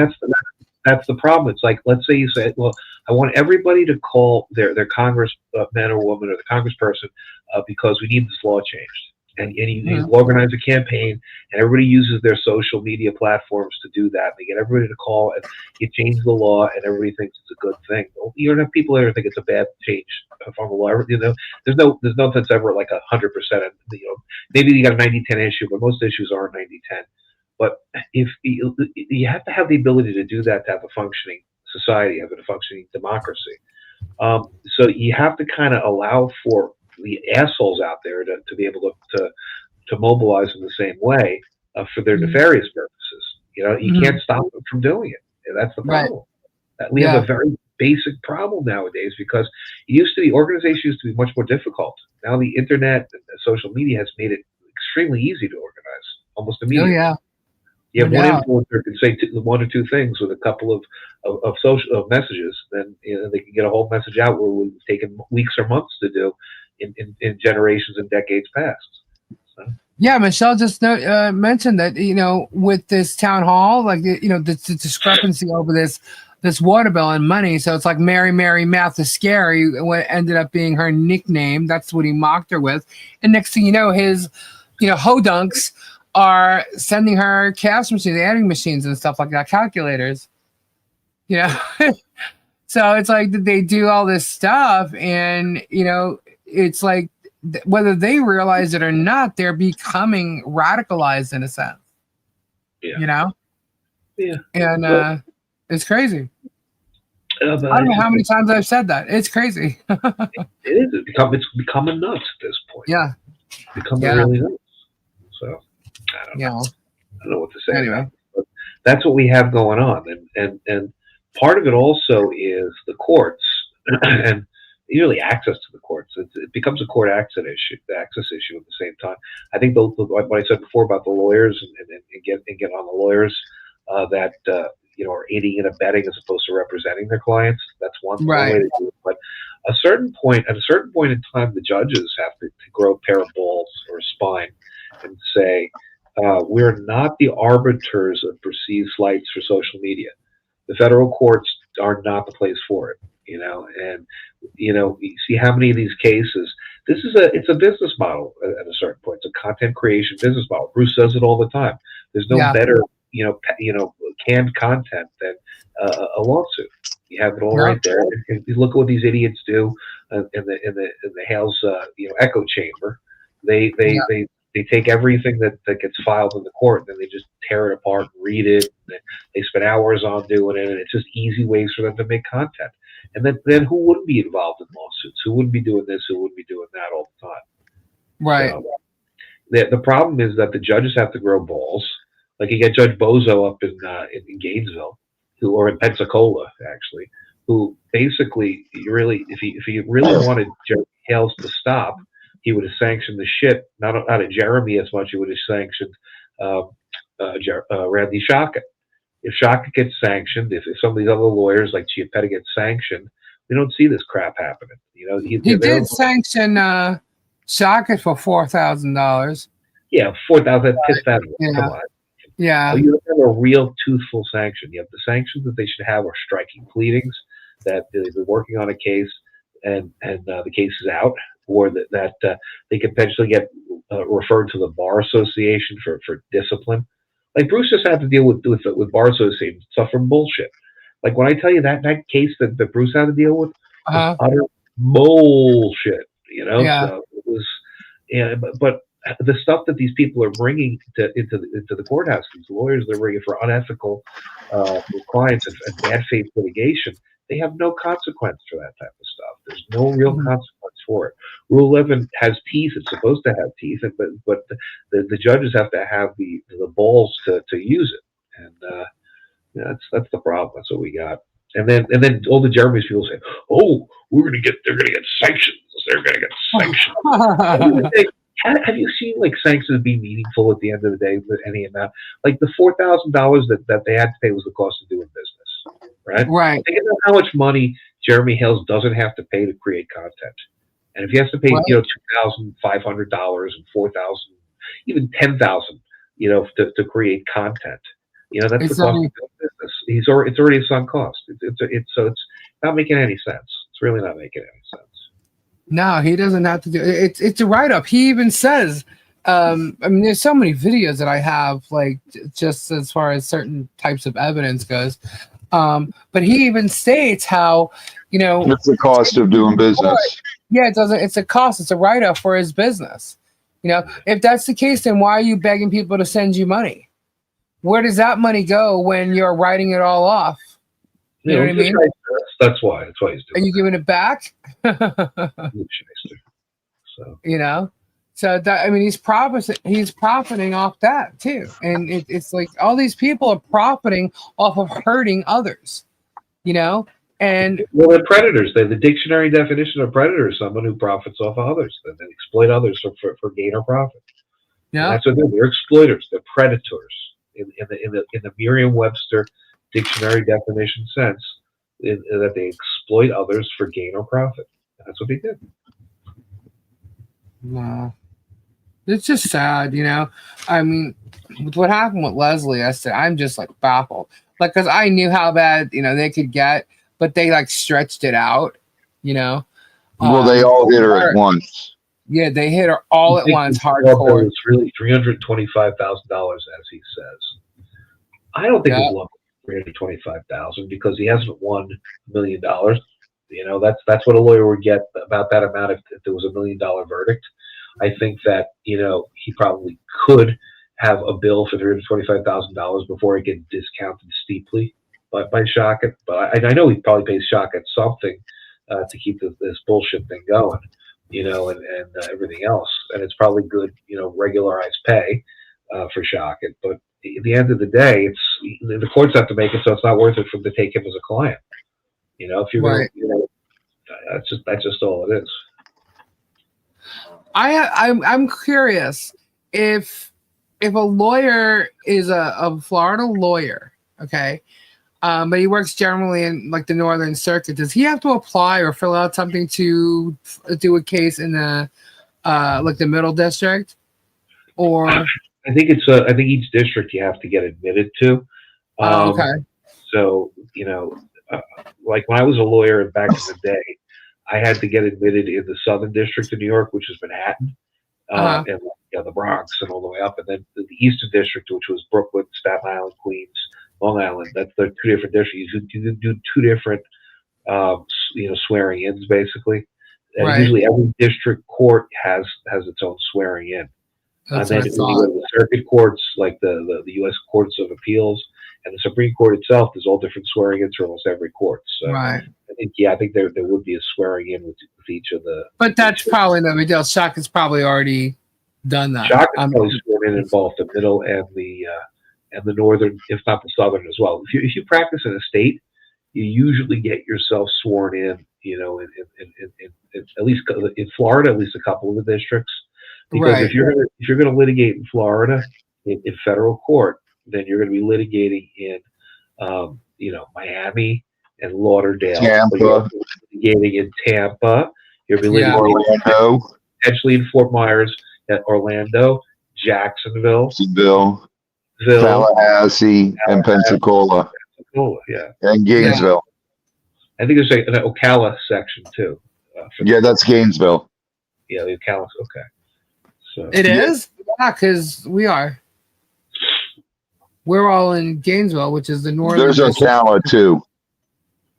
that's the problem. It's let's say you say, well, I want everybody to call their congressman or woman or the congressperson because we need this law changed. And you organize a campaign, and everybody uses their social media platforms to do that. They get everybody to call, and you change the law, and everybody thinks it's a good thing. You don't have people that think it's a bad change from the law. There's no sense ever 100%. Maybe you got a 90-10 issue, but most issues are 90-10. But if you have to have the ability to do that to have a functioning society, have a functioning democracy. So you have to kind of allow for the assholes out there to be able to mobilize in the same way for their nefarious purposes. You know, you can't stop them from doing it. And that's the problem. We have a very basic problem nowadays because organization used to be much more difficult. Now the internet and social media has made it extremely easy to organize almost immediately. Oh, yeah. You have one influencer can say one or two things with a couple of social messages, then they can get a whole message out where we've taken weeks or months to do in generations and decades past. So. Yeah, Michelle just mentioned that, you know, with this town hall, like, you know, the discrepancy over this water bill and money. So it's like Mary Mouth is Scary, what ended up being her nickname. That's what he mocked her with. And next thing you know, his, you know, Hodunks are sending her cash machines, adding machines and stuff like that, calculators. You know? So it's like they do all this stuff, and, you know, it's like whether they realize it or not, they're becoming radicalized in a sense. Yeah. You know? Yeah. And it's crazy. I don't know how many times I've said that. It's crazy. It is. It's becoming nuts at this point. Yeah. It's becoming really nuts. So I don't know. I don't know what to say. Anyway. But that's what we have going on. And part of it also is the courts and usually access to the courts. It becomes a court access issue at the same time. I think what I said before about the lawyers and get on the lawyers that you know, are aiding and abetting as opposed to representing their clients. That's one way to do it. But at a certain point in time, the judges have to grow a pair of balls or a spine and say, we're not the arbiters of perceived slights for social media. The federal courts are not the place for it, you know. And, you know, you see how many of these cases, it's a business model at a certain point. It's a content creation business model. Bruce says it all the time. There's no better, you know, canned content than a lawsuit. You have it all right there. And you look at what these idiots do in the Hales, you know, echo chamber. They take everything that gets filed in the court, and then they just tear it apart and read it. And they spend hours on doing it, and it's just easy ways for them to make content. And then who wouldn't be involved in lawsuits? Who wouldn't be doing this? Who wouldn't be doing that all the time? Right. So, the problem is that the judges have to grow balls. Like you get Judge Bozo up in Gainesville, or in Pensacola actually, who basically if he really wanted Jeremy Hales to stop, he would have sanctioned the shit not of Jeremy as much. He would have sanctioned Randy Shaka. If Shaka gets sanctioned, if some of these other lawyers like Chiappetta get sanctioned, we don't see this crap happening. You know, he did sanction Shaka for $4,000. Yeah, $4,000. Pissed that. Yeah. Come on. Yeah. You have a real toothful sanction. You have the sanctions that they should have are striking pleadings that they've been working on a case and the case is out, or that they could potentially get referred to the Bar Association for discipline. Like Bruce just had to deal with Bar Association stuff from bullshit. Like when I tell you that case that Bruce had to deal with was utter bullshit, you know? Yeah. So it was, but the stuff that these people are bringing into the courthouse, these lawyers they're bringing for unethical clients and bad faith litigation, they have no consequence for that type of stuff. There's no real consequence for it. Rule 11 has teeth. It's supposed to have teeth, but the judges have to have the balls to use it, and that's the problem. That's what we got. And then all the Jeremy's people say, "Oh, they're gonna get sanctions. They're gonna get sanctions." Have you seen like sanctions be meaningful at the end of the day with any amount? Like the $4,000 that they had to pay was the cost of doing business, right? Right. Think about how much money Jeremy Hales doesn't have to pay to create content, and if he has to pay, you know, $2,500 and $4,000, even $10,000, you know, to create content, you know, that's the cost of doing business. It's already a sunk cost. It's not making any sense. It's really not making any sense. No, he doesn't have to do it. It's a write-up. He even says, I mean, there's so many videos that I have, like, just as far as certain types of evidence goes. But he even states how, you know, it's the cost of doing business. Yeah, it doesn't. It's a cost. It's a write-off for his business. You know, if that's the case, then why are you begging people to send you money? Where does that money go when you're writing it all off? You know what I mean? That's why he's doing Are you giving it back? it. So You know, so that, I mean, he's profiting off that too, and it's like all these people are profiting off of hurting others, you know. And well, they're predators. The dictionary definition of predator is someone who profits off of others, and they exploit others for gain or profit. yeah, And that's what they're exploiters. They're predators in the Merriam-Webster dictionary definition sense, that they exploit others for gain or profit. And that's what they did. no, it's just sad, you know. I mean, with what happened with Leslie, I'm just like baffled, like, because I knew how bad, you know, they could get, but they like stretched it out, you know. Well, they all hit her at once. Yeah, they hit her all at once, hardcore. It's really $325,000, as he says. I don't think it's $325,000 because he hasn't won $1 million. You know, that's what a lawyer would get about that amount if there was $1 million verdict. I think that, you know, he probably could have a bill for $325,000 before it gets discounted steeply by Shockett. But I know he probably pays Shockett something to keep this bullshit thing going, you know, and everything else. And it's probably good, you know, regularized pay for Shockett. But at the end of the day, the courts have to make it so it's not worth it for them to take him as a client. You know, if you're going to, you know, that's just all it is. I'm curious if a lawyer is a Florida lawyer, okay, but he works generally in like the Northern Circuit. Does he have to apply or fill out something to do a case in the like the Middle District? Or I think I think each district you have to get admitted to. Okay. So, you know, like when I was a lawyer back in the day, I had to get admitted in the Southern District of New York, which is Manhattan, and you know, the Bronx and all the way up, and then the Eastern District, which was Brooklyn, Staten Island, Queens, Long Island. That's the two different districts. You do two different, you know, swearing-ins basically. And Right. usually every district court has its own swearing-in. And then when you go to the circuit courts, like the U.S. Courts of Appeals and the Supreme Court itself, there's all different swearing-ins for almost every court. So right. I think there would be a swearing-in with each of the. But that's probably no big deal. Shockett's probably already done that. Shockett's probably sworn in both the middle and the northern, if not the southern as well. If you practice in a state, you usually get yourself sworn in. You know, in at least in Florida, at least a couple of the districts. Because Right. if you're gonna litigate in Florida in federal court, then you're gonna be litigating in you know, Miami and Lauderdale. Tampa. You're litigating in Tampa. You'll be litigating Orlando, potentially in Fort Myers, at Orlando, Jacksonville, Tallahassee, and Pensacola, yeah, and Gainesville. I think there's an Ocala section too. Yeah, that's Gainesville. Yeah, the Ocala. Okay. So It is? Yeah, because we're all in Gainesville, which is the northern. There's Ocala too.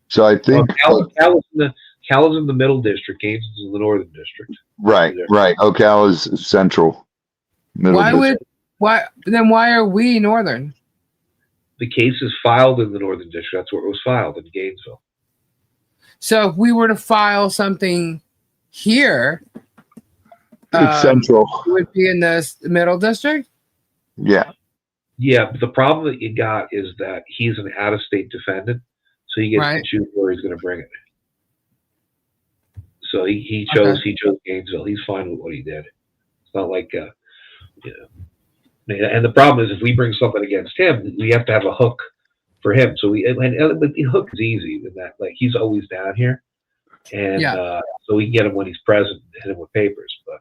So I think Ocala's in the middle district. Gainesville's in the northern district. right. Ocala's central. Why are we northern? The case is filed in the northern district. That's where it was filed, in Gainesville. So if we were to file something here, It's central. it would be in the middle district? Yeah. Yeah, but the problem that you got is that he's an out-of-state defendant, so he gets to choose where he's going to bring it. So he chose Gainesville. He's fine with what he did. It's not like you know. And the problem is, if we bring something against him, we have to have a hook for him. So but the hook is easy in that, like, he's always down here, and so we can get him when he's present and hit him with papers. But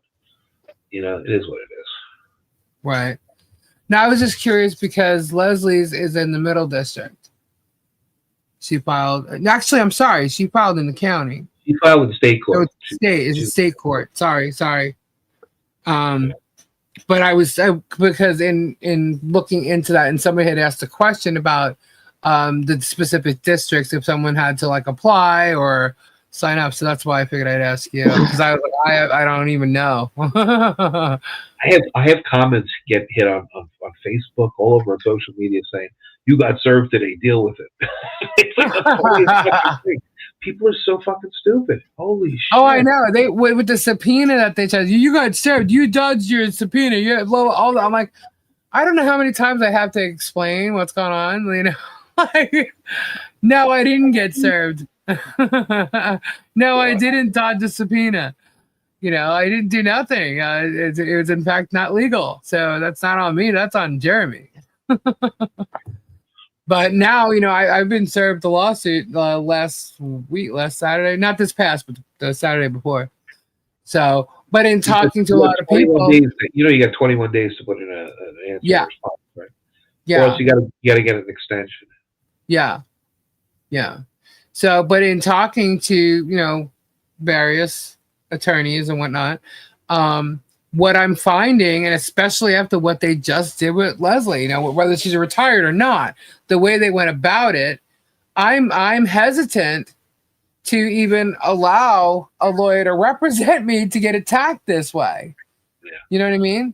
you know, it is what it is. Right. Now I was just curious because Leslie's is in the middle district. She filed. Actually, I'm sorry. She filed in the county. She filed in the state court. No, it's a state court. Sorry. But I was because in looking into that, and somebody had asked a question about the specific districts if someone had to like apply or sign up. So that's why I figured I'd ask you, because I don't even know. I have comments get hit on Facebook all over on social media saying, You got served today. Deal with it. It's like the funniest fucking thing. People are so fucking stupid. Holy shit. Oh, I know. They with the subpoena that they said, you got served. You dodged your subpoena. You all. I'm like, I don't know how many times I have to explain what's going on. You know, like, no, I didn't get served. No, I didn't dodge the subpoena. You know, I didn't do nothing. It was in fact not legal. So that's not on me. That's on Jeremy. But now, you know, I've been served the lawsuit last Saturday, not this past, but the Saturday before. So, but in talking to a lot of people, days, you know, you got 21 days to put in an answer. Yeah. Response, right? Yeah. Or else you got to get an extension. Yeah. Yeah. So, but in talking to, you know, various attorneys and whatnot, what I'm finding, and especially after what they just did with Leslie, you know, whether she's retired or not, the way they went about it, I'm hesitant to even allow a lawyer to represent me to get attacked this way. Yeah. You know what I mean?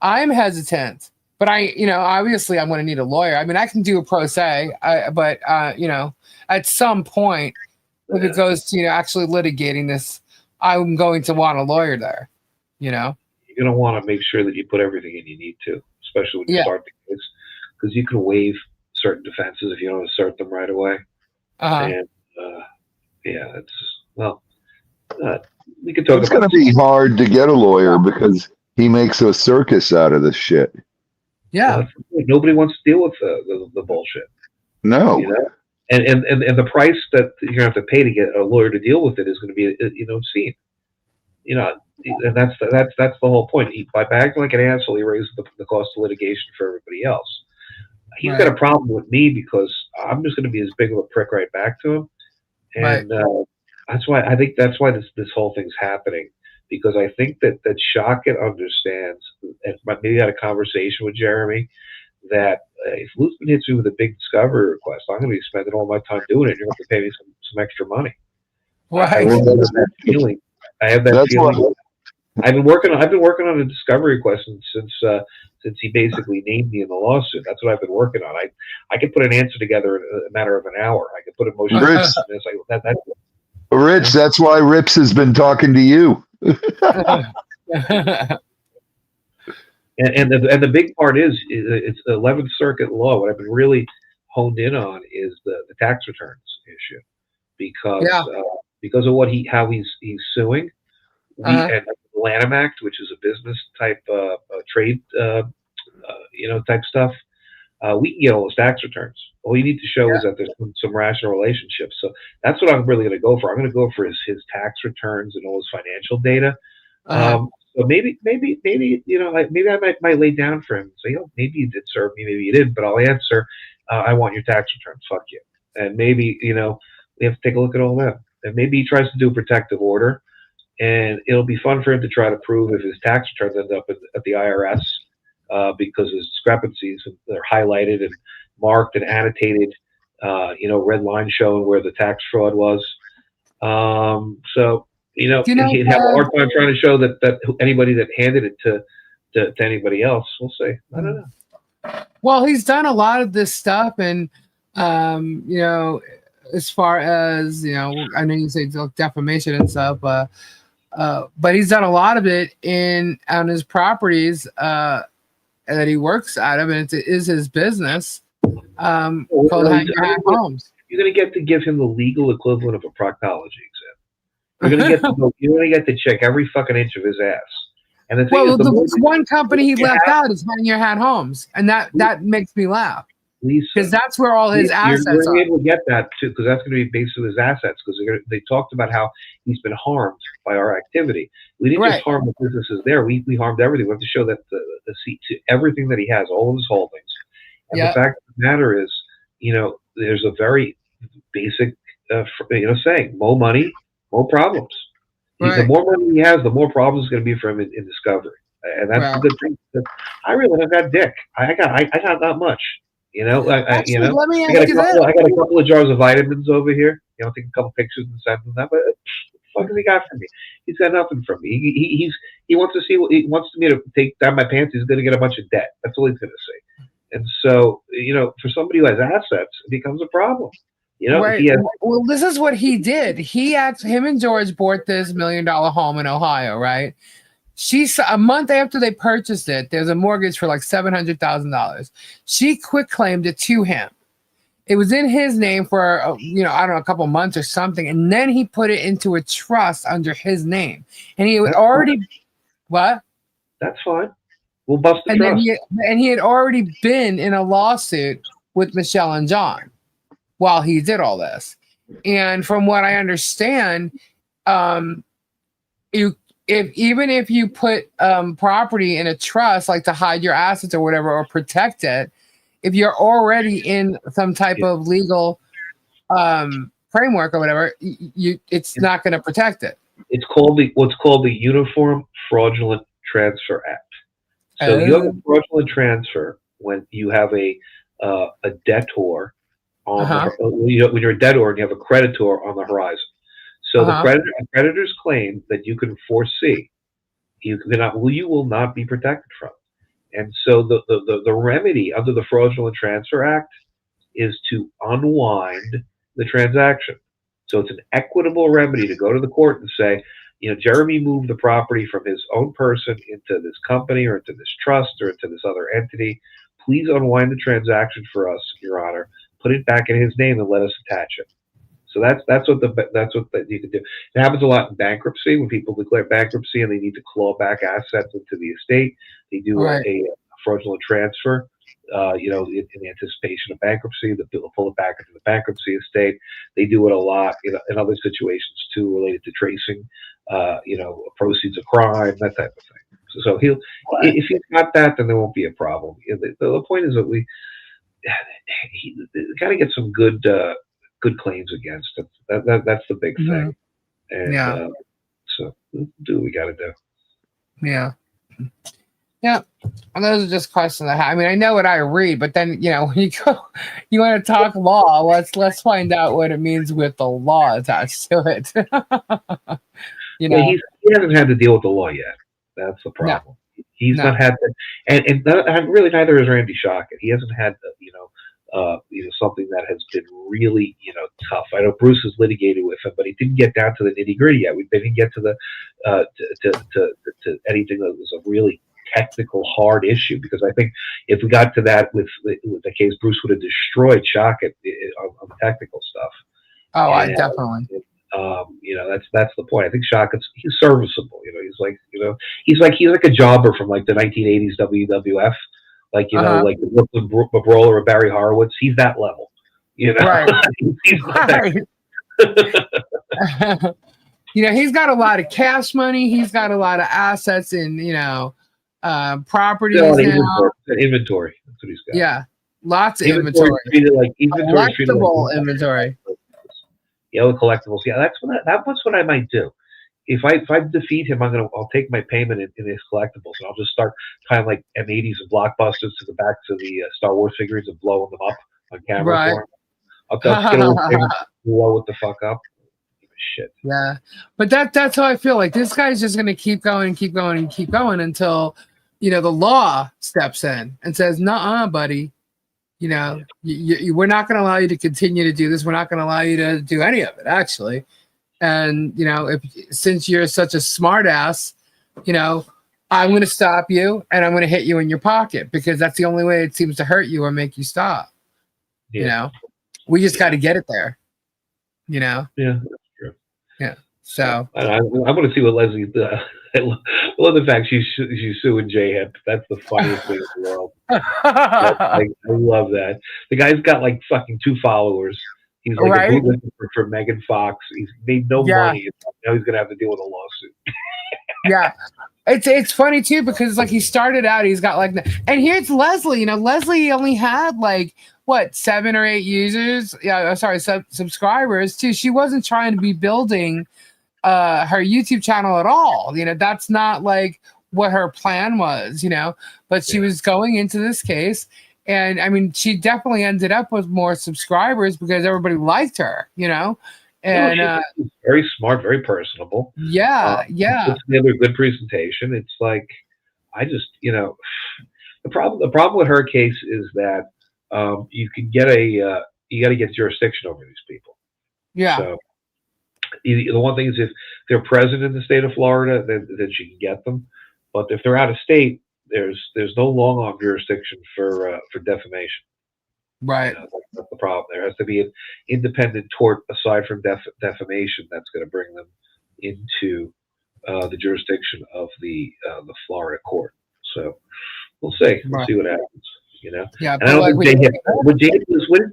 I'm hesitant, but you know, obviously I'm going to need a lawyer. I mean, I can do a pro se, but you know, at some point, if it goes to, you know, actually litigating this, I'm going to want a lawyer there, you know? You're going to want to make sure that you put everything in you need to, especially when you start the case, because you can waive certain defenses if you don't assert them right away. And yeah, it's we could talk. It's going to be hard to get a lawyer because he makes a circus out of this shit. Yeah, nobody wants to deal with the bullshit. No, you know? And the price that you're going to have to pay to get a lawyer to deal with it is going to be, you know, obscene. You know, and that's the whole point. By acting like an asshole, he raises the cost of litigation for everybody else. He's got a problem with me because I'm just going to be as big of a prick right back to him, and that's why this whole thing's happening, because I think that Shockett understands, and maybe had a conversation with Jeremy, that if Luthman hits me with a big discovery request, I'm going to be spending all my time doing it. You're going to have to pay me some extra money. Right. I have that feeling. That's feeling. I've been working on a discovery request since he basically named me in the lawsuit. That's what I've been working on. I could put an answer together in a matter of an hour. I could put a motion. Rich, that's why Rips has been talking to you. And the big part is it's 11th Circuit law. What I've been really honed in on is the tax returns issue, because of how he's suing. And the Lanham Act, which is a business type trade, you know, type stuff, we can get all those tax returns. All you need to show is that there's some rational relationships. So that's what I'm really going to go for. I'm going to go for his tax returns and all his financial data. So maybe you know, maybe I might lay down for him and say, oh, maybe you did serve me, maybe you didn't, but I'll answer. I want your tax returns. Fuck you. And maybe, you know, we have to take a look at all that. And maybe he tries to do a protective order. And it'll be fun for him to try to prove if his tax returns end up at the IRS because his discrepancies are highlighted and marked and annotated, you know, red line showing where the tax fraud was. So, you know, he'd have a hard time trying to show that anybody that handed it to anybody else. We'll see. I don't know. Well, he's done a lot of this stuff, and you know, as far as, you know, I know you say defamation and stuff, but he's done a lot of it on his properties that he works out of, and it is his business called Hang Your Hat Homes. You're going to get to give him the legal equivalent of a proctology exam. You're going to get to check every fucking inch of his ass. And the thing is, the one company he left out is Hang Your Hat Homes, and that makes me laugh. Because that's where all his assets are. You're able to get that too, because that's going to be based on his assets. Because they talked about how he's been harmed by our activity. We didn't just harm the businesses there. We harmed everything. We have to show that the seat to everything that he has, all of his holdings. And the fact of the matter is, you know, there's a very basic, you know, saying: more money, more problems. The more money he has, the more problems it's going to be for him in discovery. And that's the good thing. I really have got dick. I got not much. You know, Actually, you know, let me I got a couple of jars of vitamins over here. You know, take a couple pictures and send them that. But what has he got from me? He's got nothing from me. He wants to see what he wants me to take down my pants. He's going to get a bunch of debt. That's all he's going to say. And so, for somebody who has assets, it becomes a problem. Right. Well, this is what he did. Him and George bought this $1 million home in Ohio, right? A month after they purchased it, there's a mortgage for like $700,000. She quit claimed it to him. It was in his name for, I don't know, a couple months or something. And then he put it into a trust under his name. And he had already, what? That's fine. We'll bust the trust. And he had already been in a lawsuit with Michelle and John while he did all this. And from what I understand, even if you put property in a trust, like to hide your assets or whatever, or protect it, if you're already in some type of legal framework or whatever, it's not going to protect it. It's called what's called the Uniform Fraudulent Transfer Act. So you have a fraudulent transfer when you have a debtor on when you're a debtor and you have a creditor on the horizon. So the creditors claim that you can foresee you will not be protected from. And so the remedy under the Fraudulent Transfer Act is to unwind the transaction. So it's an equitable remedy to go to the court and say, Jeremy moved the property from his own person into this company or into this trust or into this other entity. Please unwind the transaction for us, Your Honor. Put it back in his name and let us attach it. So that's what you can do. It happens a lot in bankruptcy when people declare bankruptcy and they need to claw back assets into the estate. They do a fraudulent transfer, in anticipation of bankruptcy. They'll pull it back into the bankruptcy estate. They do it a lot in other situations too, related to tracing, proceeds of crime, that type of thing. So if he's got that, then there won't be a problem. The point is that we got to get some good claims against it. That's the big thing. And so do what we got to do. Yeah. Yeah. And those are just questions I have. I mean, I know what I read, but then, when you want to talk law, let's find out what it means with the law attached to it. He hasn't had to deal with the law yet. That's the problem. No. He's not had to, and really neither has Randy Shockett. He hasn't had something that has been really, tough. I know Bruce has litigated with him, but he didn't get down to the nitty gritty yet. They didn't get to the to anything that was a really technical, hard issue. Because I think if we got to that with the case, Bruce would have destroyed Shockett on the technical stuff. Oh, I definitely. That's the point. I think Shockett's he's serviceable. He's like a jobber from like the 1980s WWF. Like like the Brooklyn Brawler or Barry Horowitz. He's that level. Right. He's got a lot of cash money. He's got a lot of assets in properties now. Inventory. That's what he's got. Yeah, lots of inventory. Collectible inventory. The collectibles. Yeah, that's what I might do. If I defeat him, I'll take my payment in his collectibles, and I'll just start kind of like M80s and blockbusters to the backs of the Star Wars figures and blowing them up on camera for him. I'll get a little blow it the fuck up. Shit. Yeah, but that's how I feel. Like this guy's just gonna keep going and keep going and keep going until the law steps in and says, "Nuh-uh, buddy. We're not going to allow you to continue to do this. We're not going to allow you to do any of it, actually." And, since you're such a smart ass, I'm going to stop you and I'm going to hit you in your pocket because that's the only way it seems to hurt you or make you stop. We just got to get it there, Yeah, that's true. Yeah. So I want to see what Leslie does. I love the fact she's suing J-Hip. That's the funniest thing in the world. I love that. The guy's got like fucking 2 followers. He's like a bootlegger for Megan Fox. He's made no money. Now he's gonna have to deal with a lawsuit. Yeah, it's funny too because like he started out, he's got like, and here's Leslie. Leslie only had like 7 or 8 users. Yeah, sorry, subscribers too. She wasn't trying to be building her YouTube channel at all. That's not like what her plan was. But she was going into this case. And I mean, she definitely ended up with more subscribers because everybody liked her, and she's very smart, very personable. Yeah. It's another good presentation. It's like, I just, The problem with her case is that you can get you got to get jurisdiction over these people. Yeah. So the one thing is if they're present in the state of Florida, then she can get them. But if they're out of state, there's no long arm jurisdiction for defamation. Right. That's the problem. There has to be an independent tort aside from defamation that's going to bring them into the jurisdiction of the Florida court. So we'll see. We'll see what happens. Yeah. And I don't think where did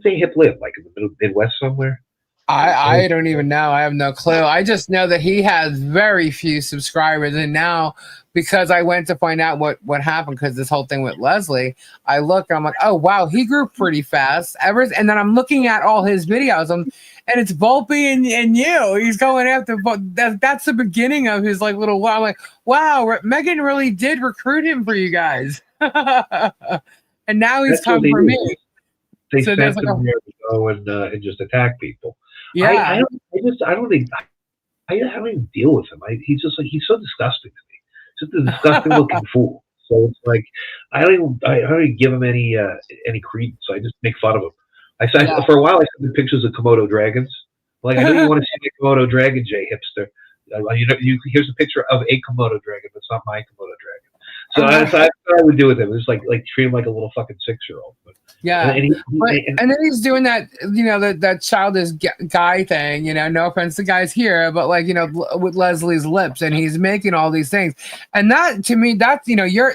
Jay Hip live? Like in the middle Midwest somewhere? I don't even know. I have no clue. I just know that he has very few subscribers, and now because I went to find out what happened because this whole thing with Leslie, I look and I'm like, oh wow, he grew pretty fast. And then I'm looking at all his videos, and it's Volpe and you. He's going after that's the beginning of his like little. I'm like, wow, Megan really did recruit him for you guys, and now he's come for me. They sent him there to go and just attack people. Yeah, I don't even deal with him. He's so disgusting to me. He's just a disgusting looking fool. So it's like I don't even give him any credence. I just make fun of him. For a while I sent him pictures of Komodo dragons. Like I know you want to see a Komodo dragon, Jay Hipster. Here's a picture of a Komodo dragon, but it's not my Komodo dragon. So that's what I would do with him. It's like treat him like a little fucking 6-year-old. Yeah, and then he's doing that, that childish guy thing. No offense to guys here, but with Leslie's lips, and he's making all these things, and that to me, that's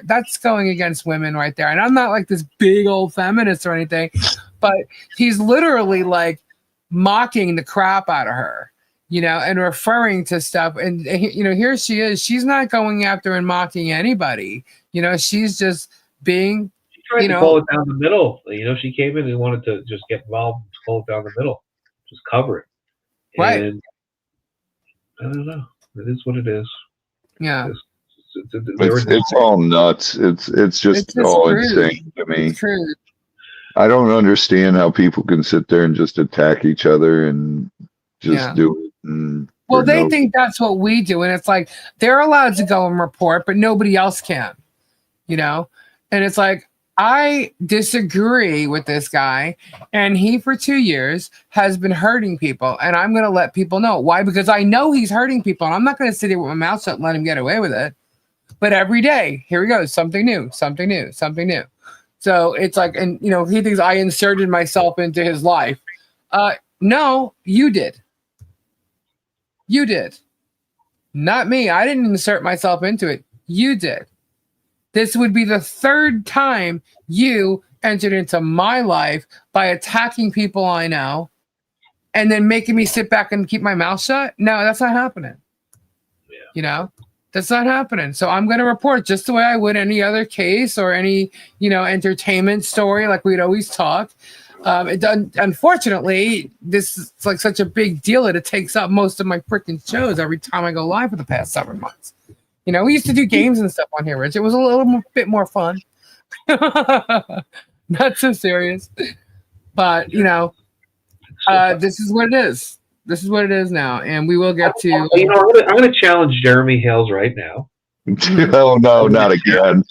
that's going against women right there. And I'm not like this big old feminist or anything, but he's literally like mocking the crap out of her. And referring to stuff. And, here she is. She's not going after and mocking anybody. She's just being, she tried to pull it down the middle. She came in and wanted to just get involved and pull it down the middle. Just cover it. Right. And I don't know. It is what it is. Yeah. It's all nuts. It's just all insane to me. It's true. I don't understand how people can sit there and just attack each other and just do it. Well, they think that's what we do, and it's like they're allowed to go and report, but nobody else can, and it's like I disagree with this guy, and he for 2 years has been hurting people, and I'm going to let people know why, because I know he's hurting people, and I'm not going to sit here with my mouth shut and let him get away with it. But every day, here he goes, something new. So it's like, and he thinks I inserted myself into his life. No, you did. You did. Not me. I didn't insert myself into it. You did. This would be the third time you entered into my life by attacking people I know and then making me sit back and keep my mouth shut. No, that's not happening. Yeah. That's not happening. So I'm going to report just the way I would any other case or any, entertainment story like we'd always talk. Unfortunately, this is like such a big deal that it takes up most of my freaking shows every time I go live for the past 7 months. We used to do games and stuff on here, Rich. It was a little bit more fun. Not so serious. But, this is what it is. This is what it is now. And we will get to... I'm going to challenge Jeremy Hales right now. Oh, no, not again.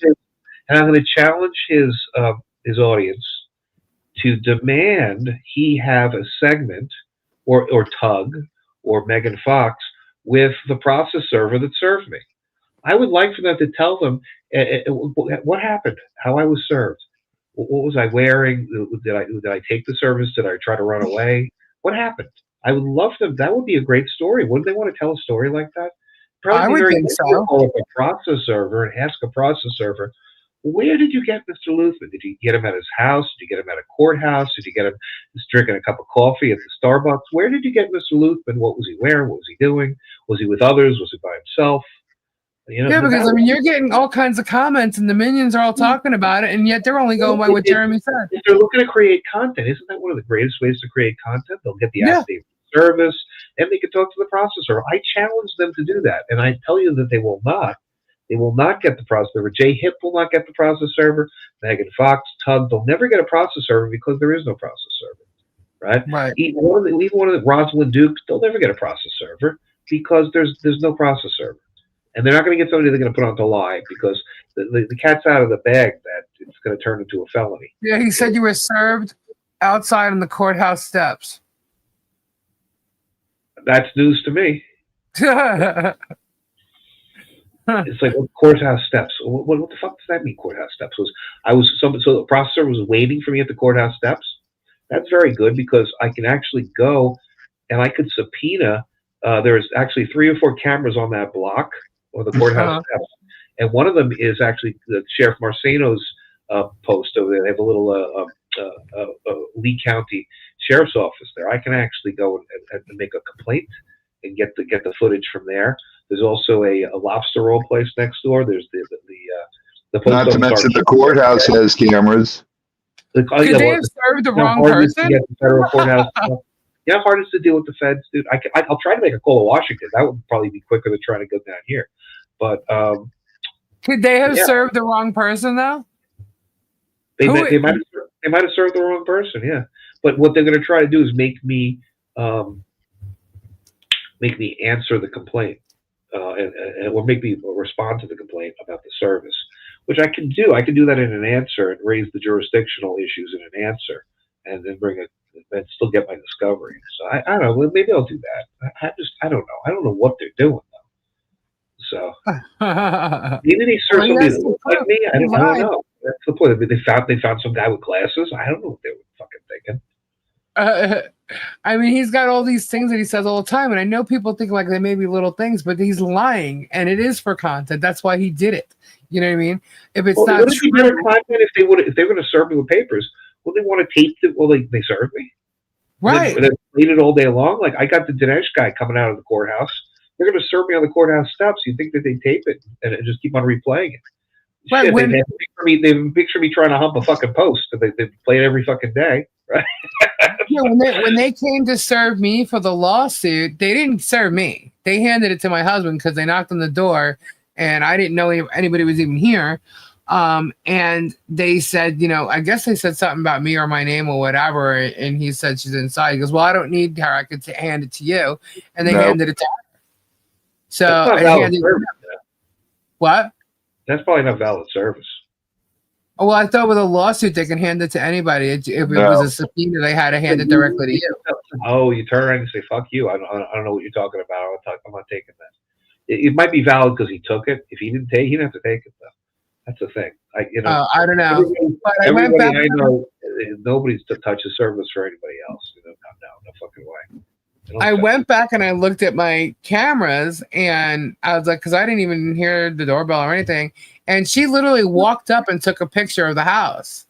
And I'm going to challenge his audience to demand he have a segment or Tug or Megan Fox with the process server that served me. I would like for them to tell them what happened, how I was served, what was I wearing, did I take the service, did I try to run away, what happened? I would love them. That would be a great story. Wouldn't they want to tell a story like that? Probably I would think so. Call up a process server and ask a process server, where did you get Mr. Luthman? Did you get him at his house? Did you get him at a courthouse? Did you get him just drinking a cup of coffee at the Starbucks? Where did you get Mr. Luthman? What was he wearing? What was he doing? Was he with others? Was he by himself? Because you're getting all kinds of comments, and the minions are all talking about it, and yet they're only going by what Jeremy said. If they're looking to create content, isn't that one of the greatest ways to create content? They'll get the affidavit of service, and they can talk to the processor. I challenge them to do that, and I tell you that they will not. They will not get the process server. Jay Hip will not get the process server. Megan Fox, Tug, they'll never get a process server because there is no process server, right? Even one of the Rosalind Dukes, they'll never get a process server because there's no process server. And they're not going to get somebody they're going to put on to lie because the cat's out of the bag that it's going to turn into a felony. Yeah, he said you were served outside on the courthouse steps. That's news to me. It's like courthouse steps. What the fuck does that mean? Courthouse steps so the processor was waiting for me at the courthouse steps. That's very good because I can actually go and I could subpoena. There's actually 3 or 4 cameras on that block or the courthouse steps, and one of them is actually the Sheriff Marceno's post over there. They have a little Lee County Sheriff's Office there. I can actually go and make a complaint and get the footage from there. There's also a lobster roll place next door. There's the post Not to mention the courthouse has cameras. Could they have served the wrong person? Get the federal courthouse. Yeah, hardest to deal with the feds, dude. I'll try to make a call to Washington. That would probably be quicker than trying to go down here. But could they have served the wrong person though? They might have served the wrong person. Yeah, but what they're going to try to do is make me answer the complaint, or make me respond to the complaint about the service, which I can do. I can do that in an answer and raise the jurisdictional issues in an answer, and then and still get my discovery. So I don't know. Maybe I'll do that. I don't know. I don't know what they're doing though. So maybe they serve somebody that looks like me. I don't know. That's the point. They found some guy with glasses. I don't know what they were fucking thinking. I mean, he's got all these things that he says all the time, and I know people think like they may be little things, but he's lying, and it is for content. That's why he did it. You know what I mean? If it's not true, better content if they were going to serve me with papers, would they want to tape it? Well, they serve me, right? And then played it all day long. Like I got the Dinesh guy coming out of the courthouse. They're going to serve me on the courthouse steps. You think that they tape it and just keep on replaying it? Right. Shit, they picture me trying to hump a fucking post. They play it every fucking day, right? Yeah, when they came to serve me for the lawsuit, they didn't serve me. They handed it to my husband because they knocked on the door, and I didn't know anybody was even here. And they said, I guess they said something about me or my name or whatever, and he said she's inside. He goes, well, I don't need her. I could hand it to you, and they handed it to her. So I handed it. What? That's probably not valid service. Oh, well, I thought with a lawsuit they can hand it to anybody. If it was a subpoena, they had to hand it directly to you. Oh, you turn around and say "fuck you"? I don't know what you're talking about. I'm not taking that. It might be valid because he took it. If he didn't take, he didn't have to take it though. That's the thing. I don't know. Everybody I know, nobody's touches service for anybody else. No fucking way. I went back and I looked at my cameras and I was like, because I didn't even hear the doorbell or anything. And she literally walked up and took a picture of the house,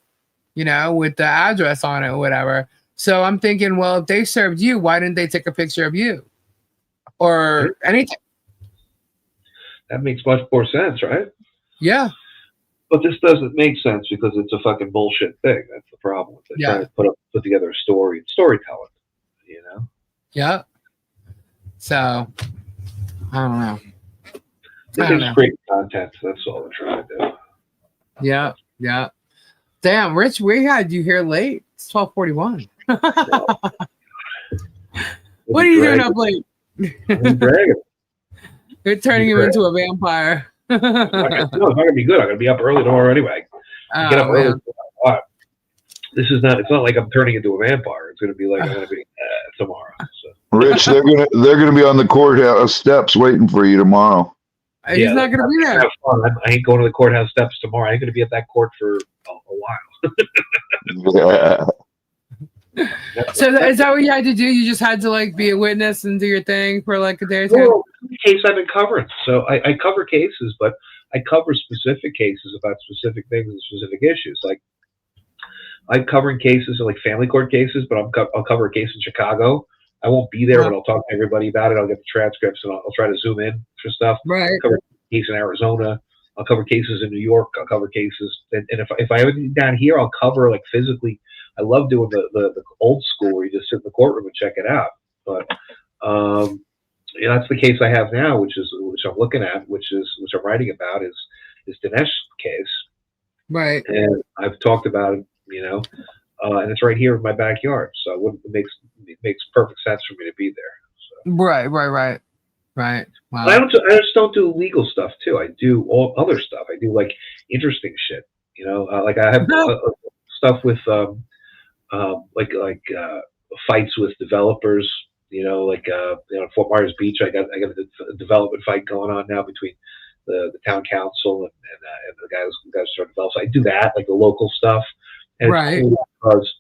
with the address on it or whatever. So I'm thinking, well, if they served you, why didn't they take a picture of you or anything? That makes much more sense, right? Yeah. But this doesn't make sense because it's a fucking bullshit thing. That's the problem with it. Yeah. Trying to put together a storytelling, Yeah. So, I don't know. It's great content. That's all we're trying to do. Yeah. Yeah. Damn, Rich, we had you here late. It's 12:41. What are you doing up late? You're turning him into a vampire. No, it's not going to be good. I'm going to be up early tomorrow anyway. Get up early. It's not like I'm turning into a vampire. It's going to be like I'm going to be tomorrow. So. Rich, they're gonna be on the courthouse steps waiting for you tomorrow. He's not going to be there. I ain't going to the courthouse steps tomorrow. I ain't going to be at that court for a while. So is that what you had to do? You just had to be a witness and do your thing for a day or two? Well, the case I've been covering. So I cover cases, but I cover specific cases about specific things and specific issues. Like I'm covering cases like family court cases, but I'll cover a case in Chicago. I won't be there, but I'll talk to everybody about it. I'll get the transcripts and I'll try to zoom in for stuff. Right. I'll cover a case in Arizona. I'll cover cases in New York. I'll cover cases, and if I have anything down here, I'll cover physically. I love doing the old school where you just sit in the courtroom and check it out. But that's the case I have now, which I'm looking at, which I'm writing about is Dinesh's case. Right. And I've talked about it, and it's right here in my backyard. So it makes perfect sense for me to be there. So. Right. Right. Wow. I just don't do legal stuff too. I do all other stuff. I do like interesting shit. Like I have stuff with fights with developers. Fort Myers Beach. I got a development fight going on now between the town council and the guys trying to develop. So I do that, like the local stuff, and Right. it's cool because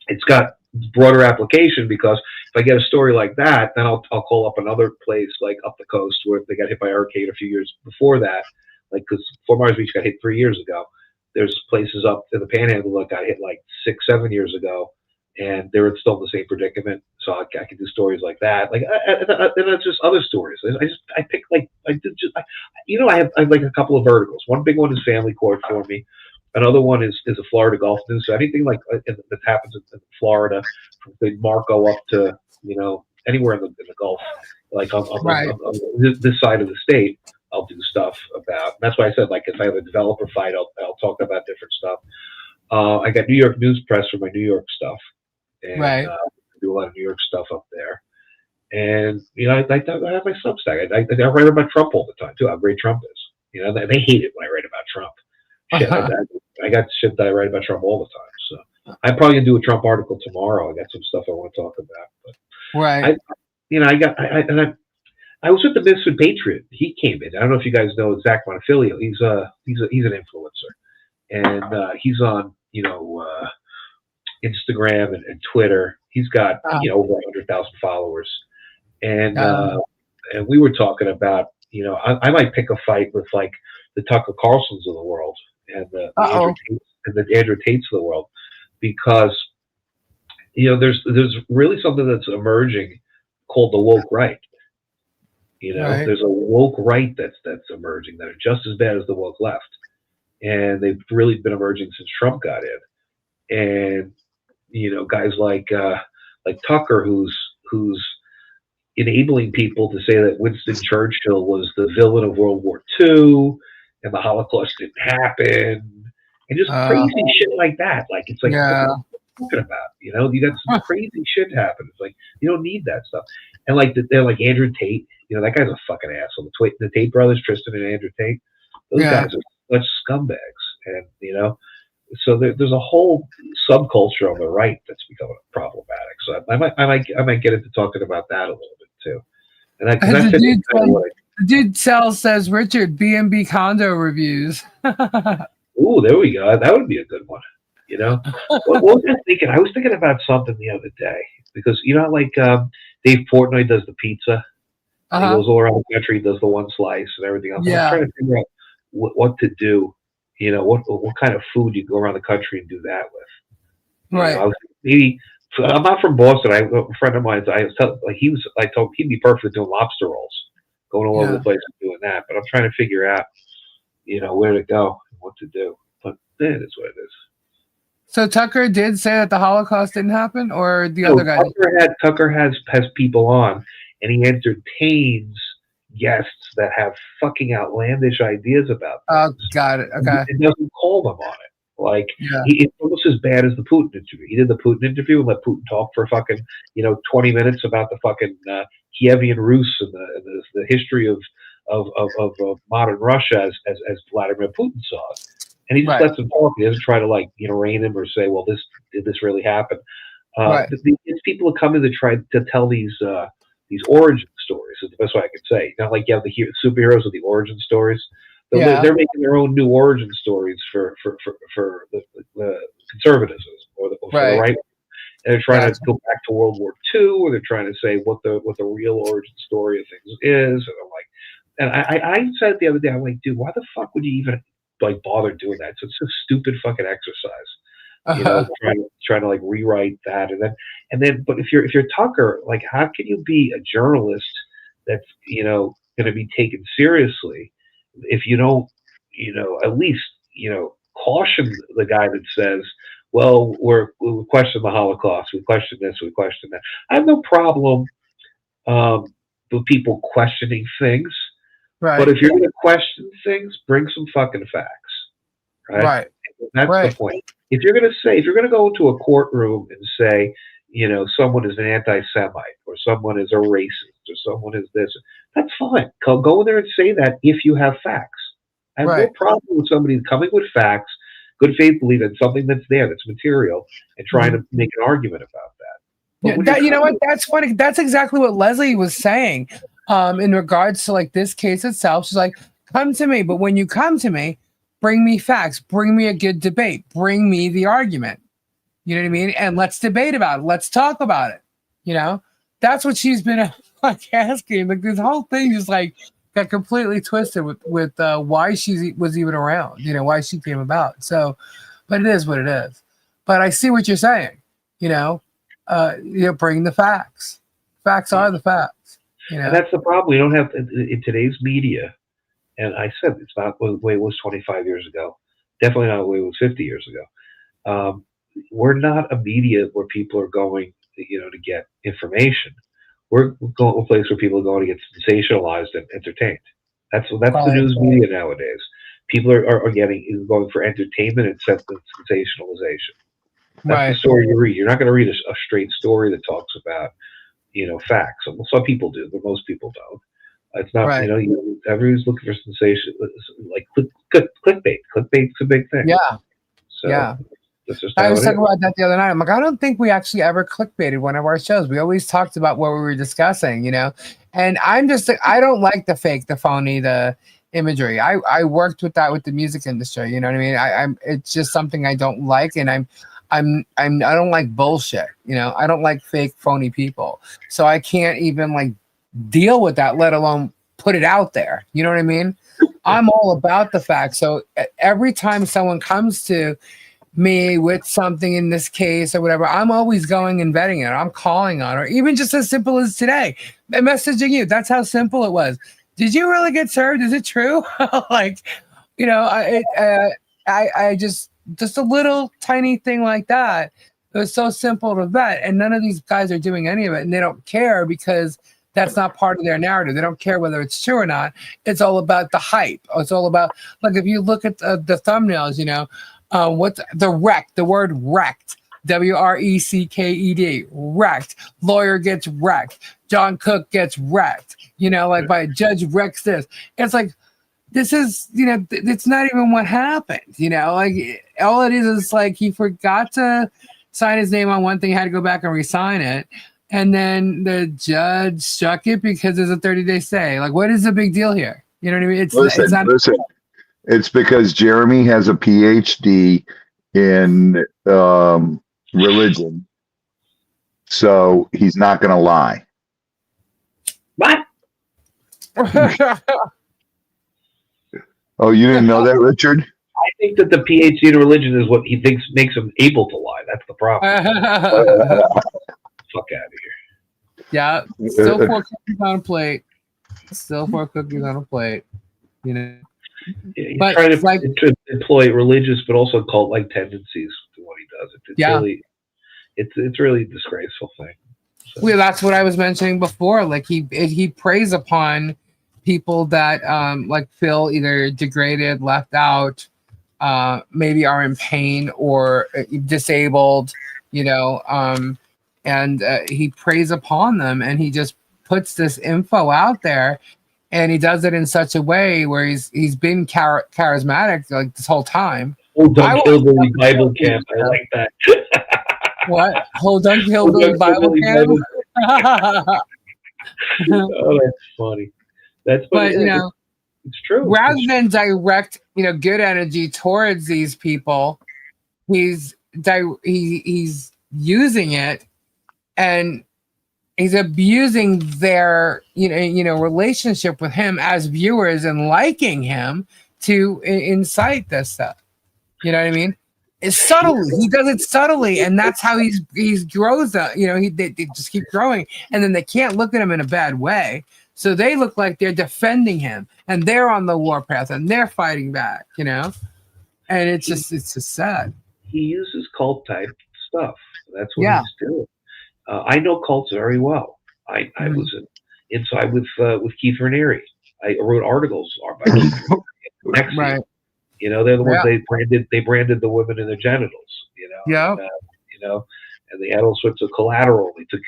it's got broader application. Because if I get a story like that, then I'll call up another place like up the coast where they got hit by a hurricane a few years before that. Like, because Fort Myers Beach got hit 3 years ago. There's places up in the Panhandle that got hit like 6-7 years ago, and they're still in the same predicament. So I can do stories like that. Like, and it's just other stories. I pick like I have like a couple of verticals. One big one is family court for me. Another one is a Florida golf news. So anything like that happens in Florida, from Marco up to anywhere in the Gulf, like on this side of the state, I'll do stuff about. And that's why I said, like, if I have a developer fight, I'll talk about different stuff. I got New York News Press for my New York stuff, and Right. do a lot of New York stuff up there. And I have my Substack. I write about Trump all the time too. How great Trump is. They hate it when I write about Trump. Shit, I got shit that I write about Trump all the time. So I'm probably gonna do a Trump article tomorrow. I got some stuff I want to talk about. But Right. I was with the Misfit Patriot. He came in. I don't know if you guys know Zach Monfilio. He's an influencer, and he's on Instagram and Twitter. He's got over 100,000 followers, and we were talking about I might pick a fight with like the Tucker Carlsons of the world and the Andrew Tates of the world, because there's really something that's emerging called the woke right. Right. There's a woke right that's emerging that are just as bad as the woke left, and they've really been emerging since Trump got in. And guys like Tucker, who's enabling people to say that Winston Churchill was the villain of World War II and the Holocaust didn't happen, and just crazy shit like that. Like, it's like, what are you talking about? You got some crazy shit happen. It's like, you don't need that stuff. And like they're like Andrew Tate. That guy's a fucking asshole. The Tate brothers, Tristan and Andrew Tate, those guys are such scumbags. And so there's a whole subculture on the right that's becoming problematic. So I might get into talking about that a little bit too. And the dude says Richard B&B condo reviews. Ooh, there we go. That would be a good one. What was I thinking? I was thinking about something the other day, because like Dave Portnoy does the pizza. He goes all around the country, does the one slice and everything else. Yeah. I'm trying to figure out what to do. What kind of food you go around the country and do that with. Right. Maybe I'm not from Boston. A friend of mine, I told him he'd be perfect doing lobster rolls, going all over the place and doing that. But I'm trying to figure out, where to go and what to do. But it is what it is. So Tucker did say that the Holocaust didn't happen, or the other guy? Tucker has people on, and he entertains guests that have fucking outlandish ideas about things. Oh, got it. Okay. It doesn't call them on it. Like, it's almost as bad as the Putin interview. He did the Putin interview and let Putin talk for fucking 20 minutes about the fucking Kievian Rus and the history of modern Russia as Vladimir Putin saw it. And he just lets him talk. He doesn't try to rein him or say, well, did this really happen? It's people who come in to try to tell these origin stories. Is the best way I could say. Like you have the superheroes with the origin stories. They're making their own new origin stories for the conservatism or for the right. And they're trying to go back to World War II, or they're trying to say what the real origin story of things is. And I'm like, and I said it the other day, I'm like, dude, why the fuck would you even bother doing that? It's a stupid fucking exercise. Trying to rewrite that, and then but if you're Tucker, how can you be a journalist that's going to be taken seriously if you don't at least caution the guy that says, well, we question the Holocaust, we question this, we question that. I have no problem with people questioning things, but if you're going to question things, bring some fucking facts, right? That's the point. If you're going to go into a courtroom and say, someone is an anti-Semite or someone is a racist or someone is this. That's fine. Go in there and say that if you have facts. I have no problem with somebody coming with facts, good faith belief in something that's there, that's material, and trying to make an argument about that. Yeah, you know what? That's funny. That's exactly what Leslie was saying in regards to like this case itself. She's like, come to me. But when you come to me, bring me facts, bring me a good debate, bring me the argument. You know what I mean? And let's debate about it. Let's talk about it. You know, that's what she's been like asking. Like this whole thing is like got completely twisted with why she was even around. You know, why she came about. So, but it is what it is. But I see what you're saying. You know, bring the facts. Facts are the facts. You know, and that's the problem. We don't have in today's media. And I said it's not the way it was 25 years ago. Definitely not the way it was 50 years ago. We're not a media where people are going, to get information. We're going to a place where people are going to get sensationalized and entertained. That's the news media nowadays. People are going for entertainment and sensationalization. That's the story you read. You're not going to read a straight story that talks about, facts. Some people do, but most people don't. It's not, everyone's looking for sensation, like clickbait. Clickbait's a big thing. Yeah. So, yeah. That's just I was talking about that the other night. I'm like, I don't think we actually ever clickbaited one of our shows. We always talked about what we were discussing, and I don't like the phony, the imagery. I worked with that with the music industry. You know what I mean? It's just something I don't like, and I don't like bullshit. I don't like fake, phony people. So I can't even like deal with that, let alone put it out there. You know what I mean? I'm all about the facts. So every time someone comes to me with something in this case or whatever, I'm always going and vetting it. I'm calling on, or even just as simple as today, messaging you. That's how simple it was. Did you really get served? Is it true? Like, I just a little tiny thing like that. It was so simple to vet, and none of these guys are doing any of it, and they don't care because that's not part of their narrative. They don't care whether it's true or not. It's all about the hype. It's all about, like, if you look at the thumbnails, what's the word wrecked, WRECKED, wrecked. Lawyer gets wrecked. John Cook gets wrecked. Like by judge wrecks this. It's like, this is, it's not even what happened. Like all it is like he forgot to sign his name on one thing, had to go back and re-sign it. And then the judge struck it because there's a 30-day stay. Like, what is the big deal here? You know what I mean? Listen. It's because Jeremy has a PhD in religion, so he's not going to lie. What? Oh, you didn't know that, Richard? I think that the PhD in religion is what he thinks makes him able to lie. That's the problem. Fuck out of here. Yeah, still 4 cookies on a plate. Still 4 cookies on a plate. Yeah, he's trying to employ religious but also cult-like tendencies to what he does. It's really a disgraceful thing. So. Well, that's what I was mentioning before. Like he preys upon people that like feel either degraded, left out, maybe are in pain or disabled, and he preys upon them, and he just puts this info out there, and he does it in such a way where he's been charismatic like this whole time. Hodunk Hillbilly Bible Camp. I like that. What? Hodunk Hillbilly Bible Camp? Oh, that's funny. That's funny. But it's true. Rather than direct, good energy towards these people, he's using it, and he's abusing their relationship with him as viewers and liking him to incite this stuff. You know what I mean? It's subtly. He does it subtly, and that's how he's grows up. They just keep growing, and then they can't look at him in a bad way. So they look like they're defending him, and they're on the warpath, and they're fighting back. And it's just sad. He uses cult type stuff. That's what he's doing. I know cults very well. I was inside with Keith Raniere. I wrote articles about Keith Raniere. Right. They're the ones they branded the women in their genitals. Yeah. and they had all sorts of collateral. They took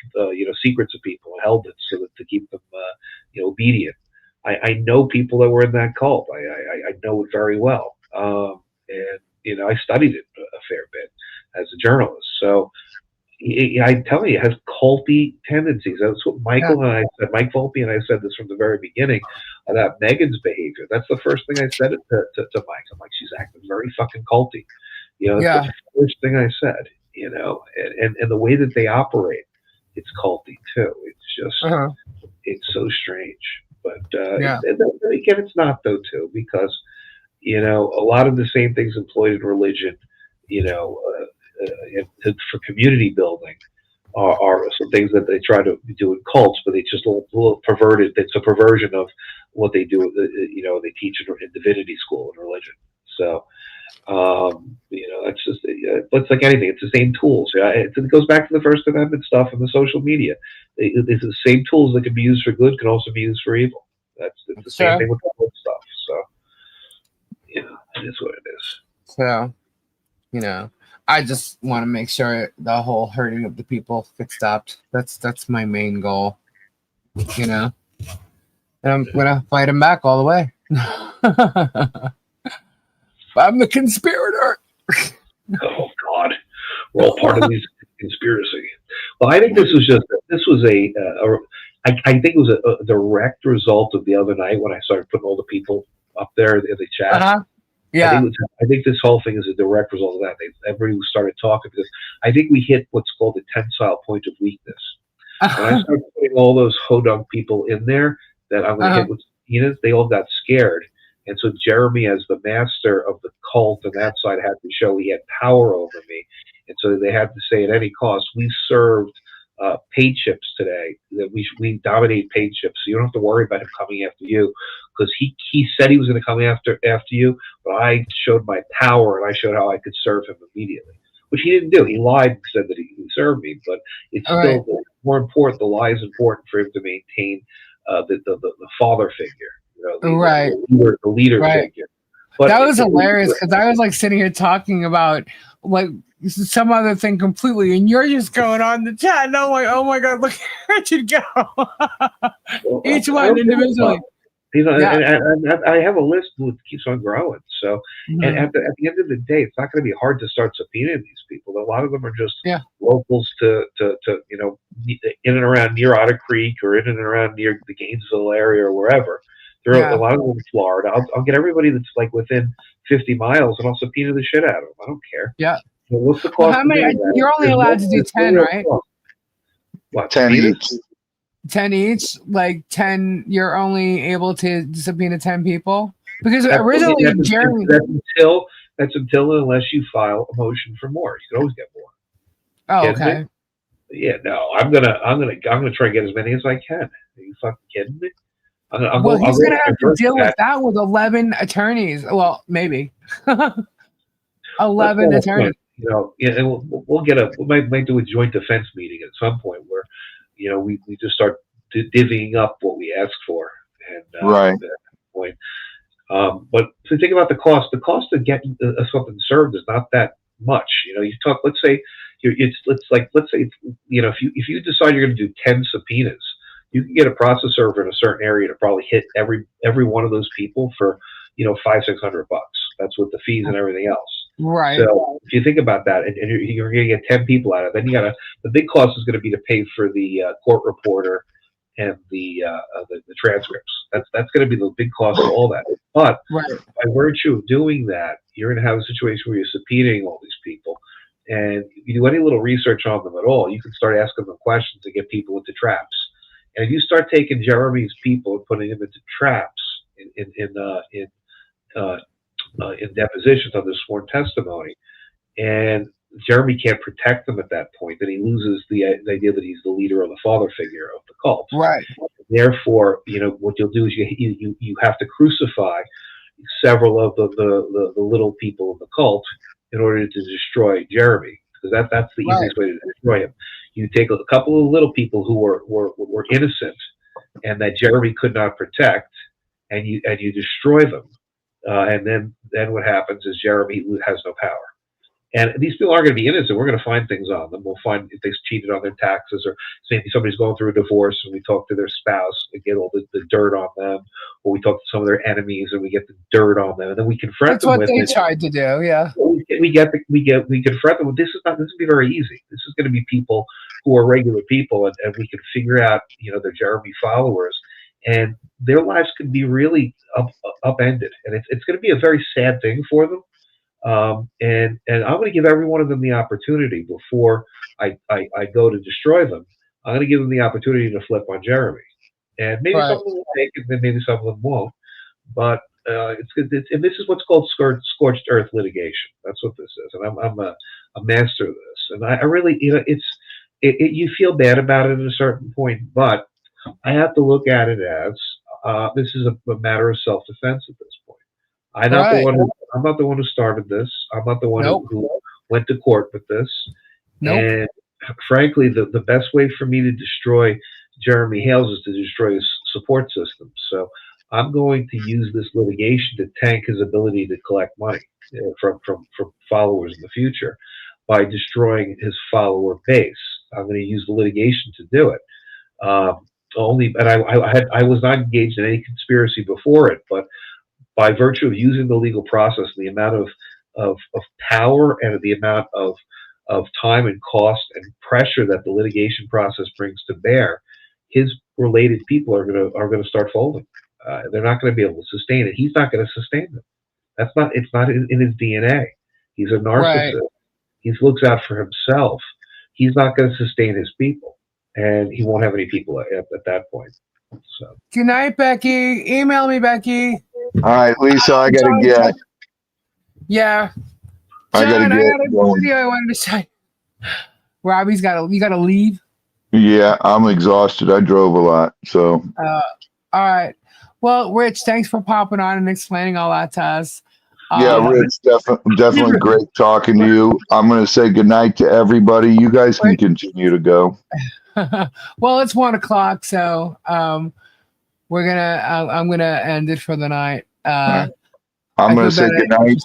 secrets of people and held it so that to keep them obedient. I know people that were in that cult. I know it very well, and I studied it a fair bit as a journalist. So I tell you, it has culty tendencies. That's what Michael and I said. Mike Volpe and I said this from the very beginning about Megan's behavior. That's the first thing I said to Mike. I'm like, she's acting very fucking culty. That's the first thing I said. And the way that they operate, it's culty too. It's just, it's so strange. But again, it's not though too, because a lot of the same things employed in religion, for community building are some things that they try to do in cults, but it's just a little perverted. It's a perversion of what they do. They teach in divinity school and religion. So, that's just it's like anything. It's the same tools. It goes back to the First Amendment stuff and the social media. It's the same tools that can be used for good can also be used for evil. It's the same thing with the good stuff. So, it is what it is. So, I just want to make sure the whole hurting of the people gets stopped. That's my main goal. And I'm gonna fight him back all the way. I'm the conspirator. Oh God, we're all part of this conspiracy. Well, I think I think it was a direct result of the other night when I started putting all the people up there in the chat. Yeah, I think this whole thing is a direct result of that. Everybody started talking because I think we hit what's called the tensile point of weakness. When I started putting all those Hodunk people in there that I'm going to hit with subpoenas, they all got scared. And so Jeremy, as the master of the cult on that side, had to show he had power over me. And so they had to say at any cost, we served paid chips today, that we dominate paid chips. So you don't have to worry about him coming after you, because he said he was going to come after you, but I showed my power and I showed how I could serve him immediately, which he didn't do. He lied and said that he served me, but it's still more important. The lie is important for him to maintain the father figure. The leader figure. But that was hilarious because I was like sitting here talking about like some other thing completely, and you're just going on the chat, and I'm like, oh my God, look where it go. Each one individually. And I have a list that keeps on growing. So, and at the end of the day, it's not going to be hard to start subpoenaing these people. A lot of them are just locals to in and around near Otter Creek or in and around near the Gainesville area or wherever. There are a lot of them in Florida. I'll get everybody that's like within 50 miles, and I'll subpoena the shit out of them. I don't care. Yeah. Well, what's the cost? How many? You're only allowed to do 10, right? What? 10 each. 10 each, like 10. You're only able to subpoena 10 people because originally Jeremy. That's until unless you file a motion for more. You can always get more. Oh, okay. Yeah, no, I'm gonna try and get as many as I can. Are you fucking kidding me? He's gonna have to deal with that with 11 attorneys. Well, maybe 11 attorneys. And we might do a joint defense meeting at some point where, we just start divvying up what we ask for, and at that point. But to think about the cost of getting something served is not that much. You talk. Let's say if you decide you're going to do 10 subpoenas, you can get a process server in a certain area to probably hit every one of those people for $500-600. That's with the fees and everything else. Right. So if you think about that, and you're going to get 10 people out of it, then the big cost is going to be to pay for the court reporter and the transcripts. That's going to be the big cost of all that. But by virtue of doing that, you're going to have a situation where you're subpoenaing all these people, and if you do any little research on them at all, you can start asking them questions to get people into traps. And if you start taking Jeremy's people and putting them into traps in depositions under sworn testimony, and Jeremy can't protect them at that point, then he loses the idea that he's the leader or the father figure of the cult. Right. Therefore, what you'll do is you have to crucify several of the little people in the cult in order to destroy Jeremy, because that's the easiest way to destroy him. You take a couple of little people who were innocent and that Jeremy could not protect, and you destroy them, and then what happens is Jeremy has no power. And these people aren't going to be innocent. We're going to find things on them. We'll find if they cheated on their taxes, or maybe somebody's going through a divorce and we talk to their spouse and get all the dirt on them, or we talk to some of their enemies and we get the dirt on them, and then we confront them with it. That's what they tried to do, yeah. We confront them with this is going to be very easy. This is going to be people who are regular people, and we can figure out, they're Jeremy followers, and their lives could be really upended, and it's going to be a very sad thing for them. And I'm going to give every one of them the opportunity before I go to destroy them. I'm going to give them the opportunity to flip on Jeremy, and maybe some of them will take it, and maybe some of them won't. But it's good. And this is what's called scorched earth litigation. That's what this is, and I'm a master of this. And I really, you feel bad about it at a certain point, but I have to look at it as this is a matter of self-defense at this point. I'm not the one who started this. I'm not the one who went to court with this. And frankly, the best way for me to destroy Jeremy Hales is to destroy his support system. So I'm going to use this litigation to tank his ability to collect money from followers in the future by destroying his follower base. I'm going to use the litigation to do it. I was not engaged in any conspiracy before it, but by virtue of using the legal process, and the amount of power and the amount of time and cost and pressure that the litigation process brings to bear, his related people are going to start folding. They're not going to be able to sustain it. He's not going to sustain them. It's not in his DNA. He's a narcissist. Right. He looks out for himself. He's not going to sustain his people, and he won't have any people at that point. So. Good night, Becky. Email me, Becky. All right, Lisa, I got to get. Yeah. John, I got a video I wanted to say. Robbie's you got to leave. Yeah, I'm exhausted. I drove a lot, so. All right. Well, Rich, thanks for popping on and explaining all that to us. Yeah, Rich, definitely great talking to you. I'm going to say goodnight to everybody. You guys can continue to go. Well, it's 1:00, so I'm gonna end it for the night. I'm going to say goodnight.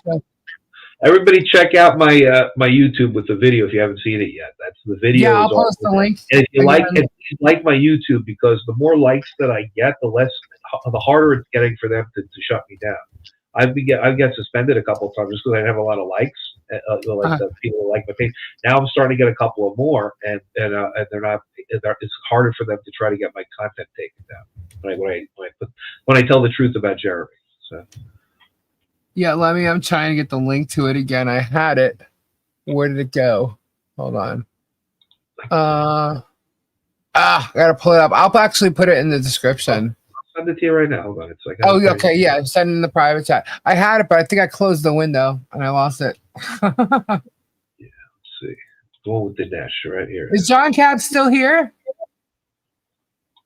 Everybody, check out my YouTube with the video if you haven't seen it yet. That's the video. Yeah, I'll post the link. And if you like my YouTube, because the more likes that I get, the harder it's getting for them to shut me down. I've got suspended a couple of times just because I have a lot of likes, people like my page. Now I'm starting to get a couple of more, and they're not. It's harder for them to try to get my content taken down when I tell the truth about Jeremy. So. Yeah, I'm trying to get the link to it again. I had it. Where did it go? Hold on. I gotta pull it up. I'll actually put it in the description. Send it to you right now. Hold on. It's like okay, yeah. Send it in the private chat. I had it, but I think I closed the window and I lost it. Yeah, let's see. The one with Dinesh right here. Is John Cap still here?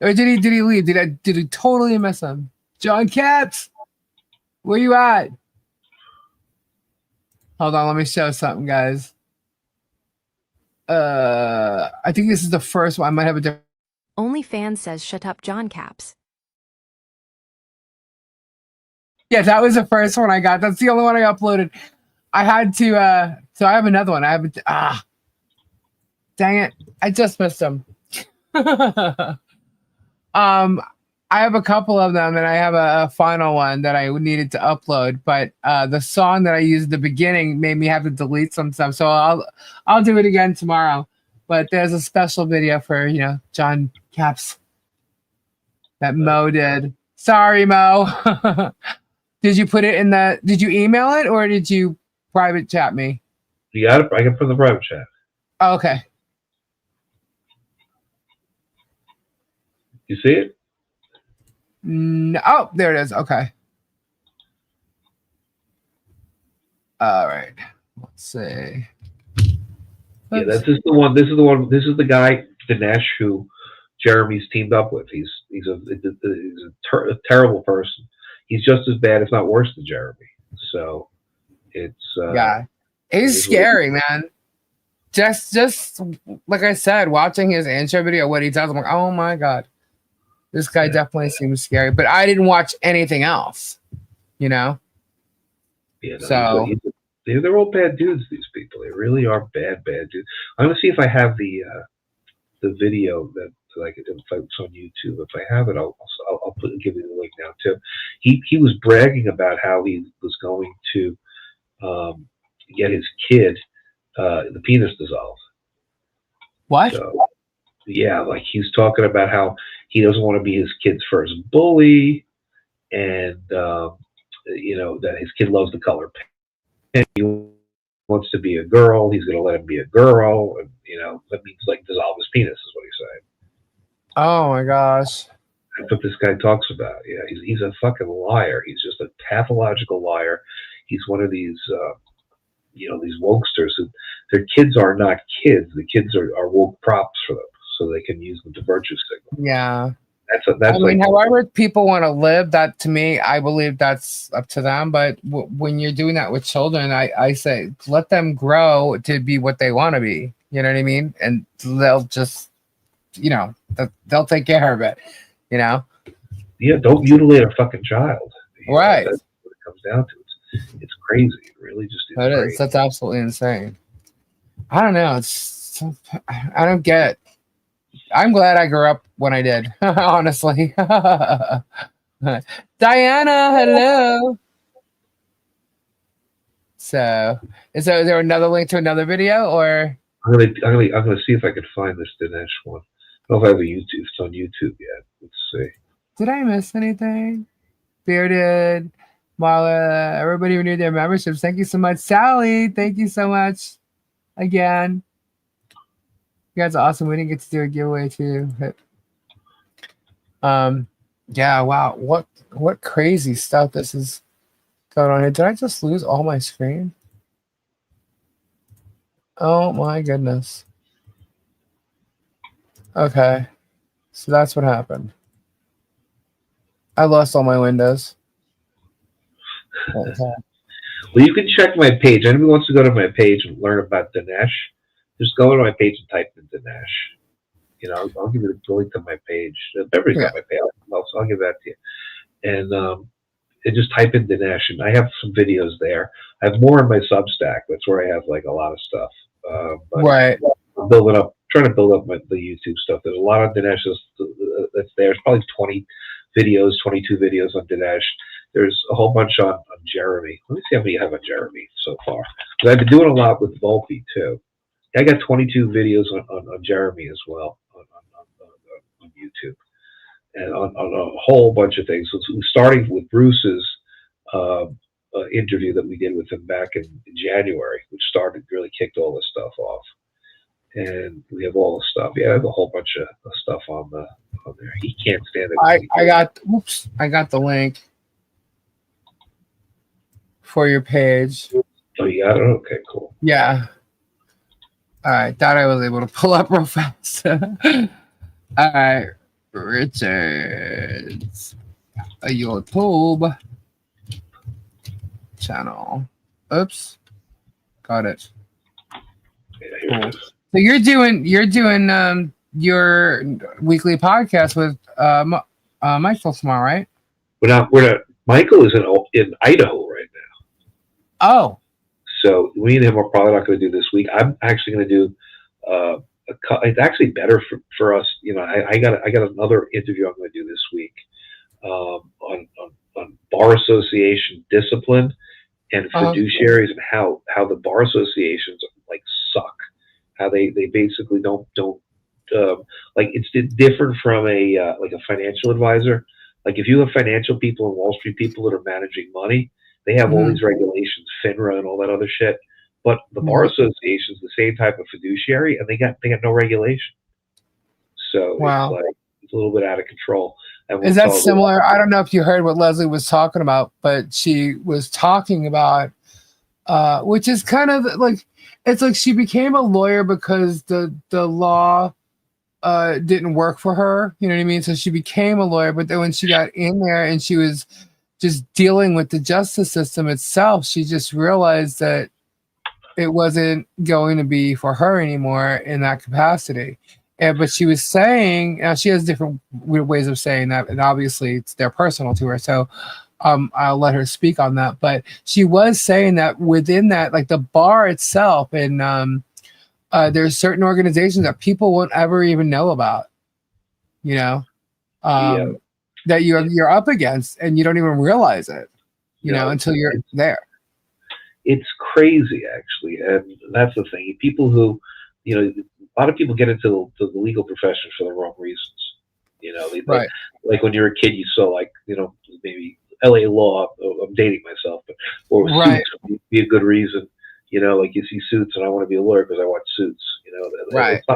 Or did he leave? Did he totally miss him? John Katz, where you at? Hold on, let me show something, guys. I think this is the first one. I might have a different. OnlyFans says shut up, John Caps. Yeah, that was the first one I got. That's the only one I uploaded. I had to so I have another one. Dang it. I just missed them. I have a couple of them, and I have a final one that I needed to upload. But the song that I used at the beginning made me have to delete some stuff, so I'll do it again tomorrow. But there's a special video for John Caps that Mo did. Sorry, Mo. Did you put it in the? Did you email it or did you private chat me? You got it. I can put in the private chat. Oh, okay. You see it? No, oh, there it is. Okay. All right. Let's see. Yeah, this is the one. This is the one. This is the guy Dinesh who Jeremy's teamed up with. He's a terrible person. He's just as bad, if not worse, than Jeremy. So it's he's scary, man. Just like I said, watching his intro video, what he does, I'm like, oh my god, this guy definitely seems scary. But I didn't watch anything else, Yeah. No, so they're all bad dudes. These people, they really are bad dudes. I'm gonna see if I have the video that I could, if it's on YouTube. If I have it, I'll give you the link now too. He was bragging about how he was going to get his kid the penis dissolved. What? So, yeah, like he's talking about how he doesn't want to be his kid's first bully, and that his kid loves the color pink. He wants to be a girl. He's going to let him be a girl, and that means like dissolve his penis is what he's saying. Oh my gosh. That's what this guy talks about. Yeah, he's a fucking liar. He's just a pathological liar. He's one of these these wokesters who their kids are not kids. The kids are woke props for them, so they can use them to virtue signal. Yeah. That's I mean, however people want to live, that to me, I believe that's up to them. But when you're doing that with children, I say let them grow to be what they want to be. You know what I mean? And they'll just, they'll take care of it. Yeah, don't mutilate a fucking child. Right. That's what it comes down to. It's crazy. It really just is. It is. That's absolutely insane. I don't know. I don't get it. I'm glad I grew up when I did, honestly. Diana, hello. So, is there another link to another video, or? I'm gonna see if I can find this Dinesh one. I don't know if I have a YouTube. It's on YouTube yet. Let's see. Did I miss anything? Bearded, Marla, everybody renewed their memberships. Thank you so much, Sally. Thank you so much again. You guys are awesome. We didn't get to do a giveaway too. Yeah, wow. What crazy stuff this is going on here. Did I just lose all my screen? Oh my goodness. Okay. So that's what happened. I lost all my windows. Okay. Well, you can check my page. Anybody wants to go to my page and learn about Dinesh, just go to my page and type in Dinesh. I'll give you the link to my page. Everybody's got my page, so I'll give that to you. And just type in Dinesh, and I have some videos there. I have more on my Substack. That's where I have like a lot of stuff. But right. I'm trying to build up the YouTube stuff. There's a lot of Dinesh that's there. It's probably 22 videos on Dinesh. There's a whole bunch on Jeremy. Let me see how many I have on Jeremy so far. Because I've been doing a lot with Volpe too. I got 22 videos on Jeremy as well on YouTube, and on a whole bunch of things. So starting with Bruce's interview that we did with him back in January, which really kicked all this stuff off. And we have all the stuff. Yeah, I have a whole bunch of stuff on there. He can't stand it. I got the link for your page. Oh, you got it? Okay, cool. Yeah. All right, that I was able to pull up real fast. All right, Richard's a YouTube channel. Oops, got it. Yeah, here it is. So you're doing your weekly podcast with Michael tomorrow, right? We're not. Michael is in Idaho right now. Oh. So we and him are probably not going to do this week. I'm actually going to do it's actually better for us. I got another interview I'm going to do this week on bar association discipline and fiduciaries and how the bar associations like suck. How they basically don't like it's different from a financial advisor. Like if you have financial people and Wall Street people that are managing money, they have all these regulations, FINRA and all that other shit. But the bar association is the same type of fiduciary, and they got no regulation. So it's a little bit out of control. Is that similar? I don't know if you heard what Leslie was talking about, but she was talking about, which is kind of like, it's like she became a lawyer because the law didn't work for her. You know what I mean? So she became a lawyer, but then when she got in there and she was just dealing with the justice system itself, she just realized that it wasn't going to be for her anymore in that capacity. But she was saying, she has different ways of saying that, and obviously they're personal to her. So, I'll let her speak on that. But she was saying that within that, like the bar itself, and there's certain organizations that people won't ever even know about, you know, that you're up against, and you don't even realize it, you know, until you're there. It's crazy, actually, and that's the thing. People who, you know, a lot of people get into the legal profession for the wrong reasons. You know, Right. like when you were a kid, you saw, like, you know, maybe LA law. I'm dating myself, but or Right. suits would be a good reason. You know, like you see Suits, and I want to be a lawyer because I watch Suits. You know, Right. it's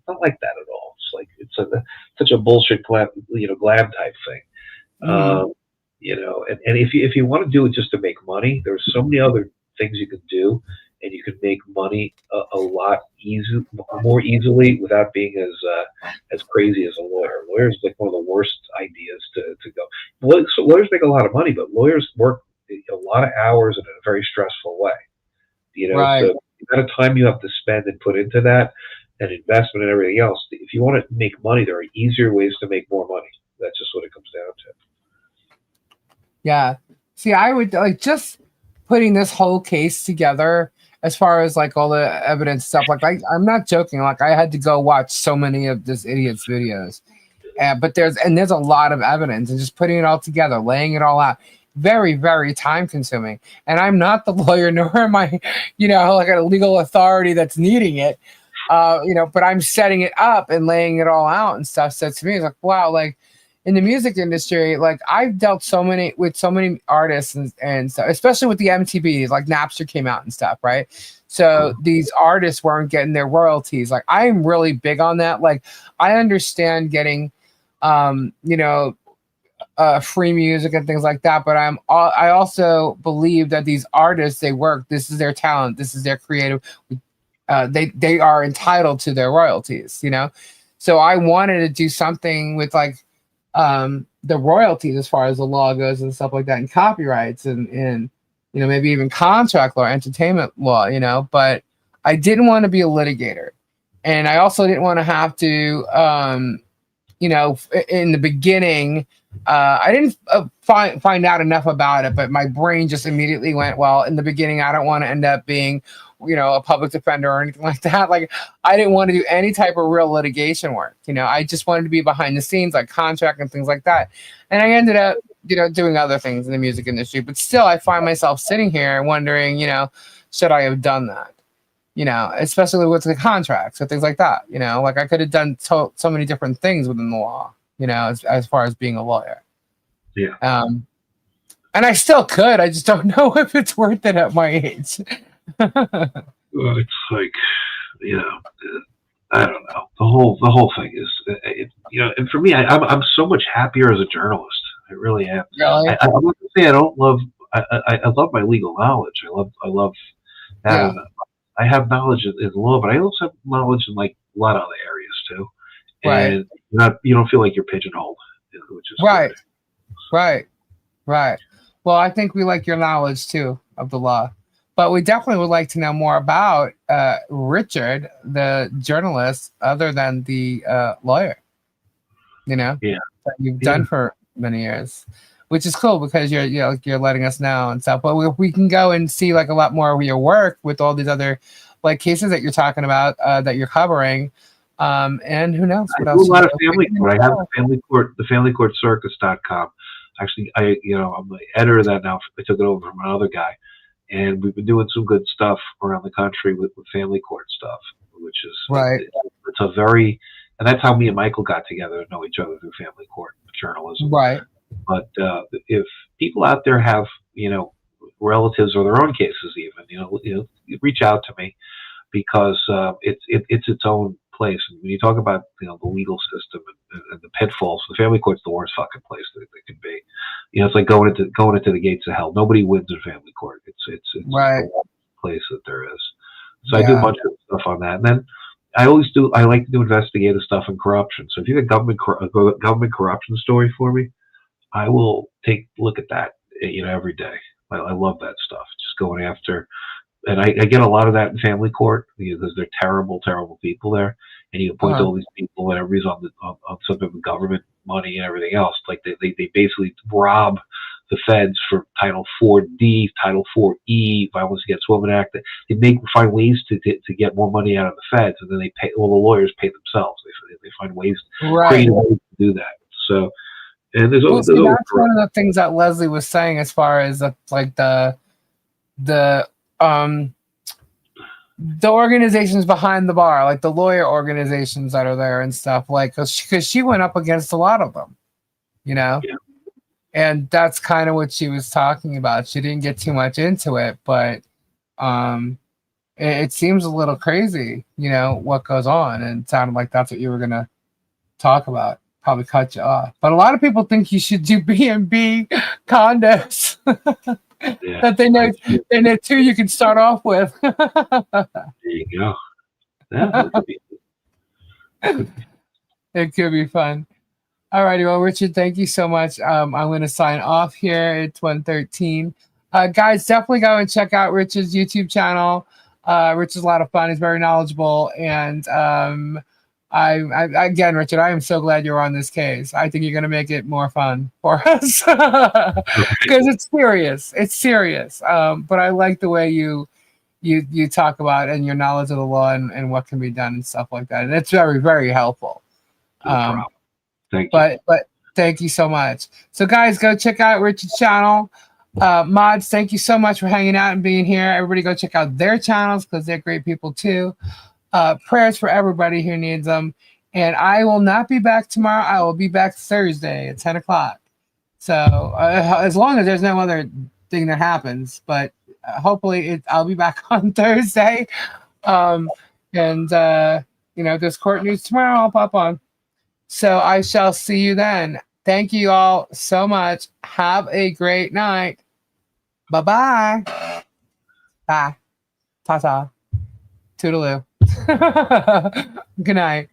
not like that at all. It's like such a bullshit glam type thing. Mhm. You know, and if you want to do it just to make money, there's so many other things you can do, and you can make money a lot more easily without being as crazy as a lawyer. Lawyers like one of the worst ideas to go. So lawyers make a lot of money, but lawyers work a lot of hours in a very stressful way. You know, Right. so the amount of time you have to spend and put into that, and investment and everything else. If you want to make money, there are easier ways to make more money. That's just what it comes down to. Yeah. See, I would like just putting this whole case together as far as like all the evidence stuff. Like I'm not joking. Like I had to go watch so many of this idiot's videos, but there's a lot of evidence, and just putting it all together, laying it all out, very, very time consuming. And I'm not the lawyer, nor am I, you know, like a legal authority that's needing it. You know, but I'm setting it up and laying it all out and stuff. So to me, it's like, wow, like in the music industry, like I've dealt with so many artists and stuff, especially with the MTVs, like Napster came out and stuff, right? So these artists weren't getting their royalties. Like I'm really big on that. Like I understand getting, you know, free music and things like that, but I also believe that these artists, they work. This is their talent. This is their creative. They are entitled to their royalties, you know. So I wanted to do something with like the royalties as far as the law goes and stuff like that, and copyrights and you know, maybe even contract law, entertainment law, you know. But I didn't want to be a litigator, and I also didn't want to have to you know, in the beginning, I didn't find out enough about it, but my brain just immediately went, well, in the beginning, I don't want to end up being, you know, a public defender or anything like that. Like, I didn't want to do any type of real litigation work. You know, I just wanted to be behind the scenes, like contract and things like that. And I ended up, you know, doing other things in the music industry. But still, I find myself sitting here wondering, you know, should I have done that? You know, especially with the contracts or things like that. You know, like I could have done so many different things within the law, you know, as far as being a lawyer. Yeah. And I still could. I just don't know if it's worth it at my age. Well, it's like, you know, I don't know. The whole thing is, you know, and for me, I'm so much happier as a journalist. I really am. Really? I'm not to say I don't love. I love my legal knowledge. I love that. Yeah. I have knowledge in law, but I also have knowledge in like a lot of other areas too. And you don't feel like you're pigeonholed, which is right, good. right. Well, I think we like your knowledge too of the law, but we definitely would like to know more about Richard, the journalist, other than the lawyer. You know, that you've done for many years, which is cool because you're letting us know and stuff. But we can go and see like a lot more of your work with all these other like cases that you're talking about that you're covering. And who knows what I else? do a lot of family court. I have the family court, thefamilycourtcircus.com. Actually, I'm the editor of that now. I took it over from another guy, and we've been doing some good stuff around the country with family court stuff, which is right. It's a very, and that's how me and Michael got together to know each other through family court journalism. Right. But if people out there have, you know, relatives or their own cases, even, you reach out to me, because it's its own place. And when you talk about, you know, the legal system and the pitfalls, the family court's the worst fucking place that it can be. You know, it's like going into the gates of hell. Nobody wins in family court. It's right. the worst place that there is. So I do a bunch of stuff on that, and then I like to do investigative stuff in corruption. So if you got a government corruption story for me, I will take a look at that, you know, every day. I love that stuff. Just going after, and I get a lot of that in family court, because they're terrible, terrible people there, and you appoint all these people, and everybody's on some of the government money and everything else. Like they basically rob the feds for Title 4D, Title 4E, Violence Against Women Act. They find ways to get more money out of the feds, and then they pay. Well, the lawyers pay themselves. They find ways, creative ways to do that. So, and that's one of the things that Leslie was saying as far as like the organizations behind the bar, like the lawyer organizations that are there and stuff, like because she went up against a lot of them, you know. Yeah. And that's kind of what she was talking about. She didn't get too much into it, but it seems a little crazy, you know, what goes on. And it sounded like that's what you were going to talk about. Probably cut you off. But a lot of people think you should do B&B condos that they know too you can start off with. There you go. That would be it could be fun. Alrighty, well, Richard, thank you so much. I'm going to sign off here. It's 1:13. Guys, definitely go and check out Richard's YouTube channel. Richard's a lot of fun. He's very knowledgeable. And I again, Richard, I am so glad you're on this case. I think you're going to make it more fun for us because it's serious. It's serious. But I like the way you talk about and your knowledge of the law and what can be done and stuff like that. And it's very, very helpful. no problem. Thank you. But thank you so much. So guys, go check out Richard's channel. Mods, thank you so much for hanging out and being here. Everybody go check out their channels because they're great people too. Prayers for everybody who needs them. And I will not be back tomorrow. I will be back Thursday at 10 o'clock. So as long as there's no other thing that happens, but hopefully I'll be back on Thursday. If there's court news tomorrow, I'll pop on. So I shall see you then. Thank you all so much. Have a great night. Bye-bye. Bye. Ta-ta. Toodaloo. Good night.